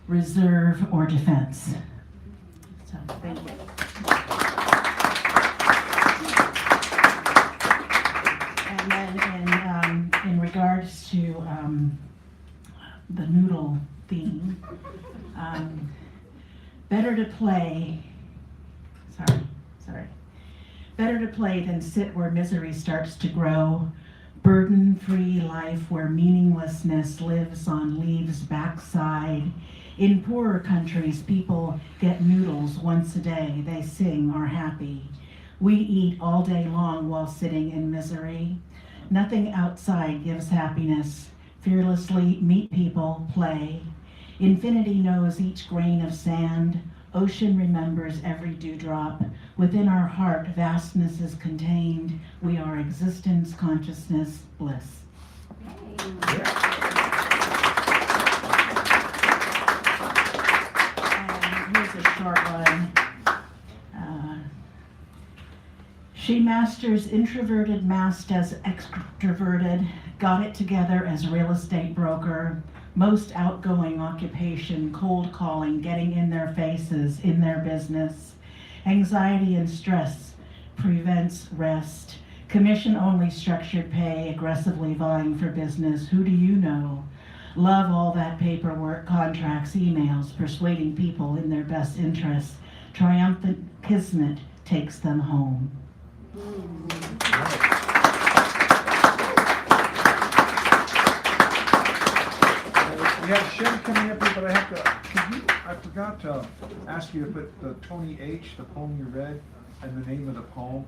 reserve or defense. So, thank you. And then in regards to the noodle theme, better to play than sit where misery starts to grow. Burden-free life where meaninglessness lives on leaves' backside. In poorer countries, people get noodles once a day. They sing, are happy. We eat all day long while sitting in misery. Nothing outside gives happiness. Fearlessly meet people, play. Infinity knows each grain of sand. Ocean remembers every dewdrop. Within our heart, vastness is contained. We are existence, consciousness, bliss. And here's a short one. She masters introverted masked as extroverted, got it together as real estate broker, most outgoing occupation, cold calling, getting in their faces, in their business. Anxiety and stress prevents rest. Commission only structured pay, aggressively vying for business. Who do you know? Love all that paperwork, contracts, emails, persuading people in their best interests. Triumphant kismet takes them home. We have Shem coming up here, but I forgot to ask you to put the Tony H., the poem you read, and the name of the poem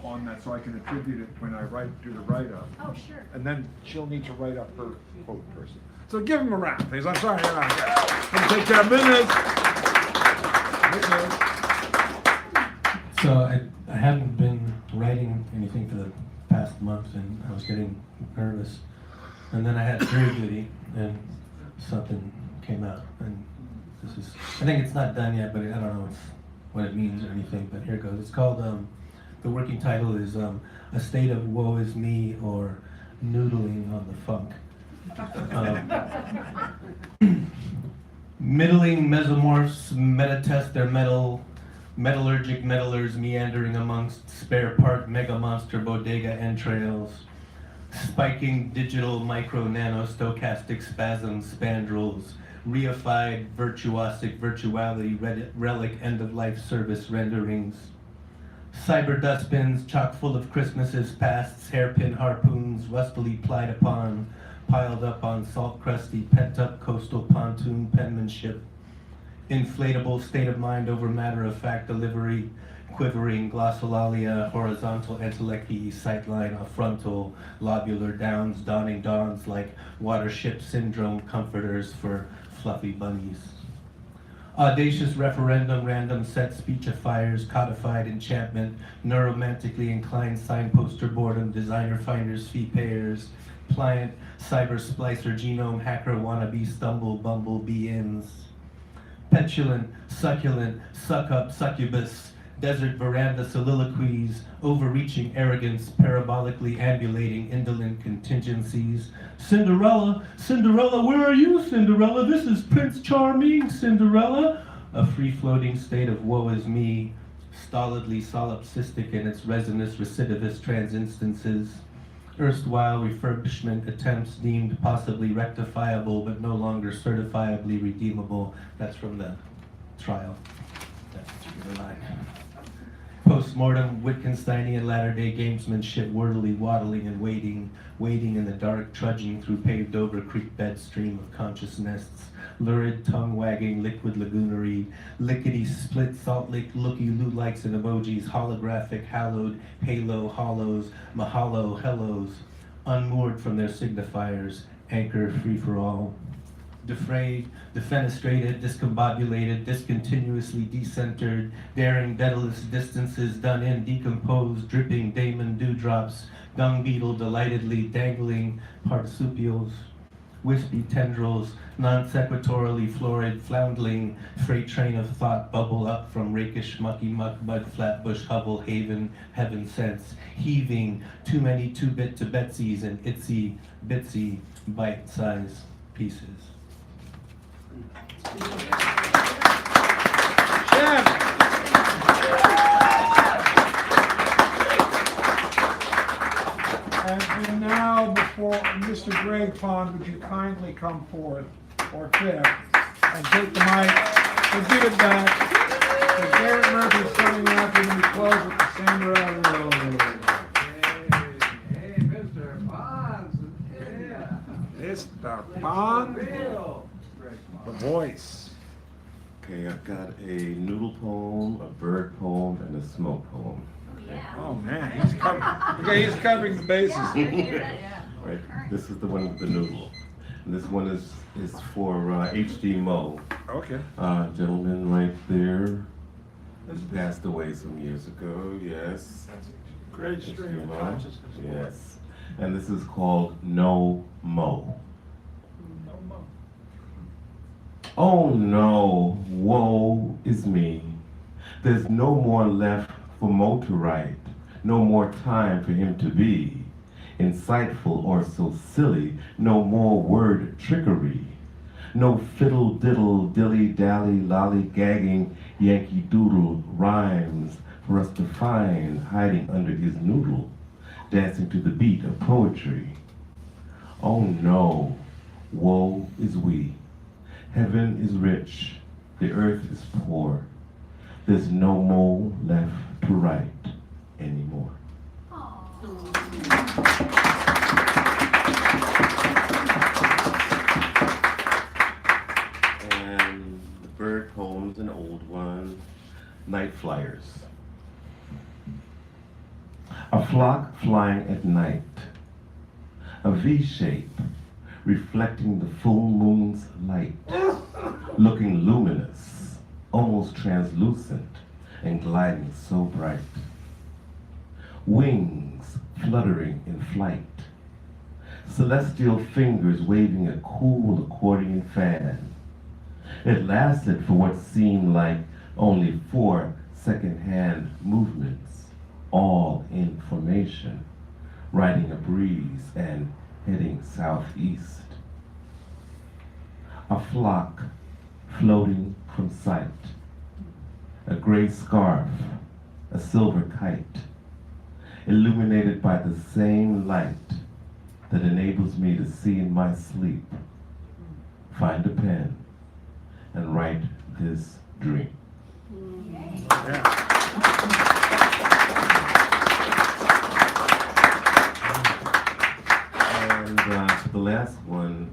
on that so I can attribute it when I do the write-up. Oh, sure. And then she'll need to write up her quote person. So give him a round, please. I'm sorry, you're not here. Gonna take care of business. So I haven't been writing anything for the past month, and I was getting nervous. And then I had jury duty, and something came out. And I think it's not done yet, but I don't know what it means or anything, but here it goes. It's called, the working title is A State of Woe Is Me, or Noodling on the Funk. Middling mesomorphs metatest their metallurgic meddlers meandering amongst spare part mega monster bodega entrails, spiking digital micro nano stochastic spasms spandrels, reified virtuosic virtuality relic end of life service renderings, cyber dustbins chock full of Christmases pasts, hairpin harpoons rustily plied upon, piled up on salt crusty pent up coastal pontoon penmanship, inflatable state of mind over matter of fact delivery, quivering glossolalia, horizontal entelechy, sightline, a frontal, lobular downs, dawning dawns like watership syndrome comforters for fluffy bunnies. Audacious referendum, random set speechifiers, codified enchantment, neuromantically inclined signposter boredom, designer finders, fee payers, pliant, cyber splicer, genome hacker, wannabe, stumble, bumble, be-ins. Petulant, succulent, suck-up, succubus, desert veranda soliloquies, overreaching arrogance, parabolically ambulating indolent contingencies. Cinderella, Cinderella, where are you, Cinderella? This is Prince Charming, Cinderella. A free-floating state of woe is me, stolidly solipsistic in its resinous recidivist transinstances. Erstwhile refurbishment attempts deemed possibly rectifiable but no longer certifiably redeemable. That's from the trial. That's the line. Post-mortem Wittgensteinian latter-day gamesmanship, wordily waddling and waiting in the dark, trudging through paved-over creek-bed stream of consciousness, lurid tongue-wagging liquid lagoonary, lickety-split salt lake looky loo-likes and emojis, holographic, hallowed, halo, hollows, mahalo, hellos, unmoored from their signifiers, anchor free-for-all. Defrayed, defenestrated, discombobulated, discontinuously decentered, daring Daedalus distances done in, decomposed, dripping daemon dewdrops, dung beetle delightedly dangling participials, wispy tendrils, non-sequiturally florid, floundling, freight train of thought bubble up from rakish mucky muck, mud flatbush hovel haven, heaven sense, heaving, too many two-bit to Betsy's and itsy bitsy bite-sized pieces. And now, before Mr. Greg Pond, would you kindly come forth, or Tiff, and take the mic and give it back. So Garrett Murphy's coming out, and we close with the Sandra Road. Hey, Mr. Bonds. Yeah. Mr. Pond, the voice. Okay, I've got a noodle poem, a bird poem, and a smoke poem. Oh man, he's covering the bases. Right. This is the one with the noodle. And this one is for H.D. Moe. Okay. Gentleman right there. He passed away some years ago. Yes. Great stream of consciousness. Yes. And this is called No Mo. Oh no, woe is me. There's no more left for Mo to write. No more time for him to be insightful or so silly. No more word trickery. No fiddle diddle dilly dally lollygagging Yankee Doodle rhymes for us to find hiding under his noodle, dancing to the beat of poetry. Oh no, woe is we. Heaven is rich, the earth is poor. There's no mole left to write anymore. And the bird poem's an old one, Night Flyers. A flock flying at night, a V shape reflecting the full moon's light, looking luminous, almost translucent, and gliding so bright. Wings fluttering in flight, celestial fingers waving a cool accordion fan. It lasted for what seemed like only 4 second-hand movements, all in formation, riding a breeze and heading southeast. A flock floating from sight, a gray scarf, a silver kite, illuminated by the same light that enables me to see in my sleep, find a pen, and write this dream. And the last one,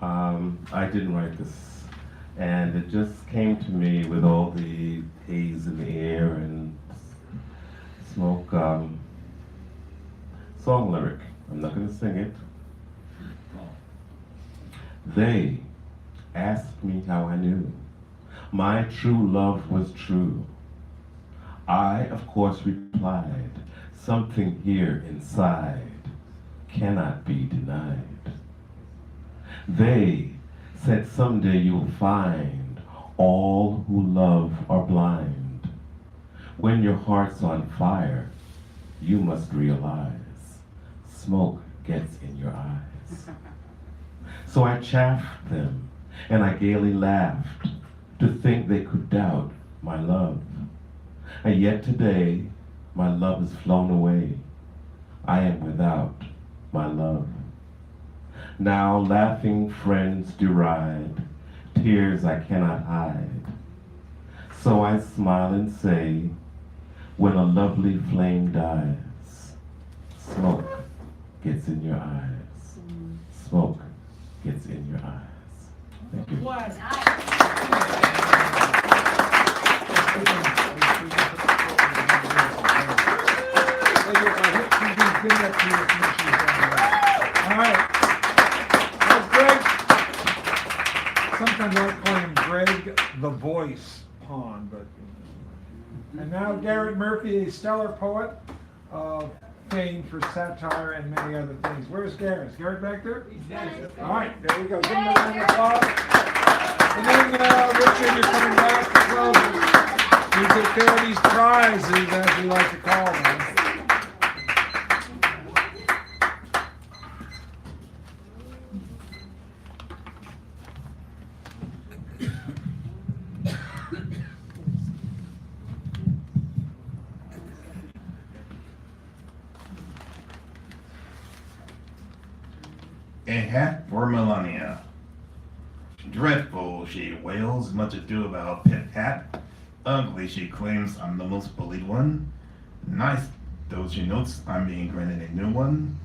I didn't write this, and it just came to me with all the haze in the air and smoke. Song lyric. I'm not going to sing it. They asked me how I knew my true love was true. I, of course, replied, something here inside cannot be denied. They said someday you'll find all who love are blind. When your heart's on fire, you must realize smoke gets in your eyes. So I chaffed them and I gaily laughed to think they could doubt my love. And yet today, my love is flown away. I am without my love. Now laughing friends deride, tears I cannot hide. So I smile and say, when a lovely flame dies, smoke gets in your eyes. Smoke gets in your eyes. Thank you. All right. That's Greg. Sometimes I like calling him Greg the Voice Pond, but. And now Garrett Murphy, a stellar poet, famed for satire and many other things. Where's Garrett? Is Garrett back there? All right, there you go. Give him a round of applause. And then, Richard, you're coming back to close. You take care of these prizes, as we like to call them. A hat for Melania. Dreadful, she wails, much ado about pit hat. Ugly, she claims I'm the most bullied one. Nice, though she notes I'm being granted a new one.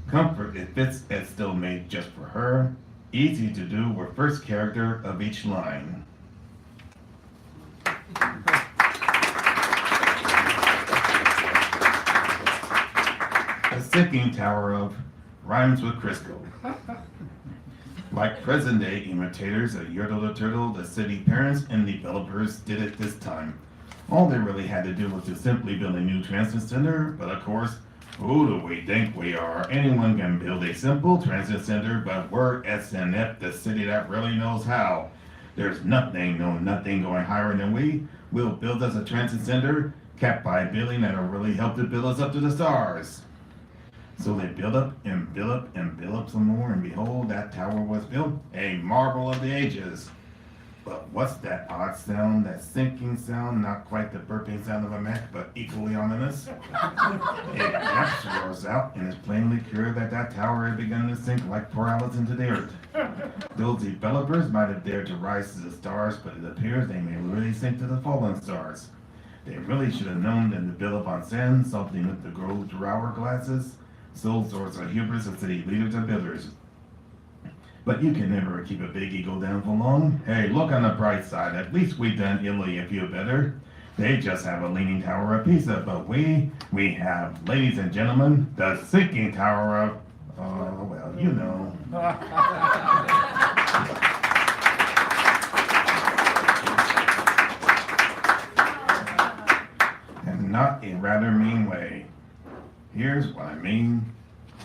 Comfort, it fits, it's still made just for her. Easy to do, we're first character of each line. A sinking tower of rhymes with Crisco. Like present-day imitators of Yertle the Turtle, the city parents and developers did it this time. All they really had to do was to simply build a new transit center, but of course, who do we think we are? Anyone can build a simple transit center, but we're SNF, the city that really knows how. There's nothing, no nothing going higher than we. We'll build us a transit center, capped by a building that'll really help to build us up to the stars. So they build up and build up and build up some more, and behold, that tower was built, a marvel of the ages. But what's that odd sound, that sinking sound, not quite the burping sound of a Mac, but equally ominous? It gaps roars out, and it's plainly clear that that tower had begun to sink like poor Alice into the earth. Those developers might have dared to rise to the stars, but it appears they may really sink to the fallen stars. They really should have known than to build up on sand, something with the grow through hourglasses. So sorts of hubris of city leaders and builders. But you can never keep a big ego down for long. Hey, look on the bright side. At least we've done Italy a few better. They just have a leaning tower of Pisa, but we have, ladies and gentlemen, the sinking tower of, well, you know. And not in a rather mean way. Here's what I mean.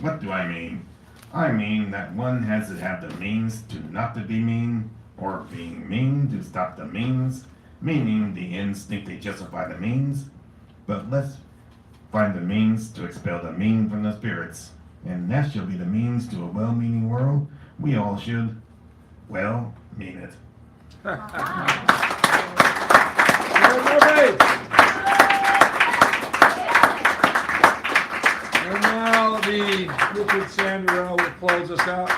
What do I mean? I mean that one has to have the means to not to be mean, or being mean to stop the means, meaning the ends think they justify the means. But let's find the means to expel the mean from the spirits, and that shall be the means to a well-meaning world. We all should, well, mean it. And now the Richard Sanderell will close us out.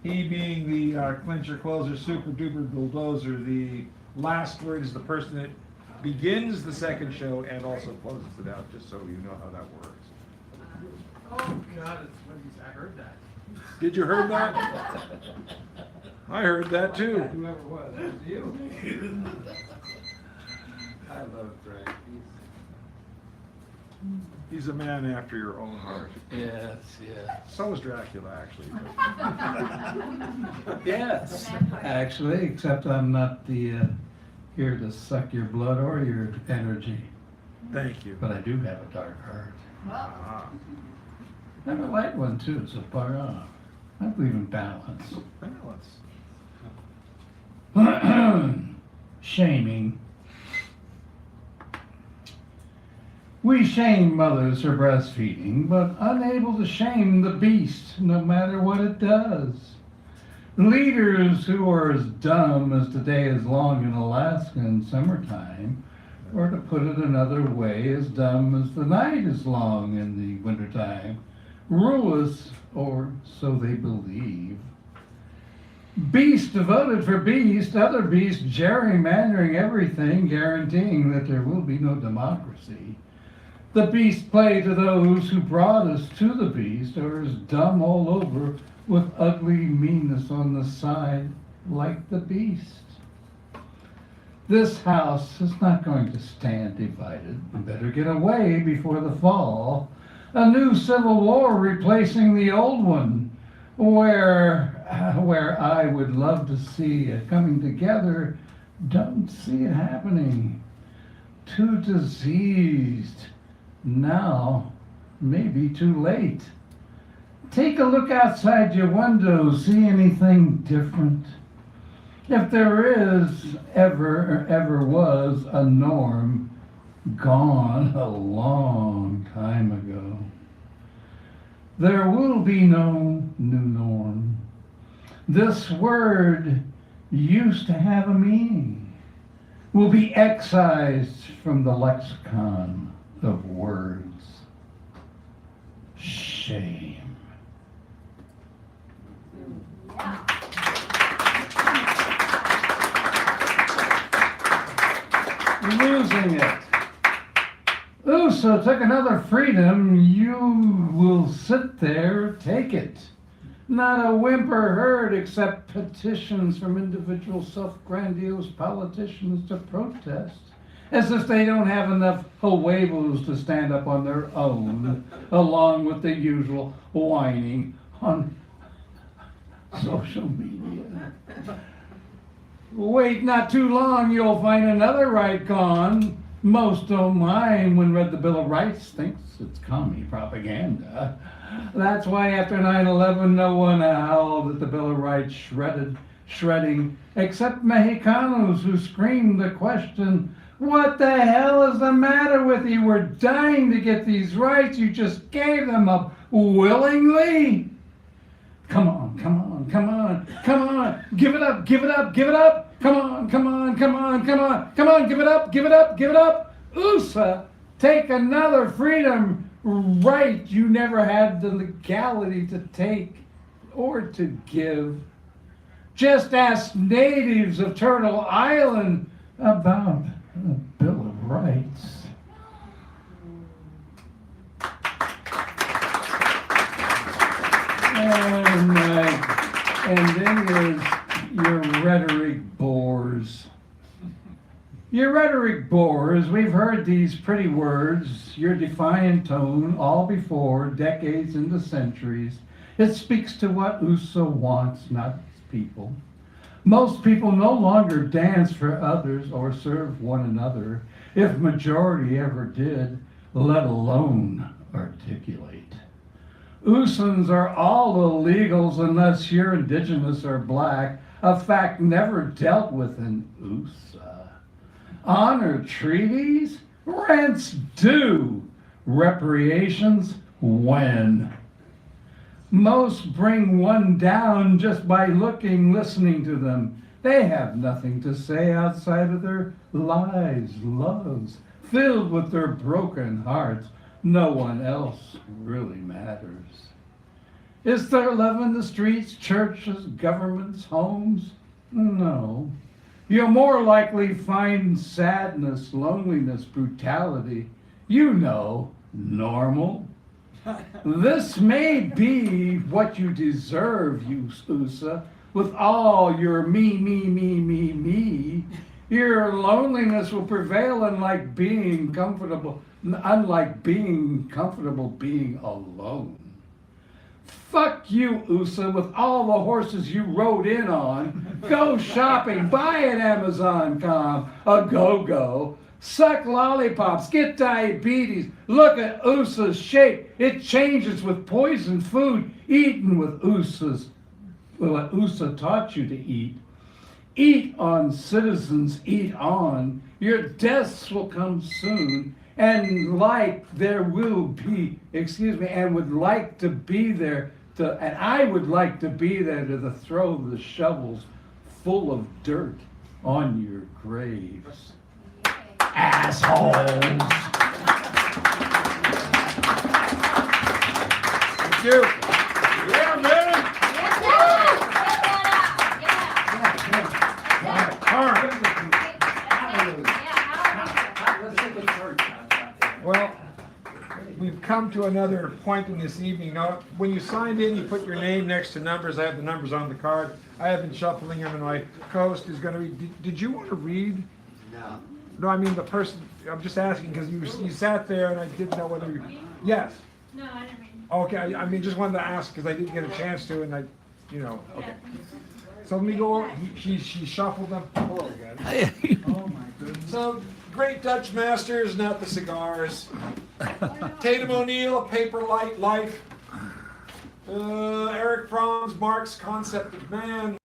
He being the clincher, closer, super duper bulldozer. The last word is the person that begins the second show and also closes it out, just so you know how that works. Oh, God, I heard that. Did you heard that? I heard that too. Whoever it was, that was you. I love Frank. He's a man after your own heart. Yes, yes. So is Dracula, actually. Yes, actually, except I'm not the here to suck your blood or your energy. Thank you. But I do have a dark heart. Ah, I have a light one too, so far off. I believe in balance. balance. Shaming. We shame mothers for breastfeeding, but unable to shame the beast, no matter what it does. Leaders who are as dumb as the day is long in Alaska in summertime, or to put it another way, as dumb as the night is long in the wintertime, rule us, or so they believe. Beast voted for beast, other beasts gerrymandering everything, guaranteeing that there will be no democracy. The beast play to those who brought us to the beast, or is dumb all over with ugly meanness on the side, like the beast. This house is not going to stand divided. We better get away before the fall. A new civil war replacing the old one, where I would love to see it coming together, don't see it happening. Too diseased. Now, maybe too late. Take a look outside your window, see anything different? If there is ever was a norm, gone a long time ago. There will be no new norm. This word used to have a meaning, will be excised from the lexicon of words. Shame. Losing it. Uso took another freedom, you will sit there, take it. Not a whimper heard except petitions from individual self-grandiose politicians to protest, as if they don't have enough huevos to stand up on their own, along with the usual whining on social media. Wait not too long, you'll find another right gone. Most don't mind when read the Bill of Rights, thinks it's commie propaganda. That's why after 9/11 no one howled at the Bill of Rights shredding, except Mexicanos who screamed the question, What the hell is the matter with you? We're dying to get these rights. You just gave them up willingly. Come on, come on, come on, come on. Give it up, give it up, give it up. Come on, come on, come on, come on, come on, give it up, give it up, give it up. USA, take another freedom right you never had the legality to take or to give. Just ask natives of Turtle Island about the Bill of Rights. And then there's your rhetoric bores. Your rhetoric bores. We've heard these pretty words, your defiant tone, all before, decades into centuries. It speaks to what USA wants, not people. Most people no longer dance for others or serve one another, if majority ever did, let alone articulate. USANs are all illegals unless you're indigenous or black, a fact never dealt with in USA. Honor treaties? Rents due. Reparations? When? Most bring one down just by listening to them. They have nothing to say outside of their lies, loves, filled with their broken hearts. No one else really matters. Is there love in the streets, churches, governments, homes? No. You'll more likely find sadness, loneliness, brutality. You know, normal. This may be what you deserve, you USA, with all your me. Your loneliness will prevail unlike being comfortable being alone. Fuck you, USA, with all the horses you rode in on. Go shopping, buy an Amazon.com, a go-go. Suck lollipops, get diabetes. Look at USA's shape. It changes with poisoned food, eaten with what USA taught you to eat. Eat on, citizens, eat on. Your deaths will come soon. And would like to be there and I would like to be there to throw the shovels full of dirt on your graves. Assholes. Thank you. Yeah, man. Well, we've come to another point in this evening. Now, when you signed in, you put your name next to numbers. I have the numbers on the card. I have been shuffling them, and my co-host is going to read. Did you want to read? No. No, I mean the person. I'm just asking because you sat there, and I didn't know whether you. Yes. No, I didn't read. Okay, I mean, just wanted to ask because I didn't get a chance to, and okay. So let me go. She shuffled them. Oh, my goodness. So, great Dutch masters, not the cigars. Tatum O'Neill, Paper Light Life. Eric Fromm's Marx Concept of Man.